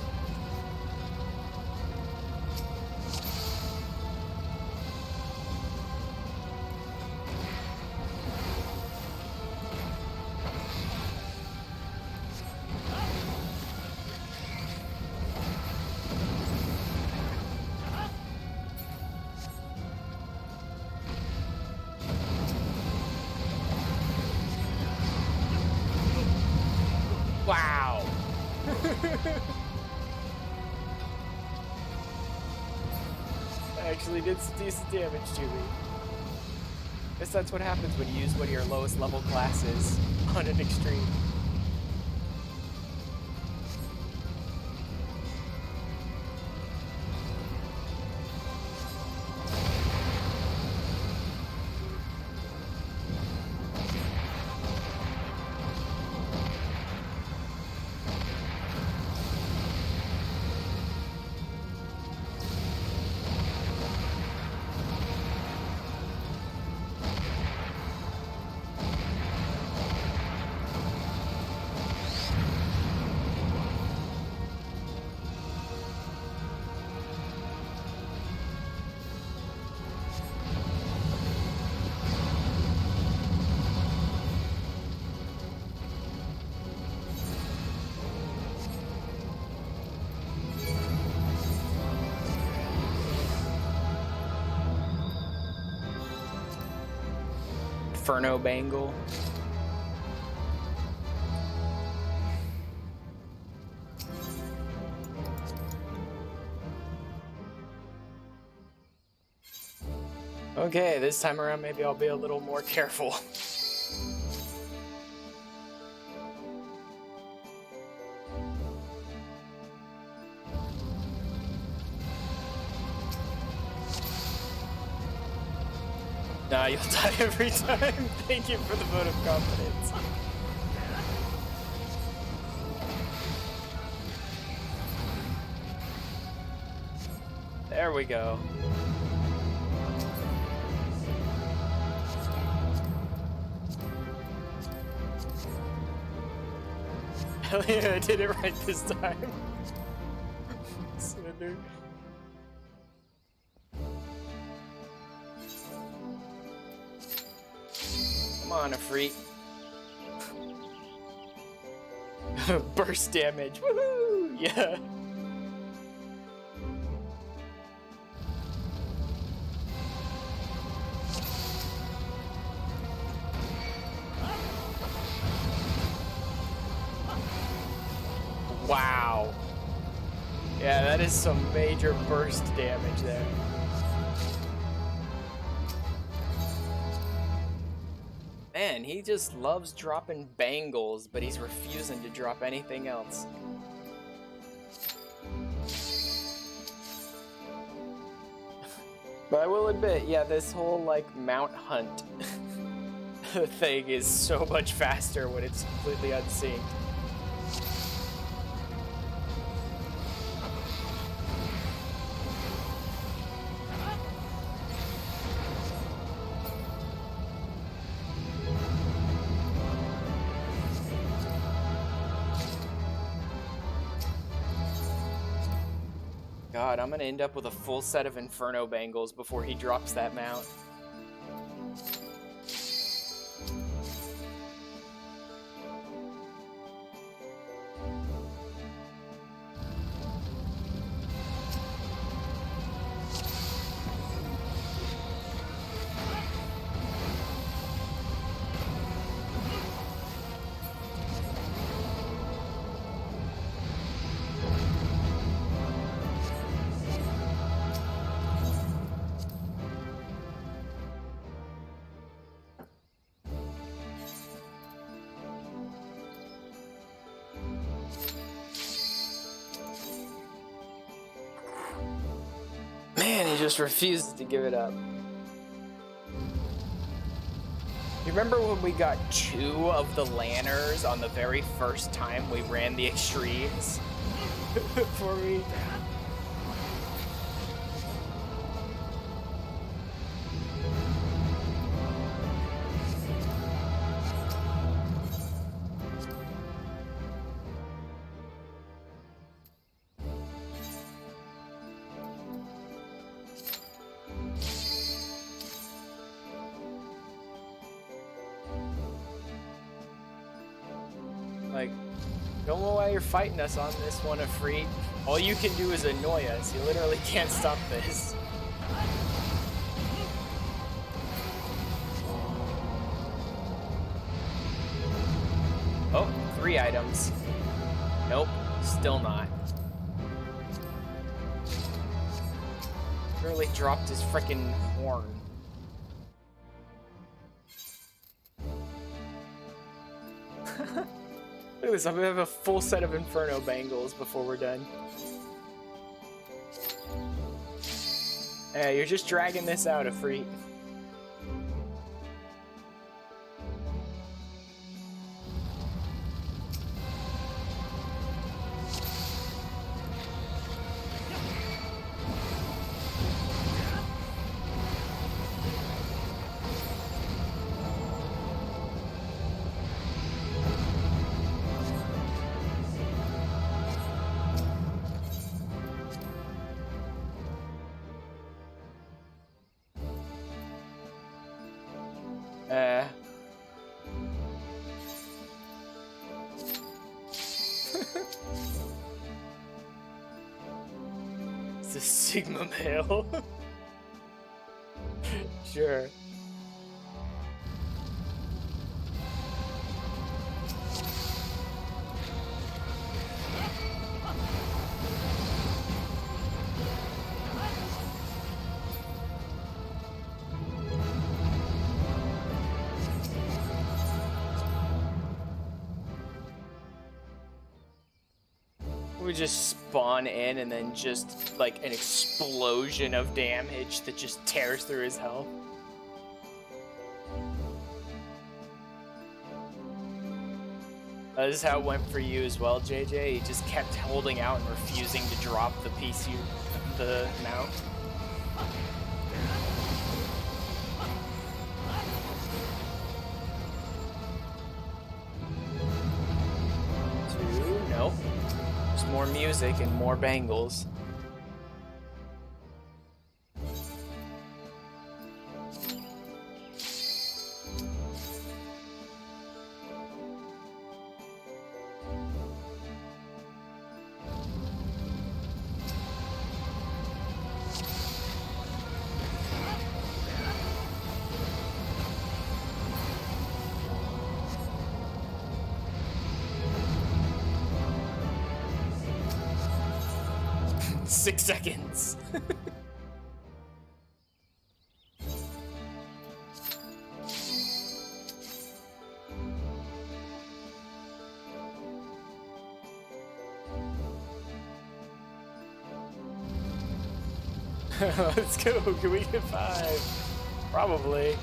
Wow! Actually did some decent damage to me. Guess that's what happens when you use one of your lowest level classes on an extreme. Inferno Bangle. Okay, this time around maybe I'll be a little more careful. Nah, you'll die every time. Thank you for the vote of confidence. There we go. Hell yeah, I did it right this time. Surrender. Come on, Afreet. Burst damage. Woohoo! Yeah. Wow. Yeah, that is some major burst damage there. Man, he just loves dropping bangles, but he's refusing to drop anything else. But I will admit, yeah, this whole, like, mount hunt thing is so much faster when it's completely unsynced. God, I'm gonna end up with a full set of Inferno Bangles before he drops that mount. Man, he just refuses to give it up. You remember when we got 2 of the Lanners on the very first time we ran the extremes? For me. Like, don't know why you're fighting us on this one, Afreet. All you can do is annoy us. You literally can't stop this. Oh, 3 items. Nope, still not. Literally dropped his frickin' horn. Look at this, I'm gonna have a full set of Inferno Bangles before we're done. Yeah, you're just dragging this out, Afreet. It's a Sigma male. Sure. We just spawn in and then just like an explosion of damage that just tears through his health. This is how it went for you as well, JJ. You just kept holding out and refusing to drop the the mount. Nope. Just more music and more bangles. 6 seconds. Let's go. Can we get 5? Probably.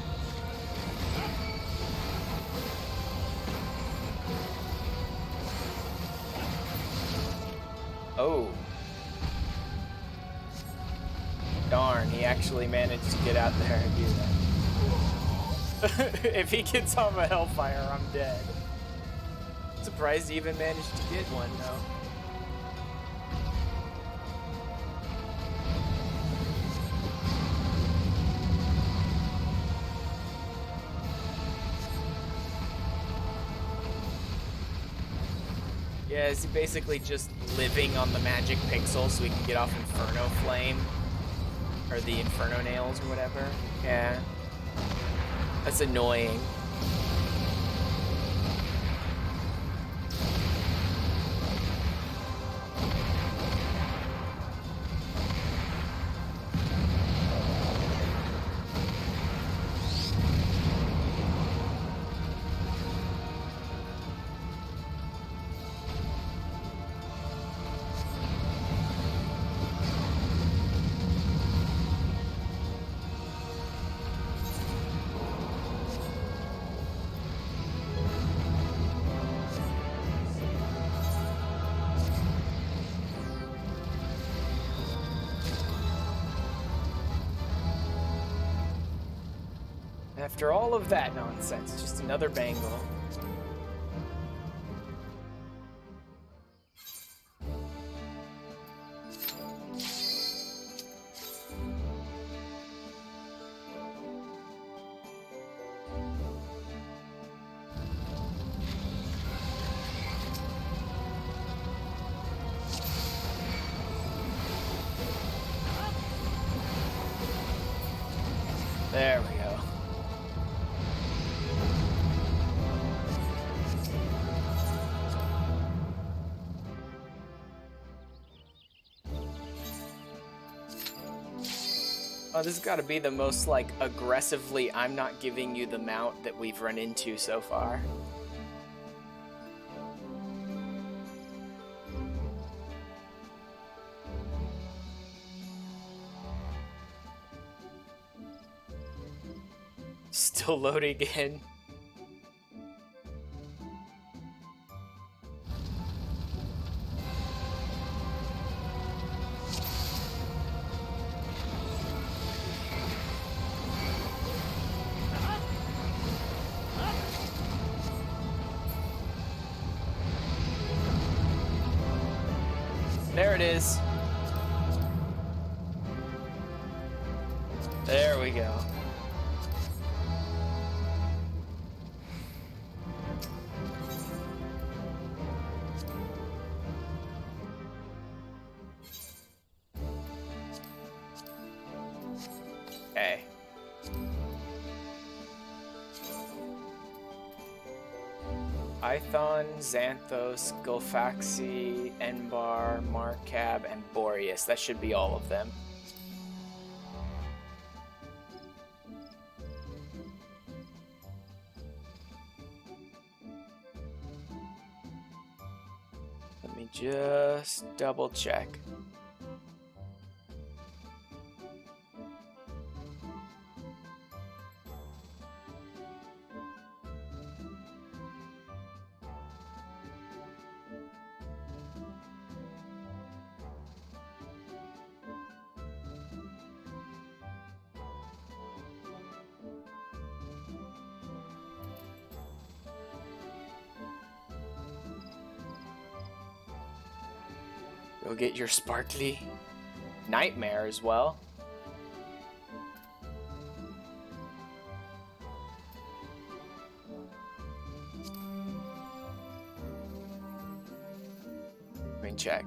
Oh. Darn, he actually managed to get out there and do that. If he gets off a Hellfire, I'm dead. Surprised he even managed to get one, though. Yeah, is he basically just living on the magic pixel so he can get off Inferno Flame? Or the Inferno Nails or whatever? Yeah. That's annoying. After all of that nonsense, just another bangle. There we go. Oh, this has got to be the most, like, aggressively I'm not giving you the mount that we've run into so far. Still loading in. There it is. There we go. Okay. Python, Xanthos, Gulfaxi, Enbar, Marcab, and Boreas. That should be all of them. Let me just double check. Go get your sparkly nightmare as well. Let me check.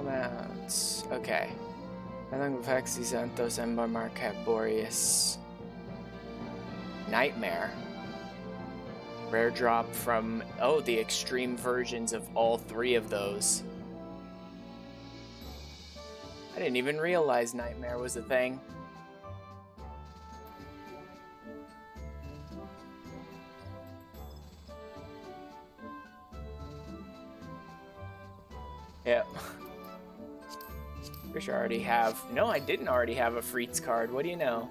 Small amounts. Okay. FFXIV, Ember Marquette, Boreas. Nightmare. Rare drop from, oh, the extreme versions of all three of those. I didn't even realize Nightmare was a thing. Yep. Pretty sure I already have. No, I didn't already have a Freets card. What do you know?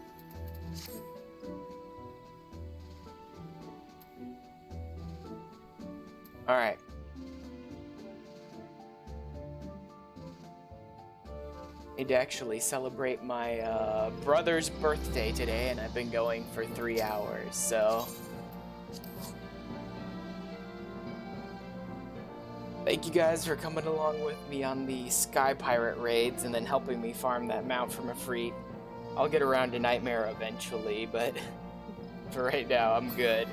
Alright. Need to actually celebrate my brother's birthday today, and I've been going for 3 hours, so... Thank you guys for coming along with me on the Sky Pirate raids and then helping me farm that mount from a Freet. I'll get around to Nightmare eventually, but for right now, I'm good.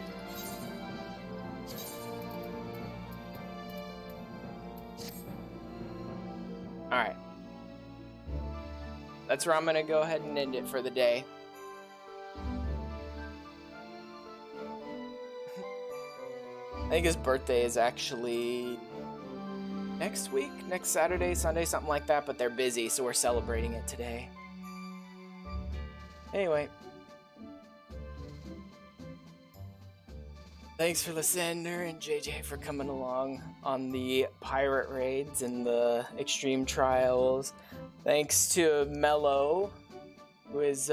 Alright. That's where I'm gonna go ahead and end it for the day. I think his birthday is actually next week, next Saturday, Sunday, something like that, but they're busy, so we're celebrating it today. Anyway. Thanks for Lysander and JJ for coming along on the pirate raids and the extreme trials. Thanks to Mello, who is,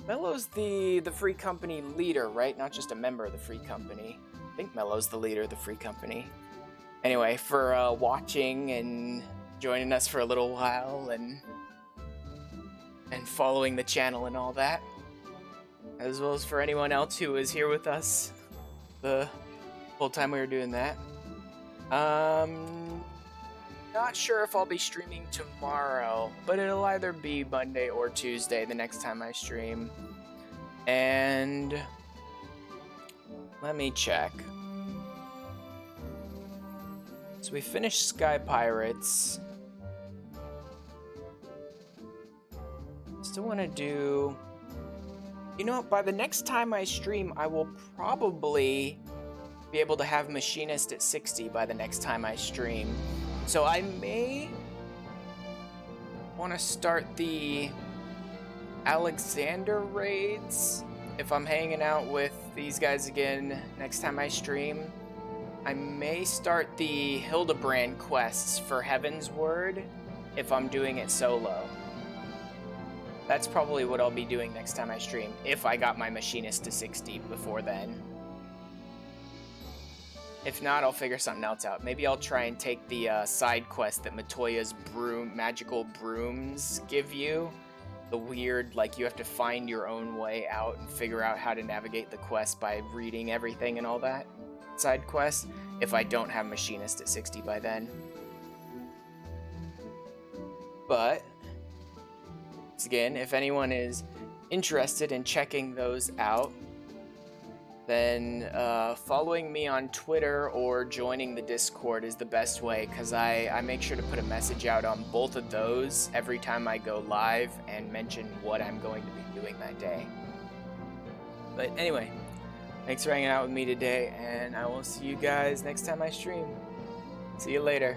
Mello's the Free Company leader, right? Not just a member of the Free Company. I think Mello's the leader of the Free Company. Anyway, for watching and joining us for a little while and following the channel and all that. As well as for anyone else who was here with us the whole time we were doing that. Not sure if I'll be streaming tomorrow, but it'll either be Monday or Tuesday the next time I stream. And let me check. So we finished Sky Pirates. Still want to do... You know, by the next time I stream, I will probably be able to have Machinist at 60 by the next time I stream. So I may want to start the Alexander raids if I'm hanging out with these guys again next time I stream. I may start the Hildebrand quests for Heaven's Word if I'm doing it solo. That's probably what I'll be doing next time I stream, if I got my Machinist to 60 before then. If not, I'll figure something else out. Maybe I'll try and take the side quest that Matoya's magical brooms give you. The weird, like, you have to find your own way out and figure out how to navigate the quest by reading everything and all that. Side quest, if I don't have Machinist at 60 by then. But... again, if anyone is interested in checking those out, then following me on Twitter or joining the Discord is the best way, because I make sure to put a message out on both of those every time I go live and mention what I'm going to be doing that day. But anyway, thanks for hanging out with me today, and I will see you guys next time I stream. See you later.